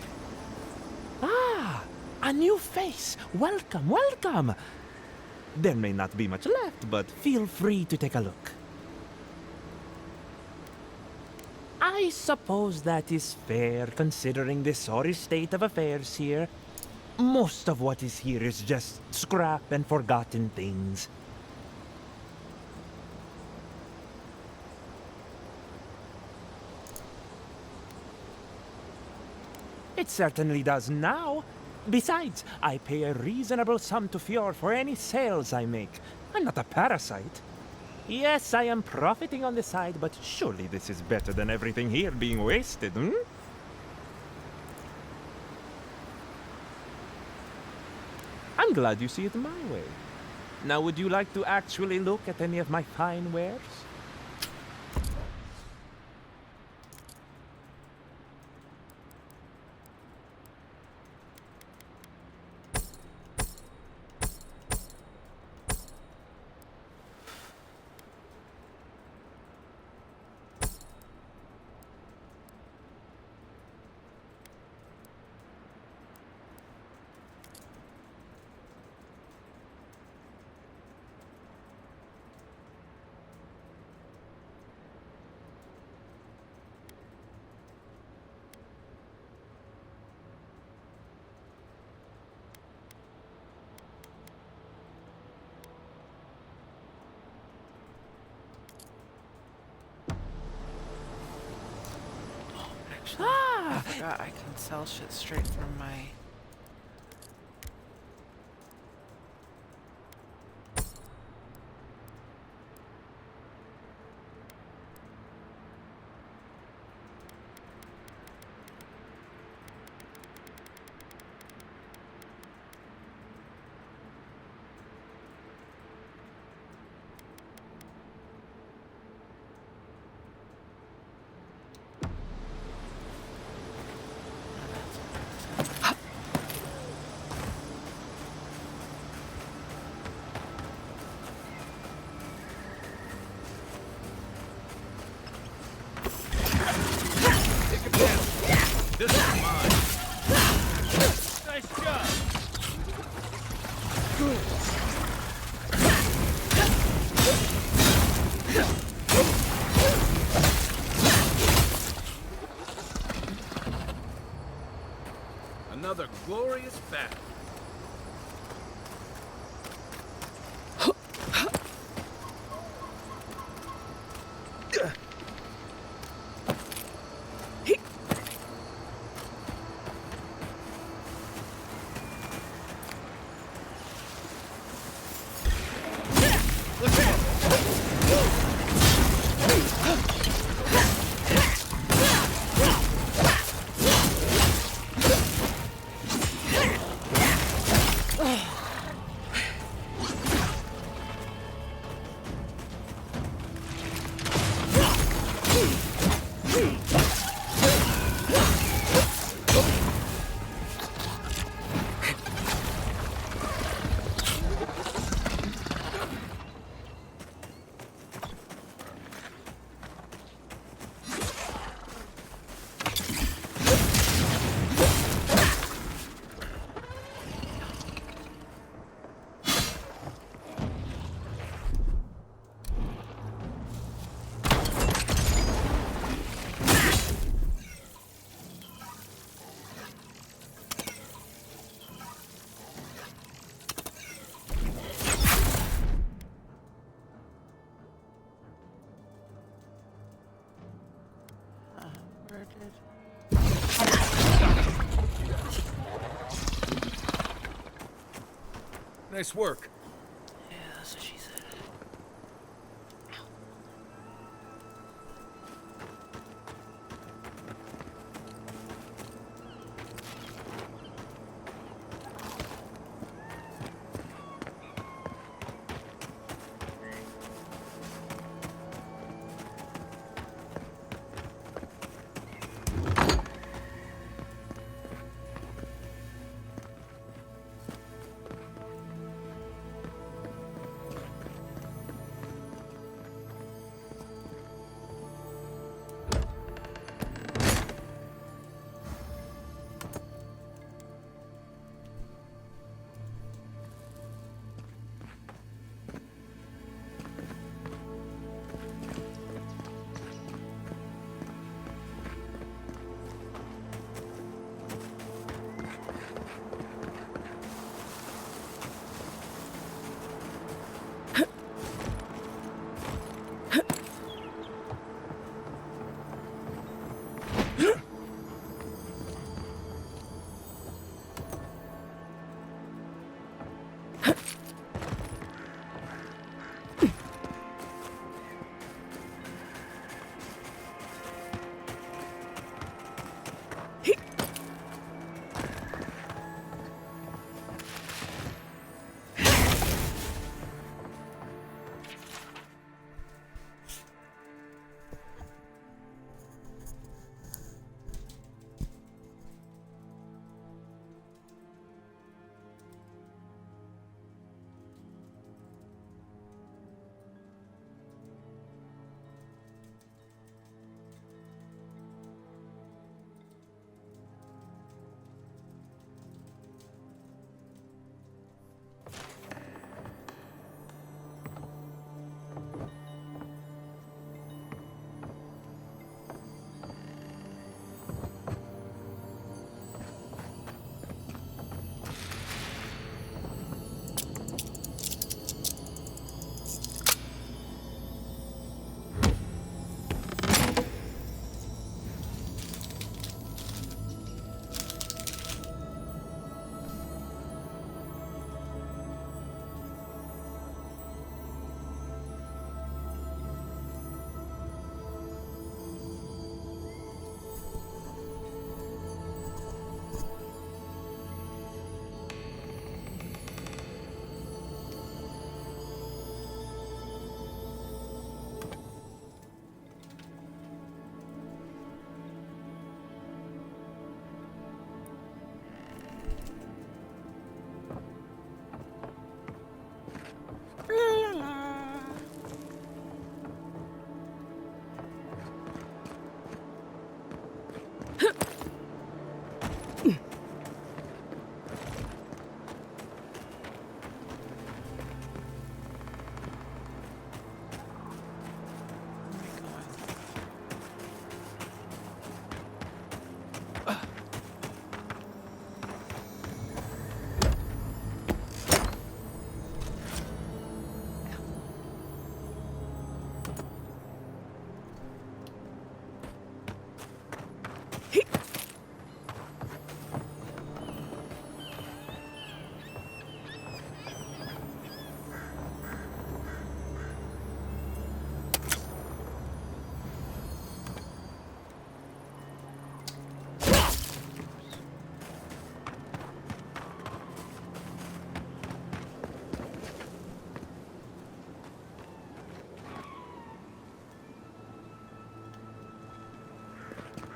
Ah, a new face. Welcome, welcome. There may not be much left, but feel free to take a look. I suppose that is fair, considering the sorry state of affairs here. Most of what is here is just scrap and forgotten things. It certainly does now. Besides, I pay a reasonable sum to Fjord for any sales I make. I'm not a parasite. Yes, I am profiting on the side, but surely this is better than everything here being wasted, hmm? I'm glad you see it my way. Now, would you like to actually look at any of my fine wares? I forgot I can sell shit straight from my... Nice job. Another glorious battle. Nice work. Yeah, that's what she said.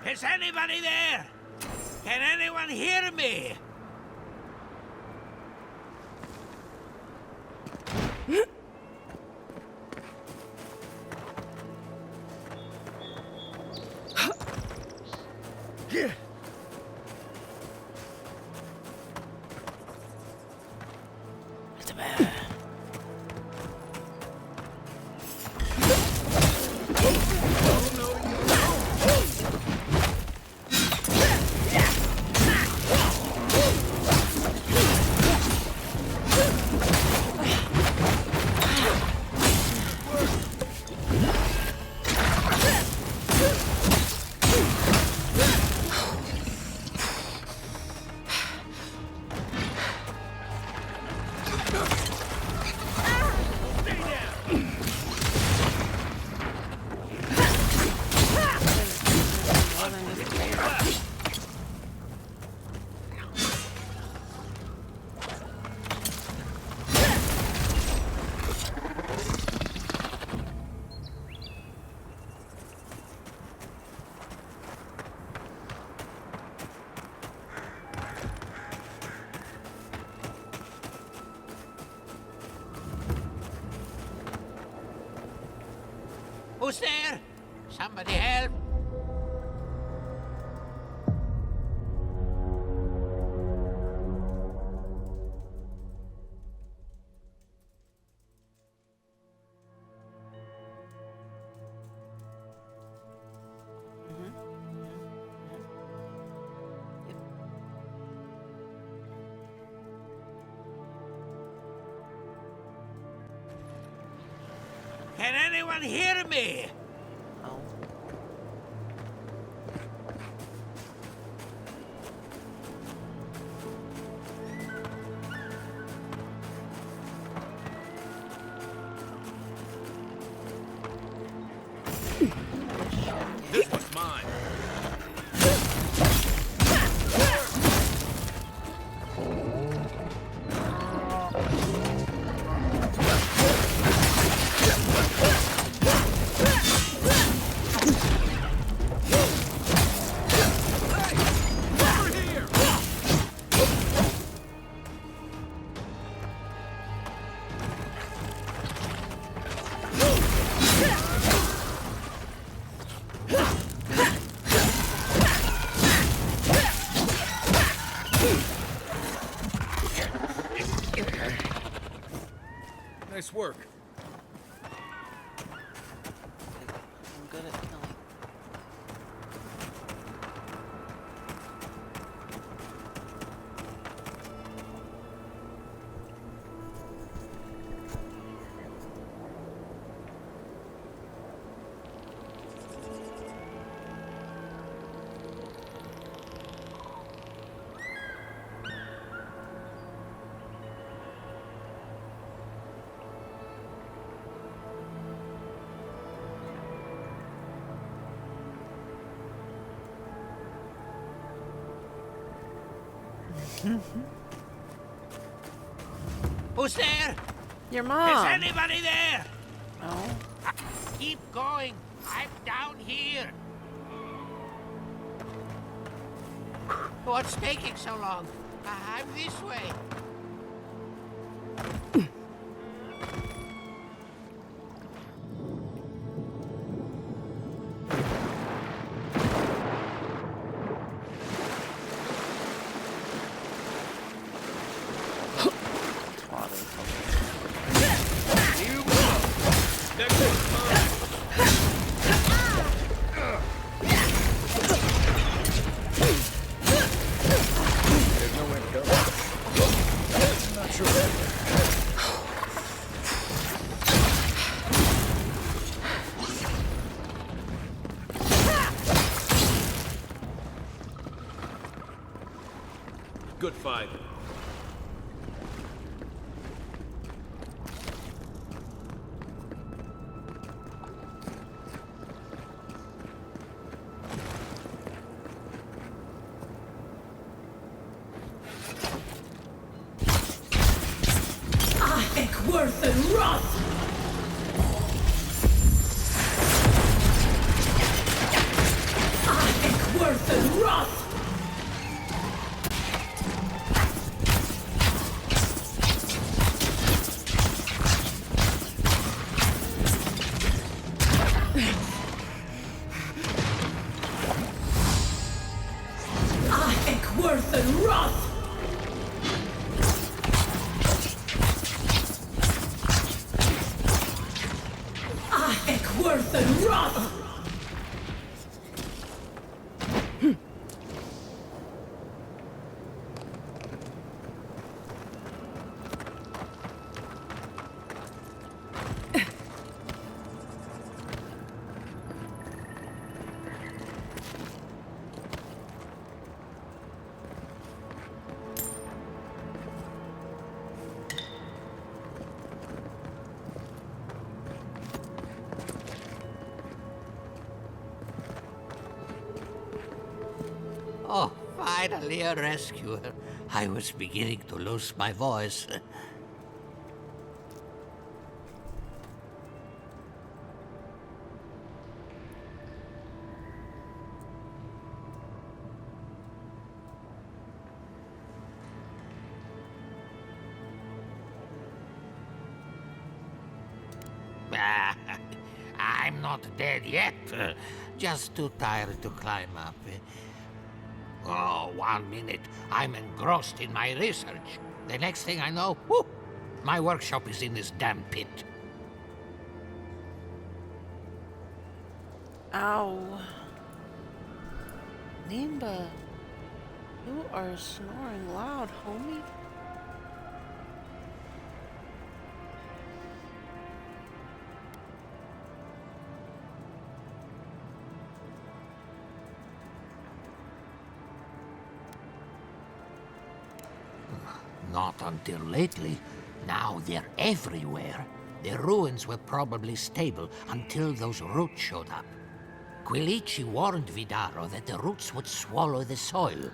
Is anybody there? Can anyone hear me? Who's there? Somebody help! Can anyone hear me? Oh. This one's mine. Nice work. I'm good at killing. Who's there? Your mom. Is anybody there? No. Keep going. I'm down here. What's taking so long? I'm this way. Good fight. Worth and wrath! wrath! Worth and wrath! Worth and wrath! Oh, finally a rescuer. I was beginning to lose my voice. I'm not dead yet. Just too tired to climb up. Oh, 1 minute. I'm engrossed in my research. The next thing I know, whoop, my workshop is in this damn pit. Ow. Nimba, you are snoring loud, homie. Not until lately. Now they're everywhere. The ruins were probably stable until those roots showed up. Quilici warned Vidaro that the roots would swallow the soil.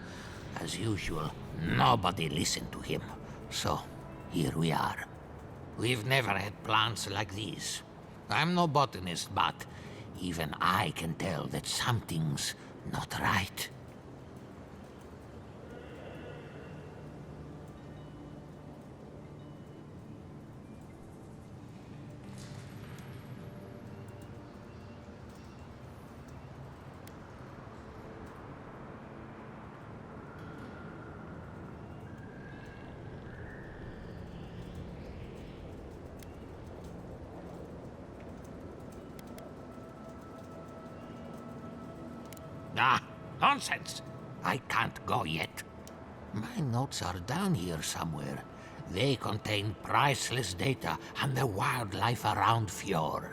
As usual, nobody listened to him. So, here we are. We've never had plants like these. I'm no botanist, but even I can tell that something's not right. Ah, nonsense! I can't go yet. My notes are down here somewhere. They contain priceless data on the wildlife around Fjord.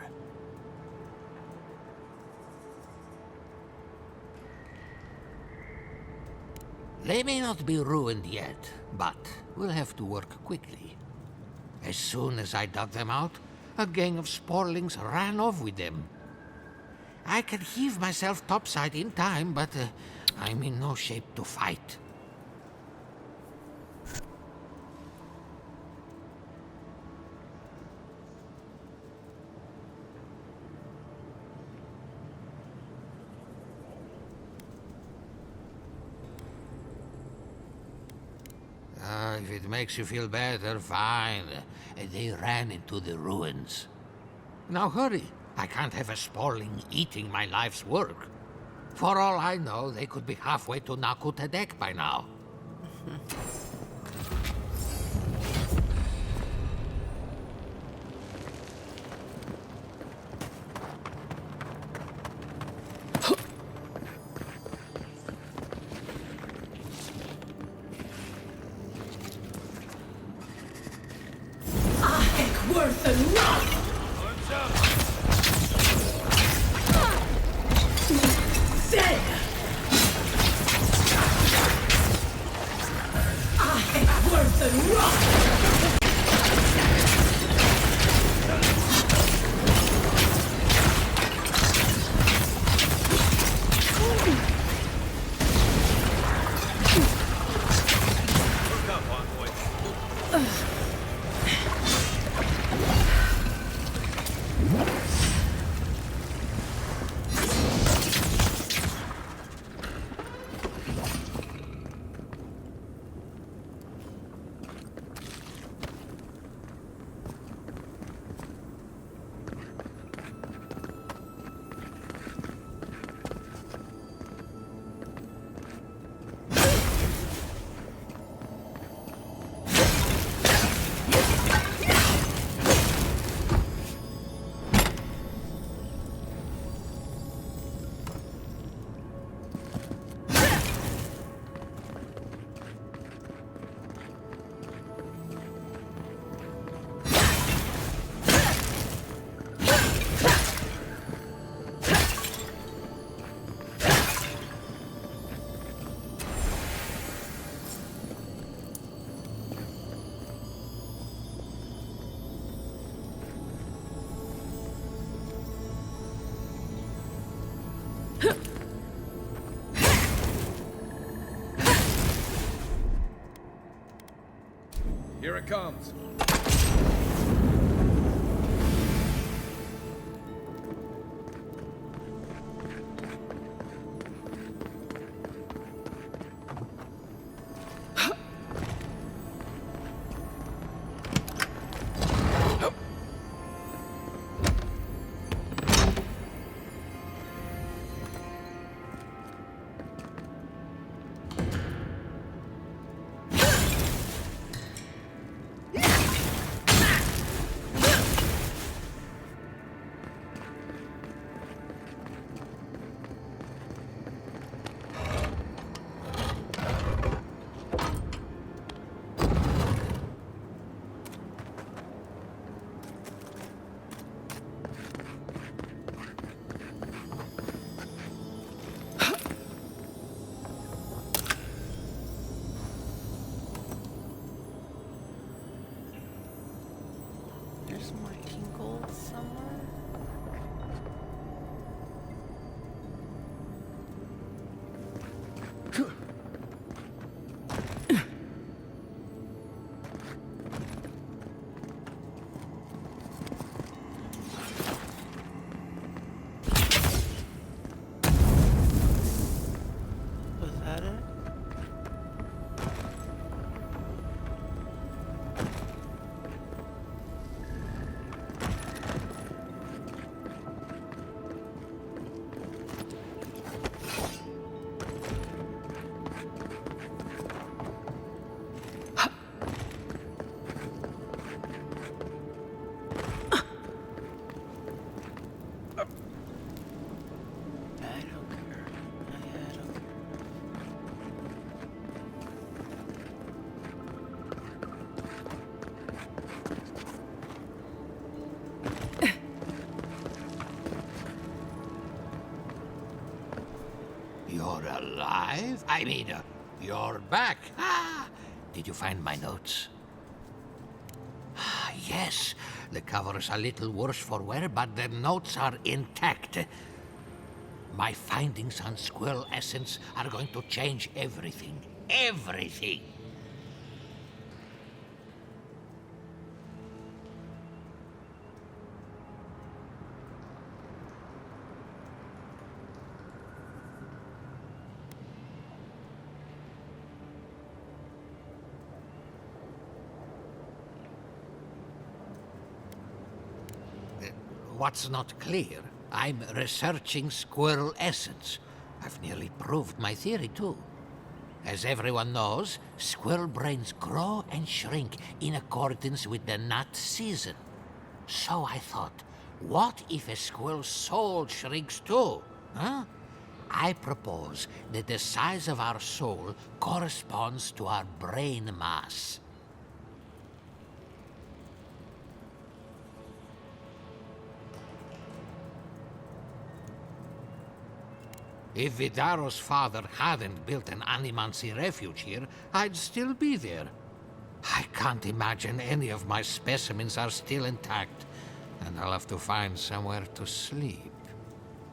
They may not be ruined yet, but we'll have to work quickly. As soon as I dug them out, a gang of sporlings ran off with them. I can heave myself topside in time, but I'm in no shape to fight. If it makes you feel better, fine. They ran into the ruins. Now hurry. I can't have a sporling eating my life's work. For all I know, they could be halfway to Nakutadek by now. Worth and wrath! Dead! Worth and wrath! Here it comes. There's more tinkle somewhere. Was that it? You're alive? I mean, you're back. Ah, did you find my notes? Ah, yes. The cover's a little worse for wear, but the notes are intact. My findings on squirrel essence are going to change everything. Everything. What's not clear? I'm researching squirrel essence. I've nearly proved my theory, too. As everyone knows, squirrel brains grow and shrink in accordance with the nut season. So I thought, what if a squirrel's soul shrinks too? Huh? I propose that the size of our soul corresponds to our brain mass. If Vidaro's father hadn't built an Animancy refuge here, I'd still be there. I can't imagine any of my specimens are still intact, and I'll have to find somewhere to sleep.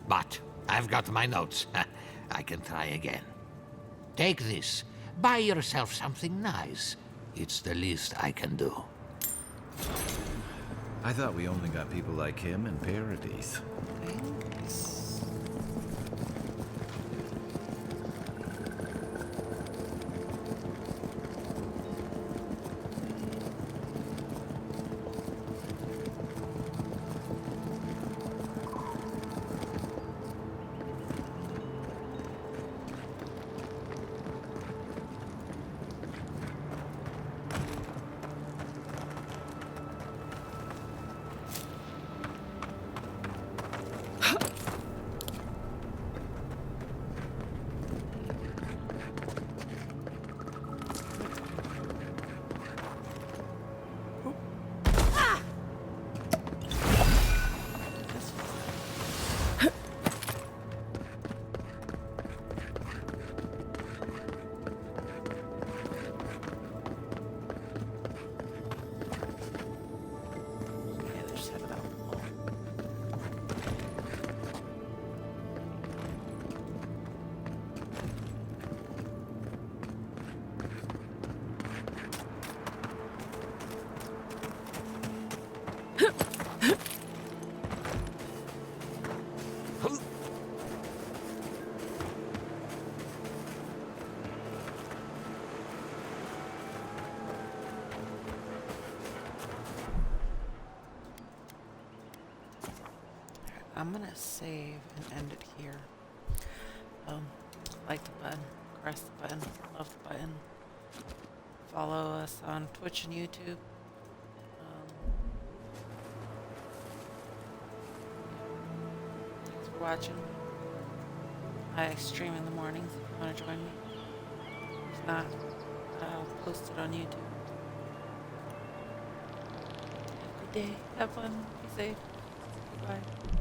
But I've got my notes. I can try again. Take this. Buy yourself something nice. It's the least I can do. I thought we only got people like him in Paradise. I'm gonna save and end it here. Like the button, press the button, love the button. Follow us on Twitch and YouTube. Thanks for watching. I stream in the mornings if you want to join me. If not, I'll post it on YouTube. Have a good day. Have fun. Be safe. Goodbye.